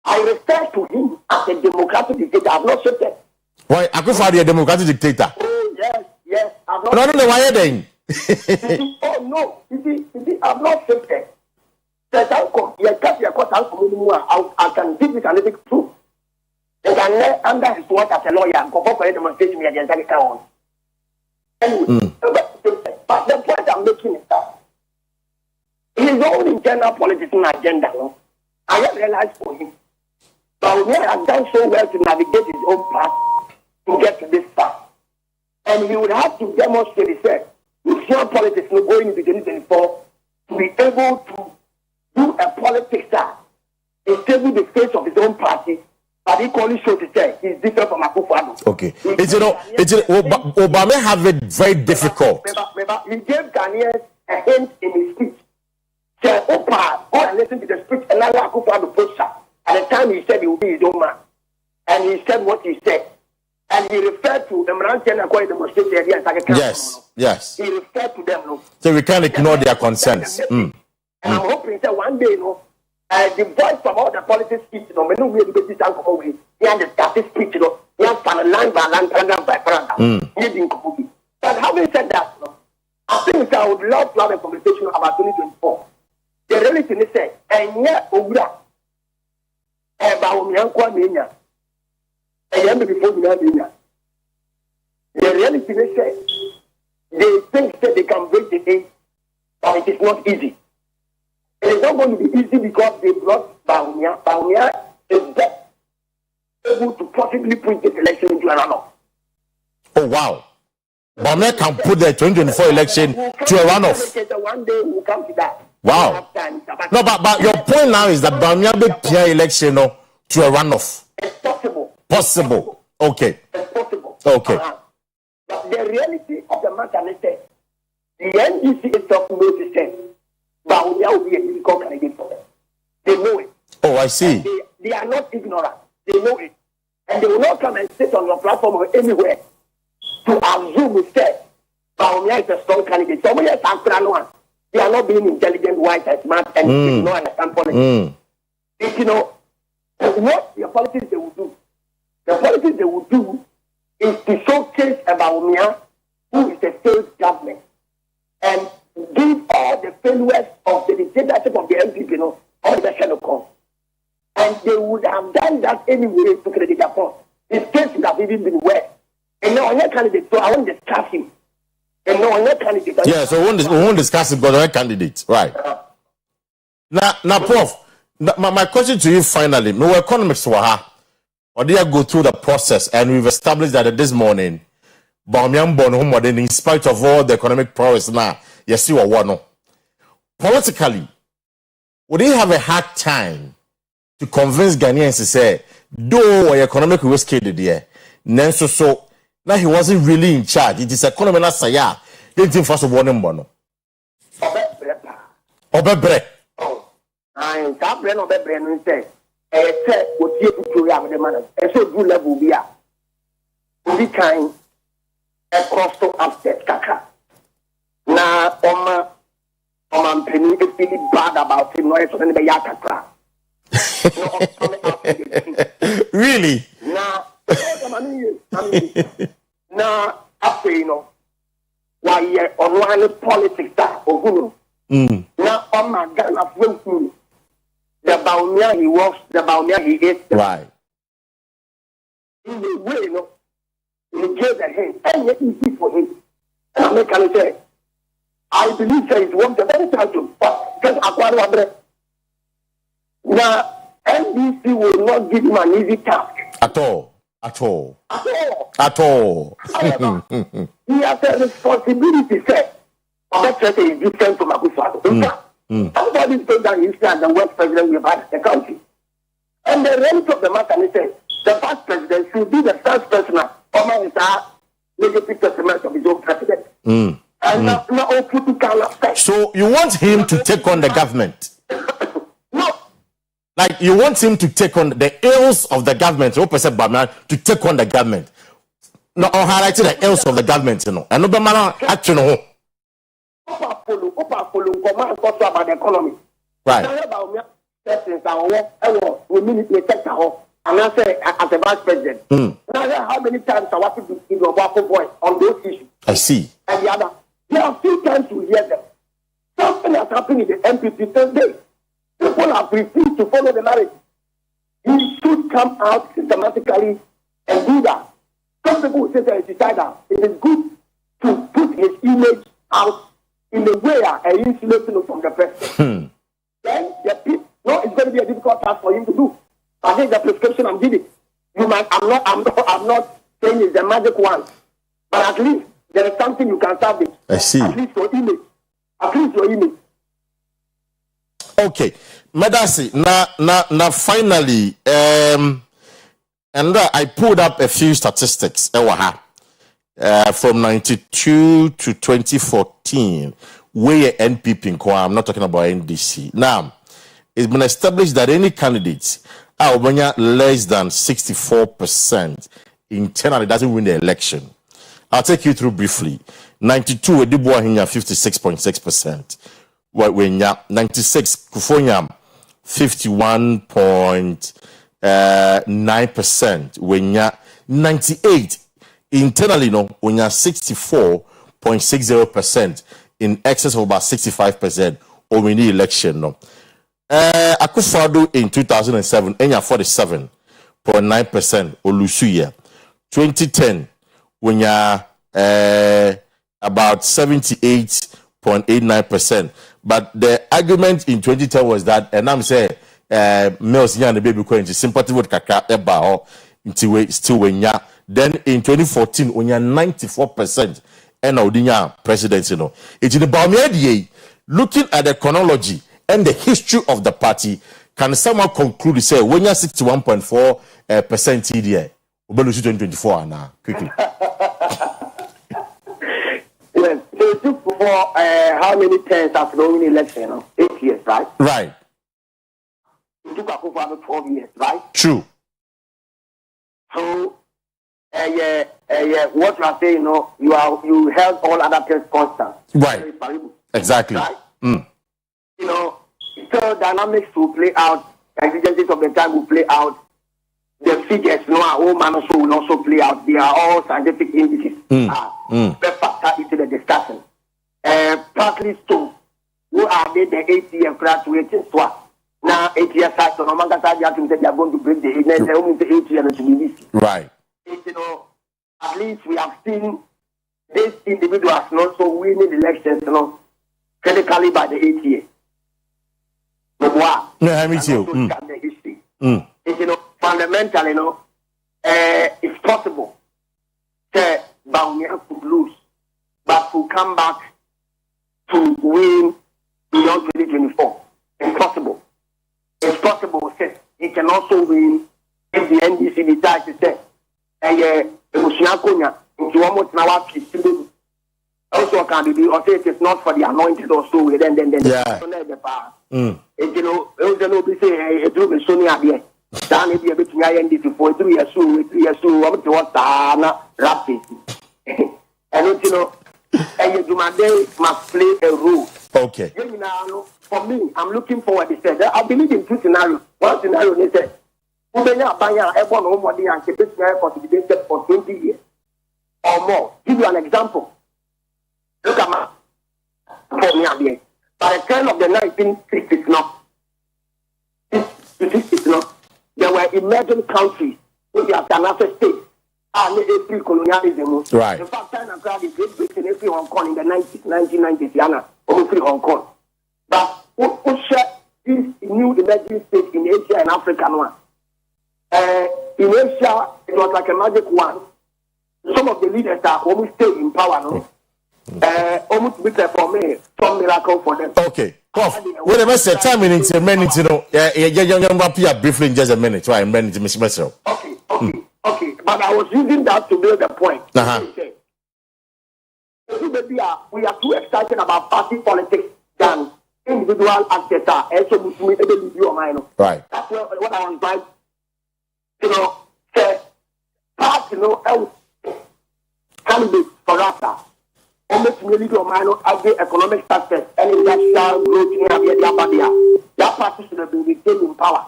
I refer to him as a democratic dictator. I have not said that. Why Akufo is a democratic dictator? Oh yes. I've not. No. Why then? Oh no, I've not said that. I can give you analytic proof. They can lay under his work as a lawyer and go for a demonstration with the entire town. Anyway, but the point I'm making is that his own internal political agenda, I have realized for him. But he has done so well to navigate his own path to get to this path. And he would have to demonstrate himself with your politics going into 2024 to be able to do a politics that is stable the face of his own party, but equally so to say he's different from Akufo. Okay. Obama have it very difficult. He gave Ghanaians a hint in his speech. Say, Opa, go and listen to the speech and now Akufo poster. At the time he said he would be his own man. And he said what he said. And he referred to the Marantian Akwa demonstration. Yes. He referred to them. No? So we can't ignore their concerns. And I'm hoping that one day, the voice from all the politics speech, we don't really be this alcohol with. He had the static speech, he has line by line, paragraph by paragraph. But having said that, I think I would love to have a conversation about 2024. The reality is that, and yet, Obra, Bawumia, before the reality is that they think that they can break the age, but it is not easy. It is not going to be easy because they brought Bawumia. Bawumia is able to possibly put this election into a runoff. Oh, wow. Bawumia can put the 2024 election to a runoff. One day we'll come to that. Wow. No, but your point now is that Bawumia will play election to a runoff. It's possible. Possible. Okay. It's possible. Okay. But the reality of the matter is that the NDC itself knows the same. Bawumia will be a difficult candidate for them. They know it. Oh, I see. They are not ignorant. They know it. And they will not come and sit on your platform or anywhere to assume instead Bawumia is a strong candidate. Some of them they are not being intelligent, wise, and smart, and they don't understand politics. What the politics they will do, is to showcase a Bawumia who is a failed government and give all the failures of the dictatorship of the MPP, all the shadow come. And they would have done that anyway to credit Japan. His case would have even been worse. And now on your candidate, so I won't discuss him. And now on your candidate. Yeah, so we won't discuss it, but on your candidate, right? Now, Prof, my question to you finally, no economics waha, or they go through the process, and we've established that this morning, in spite of all the economic prowess now, yes, you are one. Politically, would they have a hard time to convince Ghanaians to say, though economic risk there, Nanso so now he wasn't really in charge. It is economy na saya. He didn't first of all bono. Obebre. Oh, I that brain obebre no say. Say what you to am the man. So good level be a. We kind a cost to upset kaka. Na oma penny is feeling bad about him. No, it's only the yakakra. Really? Now, after you know, why you're on politics that or now on my gun of winking the Baumia he was, the Baumia he is. Right. In the way, you know, he gave the hand, and yet easy for him. And I make a say, I believe that it was the very time to, but because Akua Asieduaa. Now, NBC will not give him an easy task. At all. However, He has a responsibility set. That is different from Akua. In fact, everybody said that he's the worst president we've had in the country. And the rest of the matter is that the past president should be the first person among his negative testament of his own president. And not put to So you want him to take on the government? Like you want him to take on the ills of the government, to take on the government. No, or highlighting the ills of the government, you know. And no man action. About the economy. Right. And I say as a vice president. Now how many times I want to be in your voice on those issues? I see. And the other, there are few times we hear them. Something has happened in the MPP Thursday. People have refused to follow the narrative. He should come out systematically and do that. Some people say that it is good to put his image out in a way and insulation from the press. Then the people, no, it's going to be a difficult task for him to do. I think the prescription I'm giving, I'm not saying it's the magic one, but at least there is something you can salvage. I see. At least your image. Okay, Medasi. Now, finally, and I pulled up a few statistics. From 92 to 2014, where NPP in I'm not talking about NDC. Now, it's been established that any candidates are less than 64% internally doesn't win the election. I'll take you through briefly. 92, Edibuwa Hinya 56.6%. When 96, Kufonya 51.9%. When 98, internally, when 64.60%, in excess of about 65% over the election. Akufo-Addo in 2007, 47.9% Olusuya. 2010, when about 78.89%. But the argument in 2010 was that, and I'm saying, males and the baby going to sympathy with Kaka Eba into still when ya. Then in 2014, when you're 94% and Odinya president, you know, it's in the Baumia. Looking at the chronology and the history of the party, can someone conclude to say when you're 61.4% TDA, we'll lose 2024 now quickly. Yes, they took for how many times after the election? 8 years, right? Right. It took about 12 years, right? True. So, what you are saying, you held all other things constant. Right. Exactly. Right? So dynamics will play out, exigencies of the time will play out. The figures, our own man also will also play out. They are all scientific indices. They factor into the discussion. Partly so, who are they the 8 year graduates? Now 8 years after, no man can say they are going to break the 8 years to be this. Right. You know, at least we have seen these individuals not so winning elections, you know, critically by the 8 years. But what? Yeah, me too. The history. You know, fundamentally, you know, it's possible that Baumia could lose, but could come back to win beyond 2024. It's possible. It's possible that he can also win if the NDC decides to say, it was now also can be or say it is not for the anointed or so. Then yeah. You know, be say it will be Sonia here. Dan if you be to NDC for 3 years, 3 years, I'm to what rapid. And you know, and you must play a role. Okay. You know, for me, I'm looking forward to say that I believe in 2 scenarios. One scenario they say, for 20 years or more. Give you an example. Look at my for me here. By the time of the 1960s now, there were emerging countries which are another state and a pre-colonialism. Right. In fact, China crowd is Great Britain free Hong Kong in the 1990s, over free Hong Kong. But who share this new emerging state in Asia and Africa now? In Asia, it was like a magic wand. Some of the leaders are almost stay in power, no? Almost be for me, some miracle for them. Okay. Prof, wait a minute, 10 minutes, a minute, you know. Young wrap here briefly in just a minute. Right, a minute, Mr. Messer. Okay. But I was using that to build a point. We are too excited about party politics than individual actors are. Right. That's what I was like. You know, the part, you know, candidate for us. Almost really do economic success and industrial growth in Abia. That party should have been retained in power.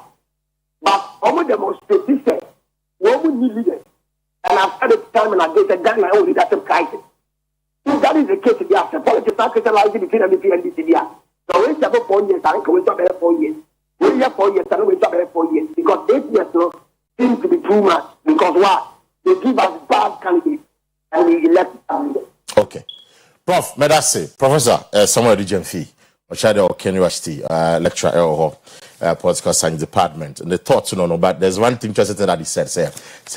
But almost demonstrate this, we need leaders. And I've had a time and I get a Ghana own leadership crisis. If that is the case, the after politics are crystallizing between MVP and DCDR. So we have 4 years, I think we have 4 years. We have 4 years, and we have 4 years. Because 8 years now seems to be too much. Because what? They give us bad candidates and we elect candidates. Okay. Prof, Medase, Professor Samuel Dijemfi, Ochade Oken University, lecturer political science department. And the thoughts, you know, but there's one thing interesting that he said, say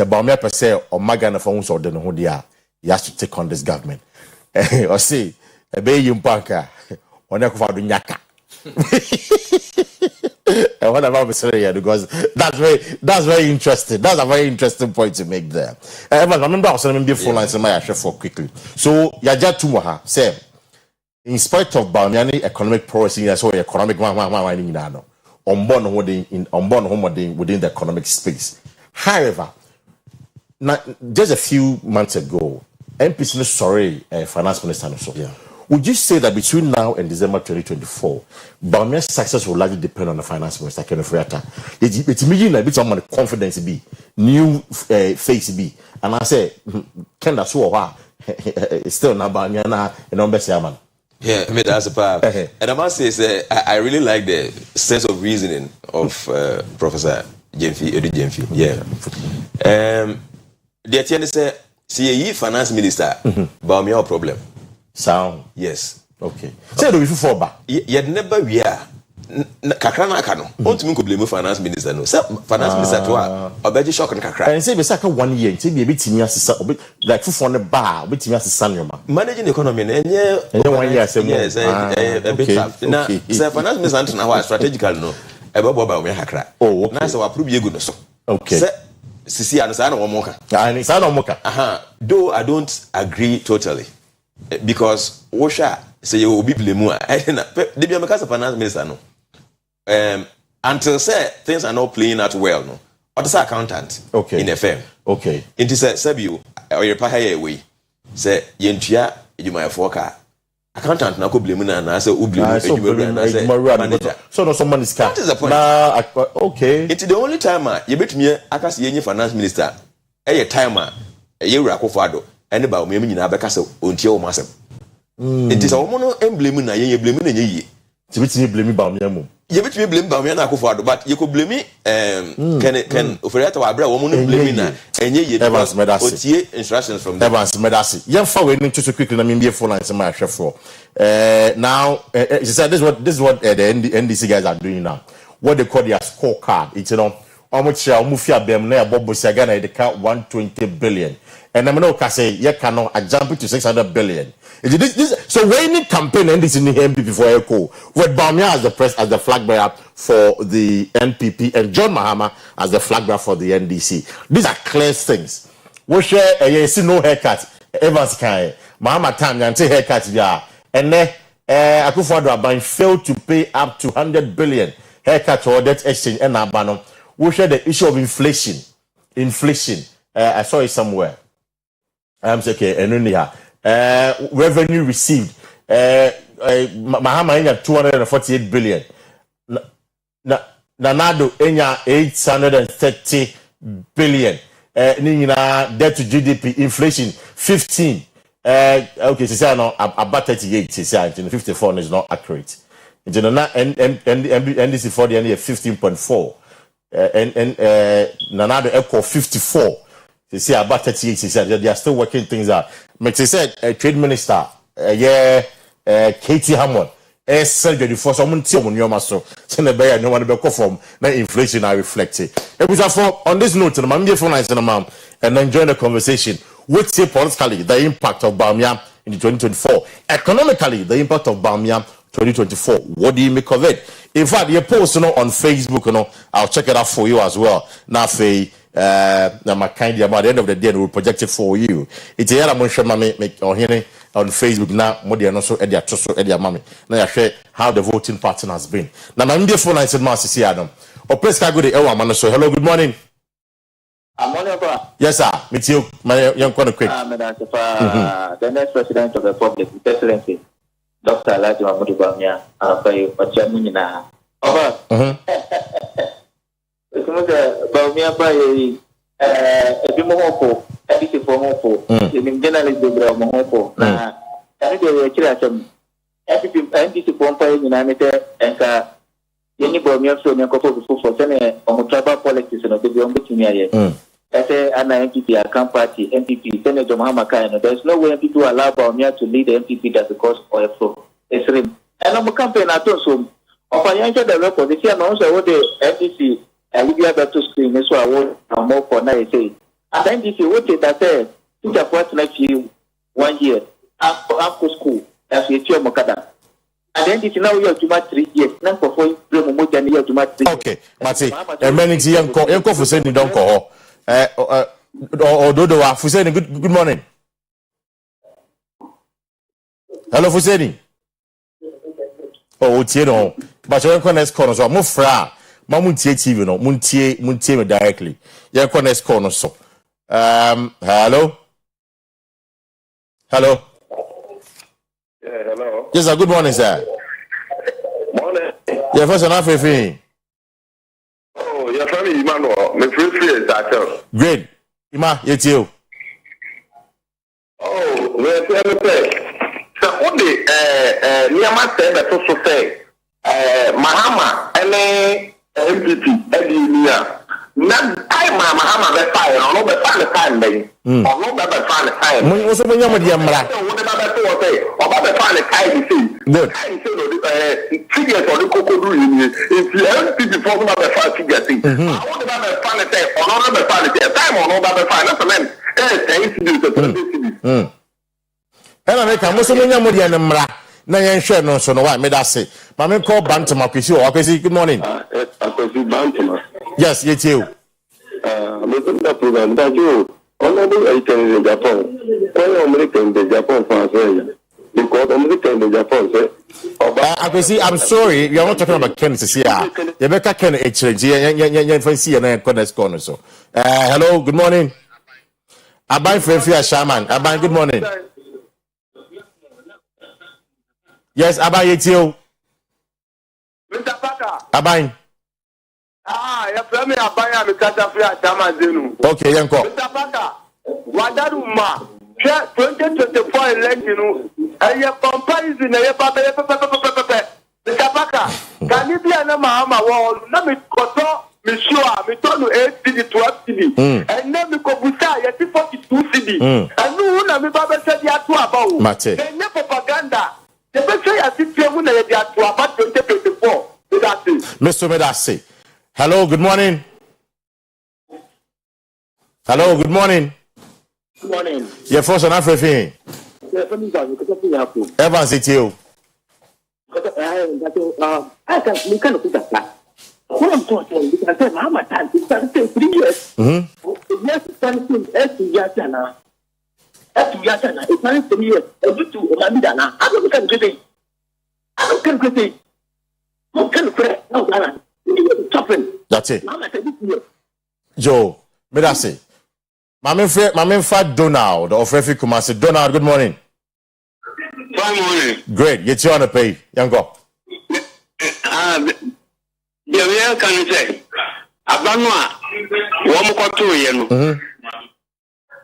Baumia per se, or Magana for uns or the Nodia, he has to take on this government. Or say, a bay in banker, or Nekova Nyaka. And what about Mr. here? Because that's very interesting. That's a very interesting point to make there. I remember I was saying before lines in my for quickly. So Yaja Tumaha say, in spite of Bamiani economic policy, I saw economic on born within the economic space. However, just a few months ago, MPC sorry, finance minister so. Yeah. Would you say that between now and December 2024, Bamia's success will largely depend on the finance minister, Kenneth Friata? It's immediately a bit of confidence be, new face be. And I say, Ken, that's what it's still not Bamia and on Bessiaman. Yeah, I mean, that's a part. And I must say, I really like the sense of reasoning of Professor Edu Jemfi. Yeah. The attorney said, see, a finance minister, Bamia problem. Sound. Yes. Okay. Say do before ba. Yet never we are. Kakra na aka no. Want me ko blame finance minister no. Say finance minister to a obeji shock na kakra. And say be say 1 year, say be bitimi asesa like fufu on the bar, bitimi asesa nyoma. Managing the economy na enye 1 year say yes, a bit tough. Na say finance minister na how strategical no. E bo ba we kakra. Oh, okay. Na say we approve egu no so. Okay. Say sisi anu say na wo moka. And say na wo moka. Though I don't agree totally. Because Osha say you will be blame the be a finance minister no. Until say things are not playing out well no. Or the accountant in FM. Okay. It is a Sabio Oyerepa higher way. Say yentua ejuma foka. Accountant na ko blame na say u blame ejuma na say manager. So no someone is That is the point. Okay. It's the only time you betumi akase yenye finance minister. Eye time ye wura kofado. Anybody me nyina abeka se ontie o masem. It is a woman emblem na ye blame na ye. Tibiti blame ba me am. you bet me blame Bamian Akufo-Addo, but you could blame me. Can Ofereta Wabra woman blame me and ye Evans Medasi instructions from Evans Medasi. Young forward into so quickly. I mean, be a full answer my chef for. Now, she said this is what the NDC guys are doing now. What they call their scorecard. It's how much Mufia Bem near Bob Busagana they count 120 billion. And I'm not say you cannot jump to 600 billion. So when you campaign NDC in the MPP for Echo, with Bamia as the flag bearer for the NPP and John Mahama as the flag bearer for the NDC. These are clear things. We share you see no haircut. Evans can Mahama time and say haircut yeah. And then Akufo-Addo failed to pay up to 100 billion haircut or debt exchange and Abano. We share the issue of inflation. I saw it somewhere. I'm saying okay, and only revenue received. Mahama enya 248 billion. Nanado enya 830 billion. Debt to GDP, inflation 15. Okay, she said no about 38. She said 54 is not accurate. NDC for the end 15.4. Nanado echo 54. They say about 38. She said they are still working things out. But she said trade minister, Katie Hammond, surgery for someone to on your master. Send a bear, no one be from the inflation I reflected. It was on this note, and I'm here for nice and then join the conversation. Which say politically the impact of Bamia in 2024, economically the impact of Bamia 2024. What do you make of it? In fact, you post on Facebook, I'll check it out for you as well. Now, my kind about the end of the day, we'll project it for you. It's a I'm sure make or hearing on Facebook now. More than also Edia Toso Edia Mami. Now I share how the voting pattern has been. Now my India phone I said Master Adam. Or press go the Ewa man. So hello, good morning. Yes, sir. Meet you, my young corner quick. The next president of the Republic, Presidency, Dr. Elijah Mahmoud Bamia, and Chairman now. Bamia by a Bimoho, a bit of Moho, in journalist of Moho. Now, I think they were some NPC Pompa United and any Bamia so near for Senate on tribal politics and of the Bamia. I say, an NPP, I can't party, NPP, Senator Mahama Kaino. There's no way people allow Bamia to lead the NPP that because oil flow. It's rim. And I'm a campaign at home. Of financial development, they see also what the NPC and Libya better screen is what I want more for now. Say, and NPC, what did I say? Put up what's next year, 1 year, after school, as we tell Mokada. And then now you have to match 3 years. Now for 4 years, to match 3 years. Okay, Matty, and many young call for sending don't call. Or Dodo, Fuseni, good morning. Hello, Fuseni. Oh, Tieno, but you're going to corner, so I'm fra. Mamuntie TV, no, Muntie directly. You're going to corner, so. Hello? Hello? Yeah, hello. Yes, sir, good morning, sir. Morning. Yeah, first and half a thing. Oh, your family, Emmanuel. My first is that. Great. Ima, it's you. Oh, we're saying, so only, Niama said that also say, Mahama, any MPP, any Nia. Now, Mahama, the fire, or no, the fire time, baby. Or no, the fire time. When was the Yamra? Or about the fire time, you see. Good. Figures or the cocoa, if you have people talking about the fire figure thing. I want about the fire time, or not the fire time, or no, about the fire. That's the man. And I make a Muslim Yamra. Na yen share no so no why me da say ma me call Bantama Kwesi o Kwesi good morning Kwesi Bantama yes yet you me the program that you only in Japan when American in Japan for because American in Japan say Kwesi I'm sorry you are not talking about Ken here you better Ken exchange yen fancy na connect corner so hello good morning Aban Frefia Shaman Aban good morning. Yes, Aban Yetio. Mr. Baka. Aban. Your family Aban and Mr. Free Shaman Zenu. Okay, Yanko. Mr. Baka. Wadaruma. 2024 election. And your comparison, Mr. Baka. Can you be an ama wo na me koto me sure me turn 8 cedi 12 cedi and then me ko busa ya 42 cedi and no na me ba be say dia to aba o Mate. Kenya propaganda the be say ya ti mu na ya dia to aba 2024 that's it. Mr. Medasi. Hello, good morning. Hello, good morning. Good morning. You're first on Africa. Evans, it's you. I can we can put that. What I'm talking, because I Mama time to start 3 years. Yes, something else to Yatana. As to Yatana, it's not 3 years. I do to Olamidana. I don't can get it. I don't can get it. How can pray? No, Dana. That's it. Joe, Medasi. Mama Fat Donald of Refi Kumasi. Donald, good morning. Good morning. Great. Get you on the pay. Yango. The way can say, Abanwa, one more to you.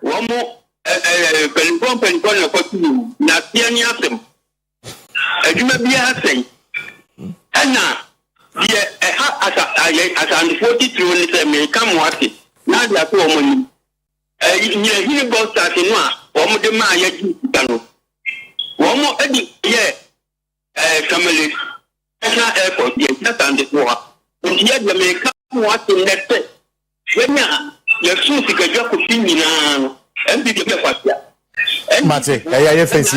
One more, Penipon, not Pianiasm. You may be asking. And now, as I'm 42 minutes, I may come watch it. Now they are 2 money. You go starting one more the Maya. One more, family. Airport, yes, that's on the war. And yet, you may come watching next day. When you're so sick of your opinion and be the best. Mate, I FNC.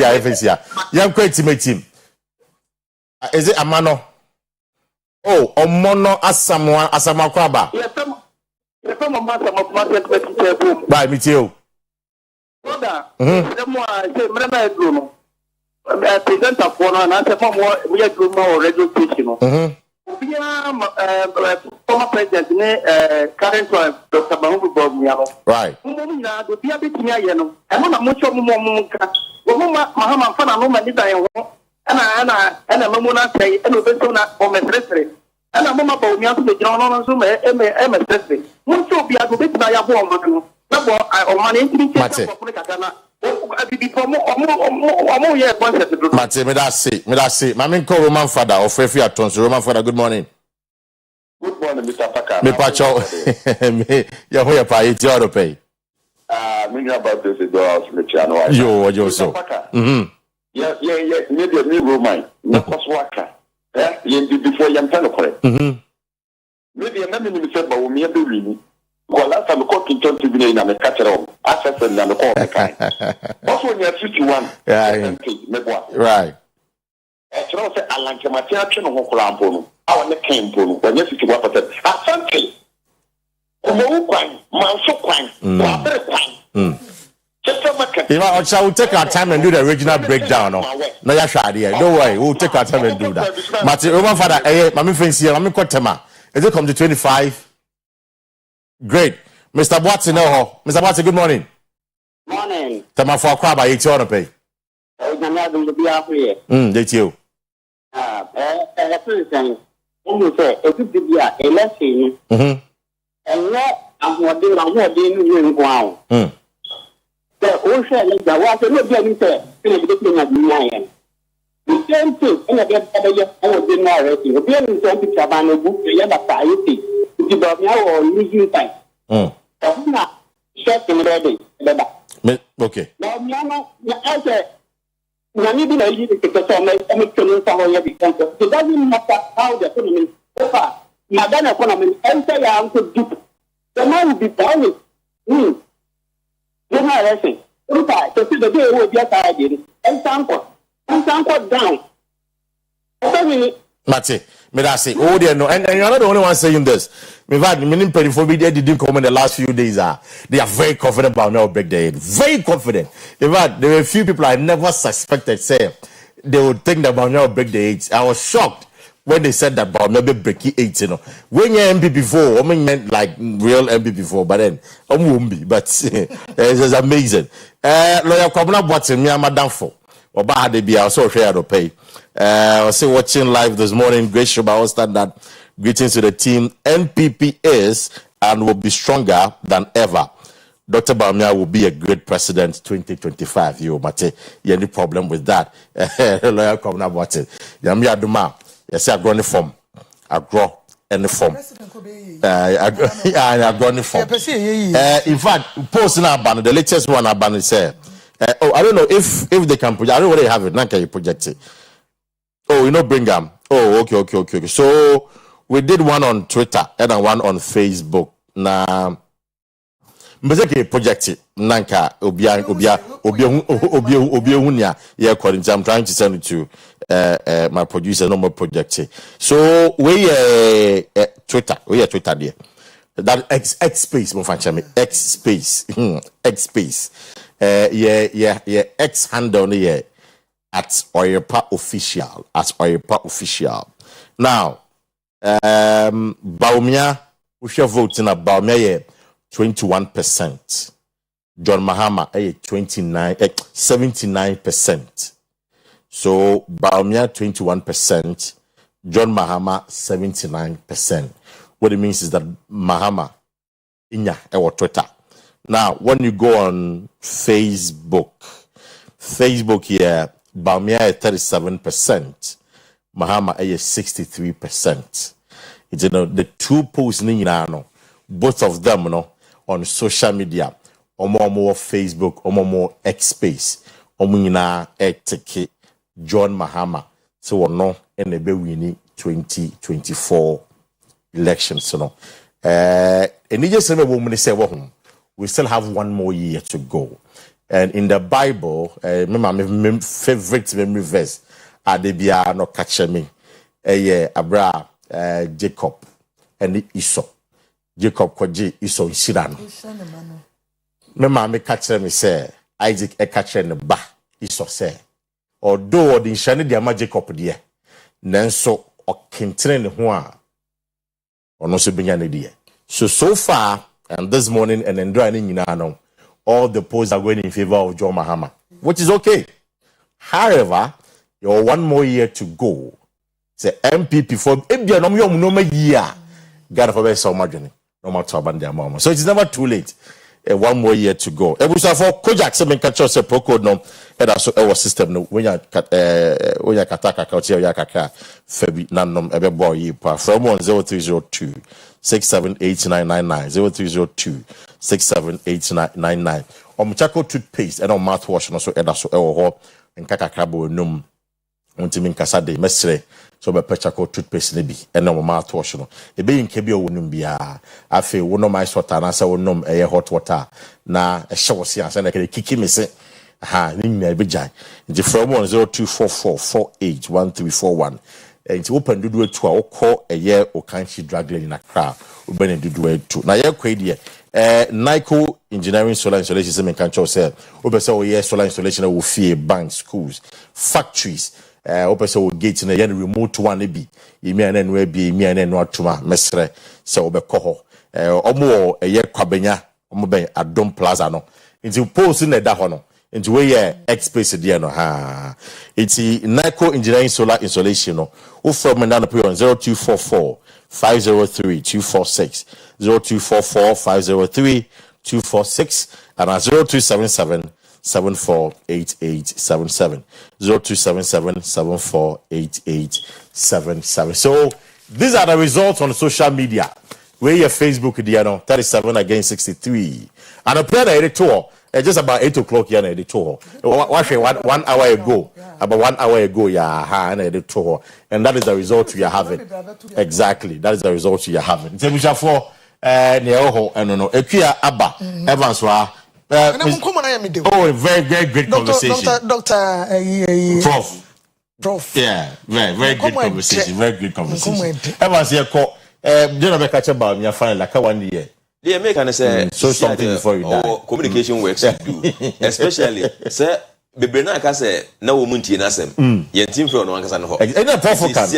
You're quite team. Is it a mano? Oh, a mono as someone as a makwaba. Yes, some of my Bye, me too. Brother, someone say, Bruno. Present a phone and answer for more. We are doing more radio station. Former president, current Dr. Mahubu Bomiano. Right. The Pia Bitiniano. I'm not much of Momuka. Mahama Fana Manita and a Mamuna say, and a Besona or Mestre. And a Mama Bomiano, the John Zoom, MSS. Won't you be a bit by a woman? Or money to Mate, me that say. Mami call Roman father of Refi Atons. Roman father, good morning. Good morning, Mr. Paka. Me pacho. Me, ya hoya pa iti oro pay. Me about this dollars me channel. Yo so. Yeah. Maybe a new Roman. No cost worker. You before you can correct. Maybe a number you said, but we may be really. Well, last time I called in 20 minutes and I catch it all. Access and the call the kind. Also, when you're 51, right. As you say, I like my theatre no Hokulampono. I want the Campono. When you're 51%, I thank you. Omo I will take our time and do the original breakdown. No, don't worry, we'll take our time and do that. But Roman father, Mami Fancy, Mami Kotema, is it come to 25? Great. Mr. Watson, Mr. Watson, good morning. Morning. Tema for Akua by 80 on pay. That's you. I'm what they knew wow. The ocean is the water, no, be say, the same thing, and I get better, been already. The parents don't be Chabano book, the other priority. It's about now or losing time. Okay. Now, I said, I need to take a song, it doesn't matter how the economy so far. Madame economy, and say I am to do. The man will be down with me. You know, I say, to see the day will be a tired, and sample down. Mate, me that say, oh dear no, and you're not the only one saying this. Me had many people for me they didn't come in the last few days. They are very confident about now break the head. Very confident. In fact, there were a few people I never suspected say they would think that about now break the age. I was shocked when they said that about maybe breaking 8, you know. When you're MP before, I mean like real MP before, but then I won't be. But it's amazing. Lawyer Kwabena Bottom, me I'm a downfall. Or bad they be also share to pay. I was watching live this morning. Great show by standard. Greetings to the team. NPP is and will be stronger than ever. Dr. Bawumia will be a great president 2025. You mate, any problem with that? Lawyer Kwabena Bottom. Yami Aduma. Yes, I grow form. I grow any form. I got any form. In fact, post now ban the latest one I ban say. Oh, I don't know if they can project. I don't know whether they have it. Now can you project it? Oh, you know, bring them. Oh, okay. So we did one on Twitter and one on Facebook. Now, mbese project it. Nanka obia yeah, according to I'm trying to send it to my producer. No more project it. So we Twitter. We Twitter there. That X space. Mo fancha me X space. X space. X handle here at Oyerepa official. Now, Baumia, we shall vote in about 21%. John Mahama 79%. So Baumia 21%, John Mahama 79%. What it means is that Mahama inya ewo Twitter. Now, when you go on Facebook here, Baumia is 37%, Mahama is 63%. It's, the two posts, both of them, on social media, or more Facebook, or more X space, or take John Mahama. So, no, and the winning 2024 elections. And you just remember woman say, we still have one more year to go. And in the Bible, my favorite memory verse, Adebia no catch me, Abra, Jacob, and Esau. Jacob kwaji Esau Shirano. My me catch me say, Isaac e catch the ba Esau say. Although the Shani de Jacob dear, Nanso or Kintrain Hua, or no so dear. So far, and this morning and enjoying all the polls are going in favor of John Mahama, which is okay. However, you have one more year to go. Say MPP for no year. God for so much no matter mama. So it's never too late. One more year to go. It was for Kojak seven catch us a procode no and also our system no when you kataka kautia yakaka febi nanom ebe boy from 0302 678999 0302 678999 Chako toothpaste and on mouthwash and also edaso ewo and kakakrabo num untimi nkasa de mesre so be Chako toothpaste ne bi and on mouthwash no e be nkebi wonum bia afi wonom ice water na say wonom hot water na ehye wose ansa na kiki me se ha ni nyina be jai nti from 0244481341 nti open dudu etu a okọ okanchi drug lane na kra obene dudu etu na ye kwedi Nico engineering solar installation se menkancho say obese o solar installation wo fie bank schools factories obese o gate na remote one bi imi anu abi imi anu atuma mesre se obekọ ho omo kwabenya omo ben Adom Plaza no nti post na da ho no nti we X-space there no ha iti Nico engineering solar installation no o from na pay on 0244 503 246 0244 503 246 and 0277 748877 0277 748877. So these are the results on social media. Where your Facebook there 37 against 63 and a player editor just about 8 o'clock here editor. Watch 1 hour ago, about 1 hour ago, and editor, and that is the result we are having. Exactly, that is the result we are having. For Neoho and no Akua Abba Evans oh, very great conversation. Doctor Prof. Yeah, very good conversation. Very good conversation. Evans here call don't catch about me find like 1 year. The American say so something before you die. Communication works you do. Especially say Bebrena ka say na wo muntie na asem. Ye team for no ankasa no ho. E na perfect kan.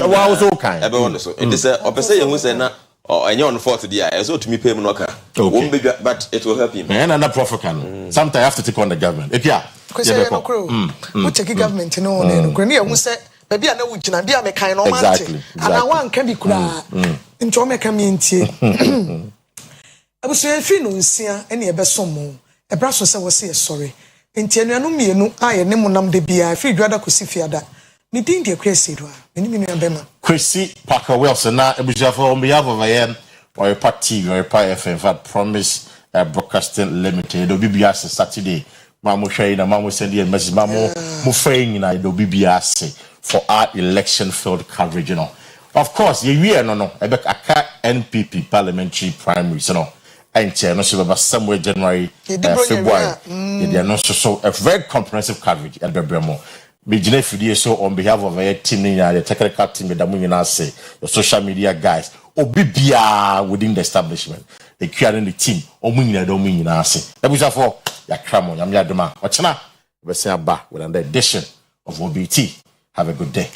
Wa so kan. E be won so. It say opese ye hu say na enye on fault there. E so to me pay me no ka. But it will help him. And na perfect kan. Sometimes I have to take on the government. Ekya. Kwesi no kro. Wo check government no no. Kro ne hu say baby na wo gina bia me kan no mante. Ana wan ka bi kura. Nto me ka mi ntie. Abusu efi no nsia ene ebesomo ebra so se wo se sorry enti anuanu mienu aye ne monam de bia efi dwada kosi fiada ni din de Akua Asieduaa eni minu abema Kwesi Parker Wilson na ebushafo on behalf of Oyerepa TV, Oyerepa FM, Promise Broadcasting Limited. Do BBS Saturday. Mamu share na mamu send you message mamu mu fraying na do BBS for our election field coverage, you know. Of course, we no ebe aka NPP parliamentary primary, so no. And no somewhere January, February. They are not so a very comprehensive coverage at Bebremo. Bijine Fidie so on behalf of a team, the technical team, the say the social media guys, Obibia within the establishment. They creating the team, Omwina don't mean say. That was for ya cramon, Yamia Dema. Wachana, we say back with another edition of OBT. Have a good day.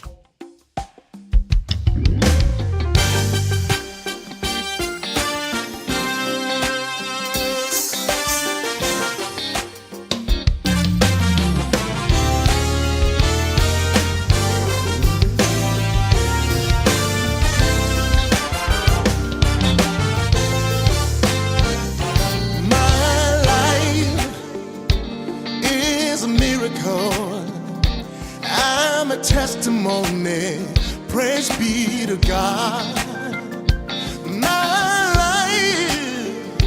Testimony, praise be to God. My life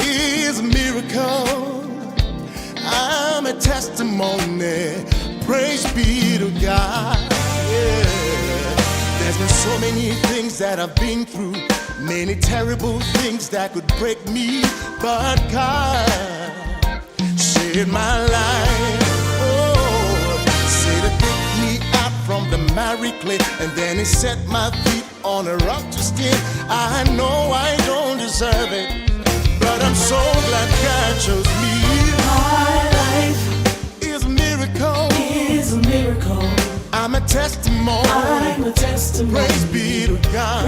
is a miracle. I'm a testimony, praise be to God. Yeah. There's been so many things that I've been through, many terrible things that could break me, but God saved my life. From the miry clay, and then he set my feet on a rock to stand. I know I don't deserve it, but I'm so glad God chose me. My life is a miracle. I'm a testimony. Praise be to God.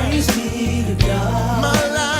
My life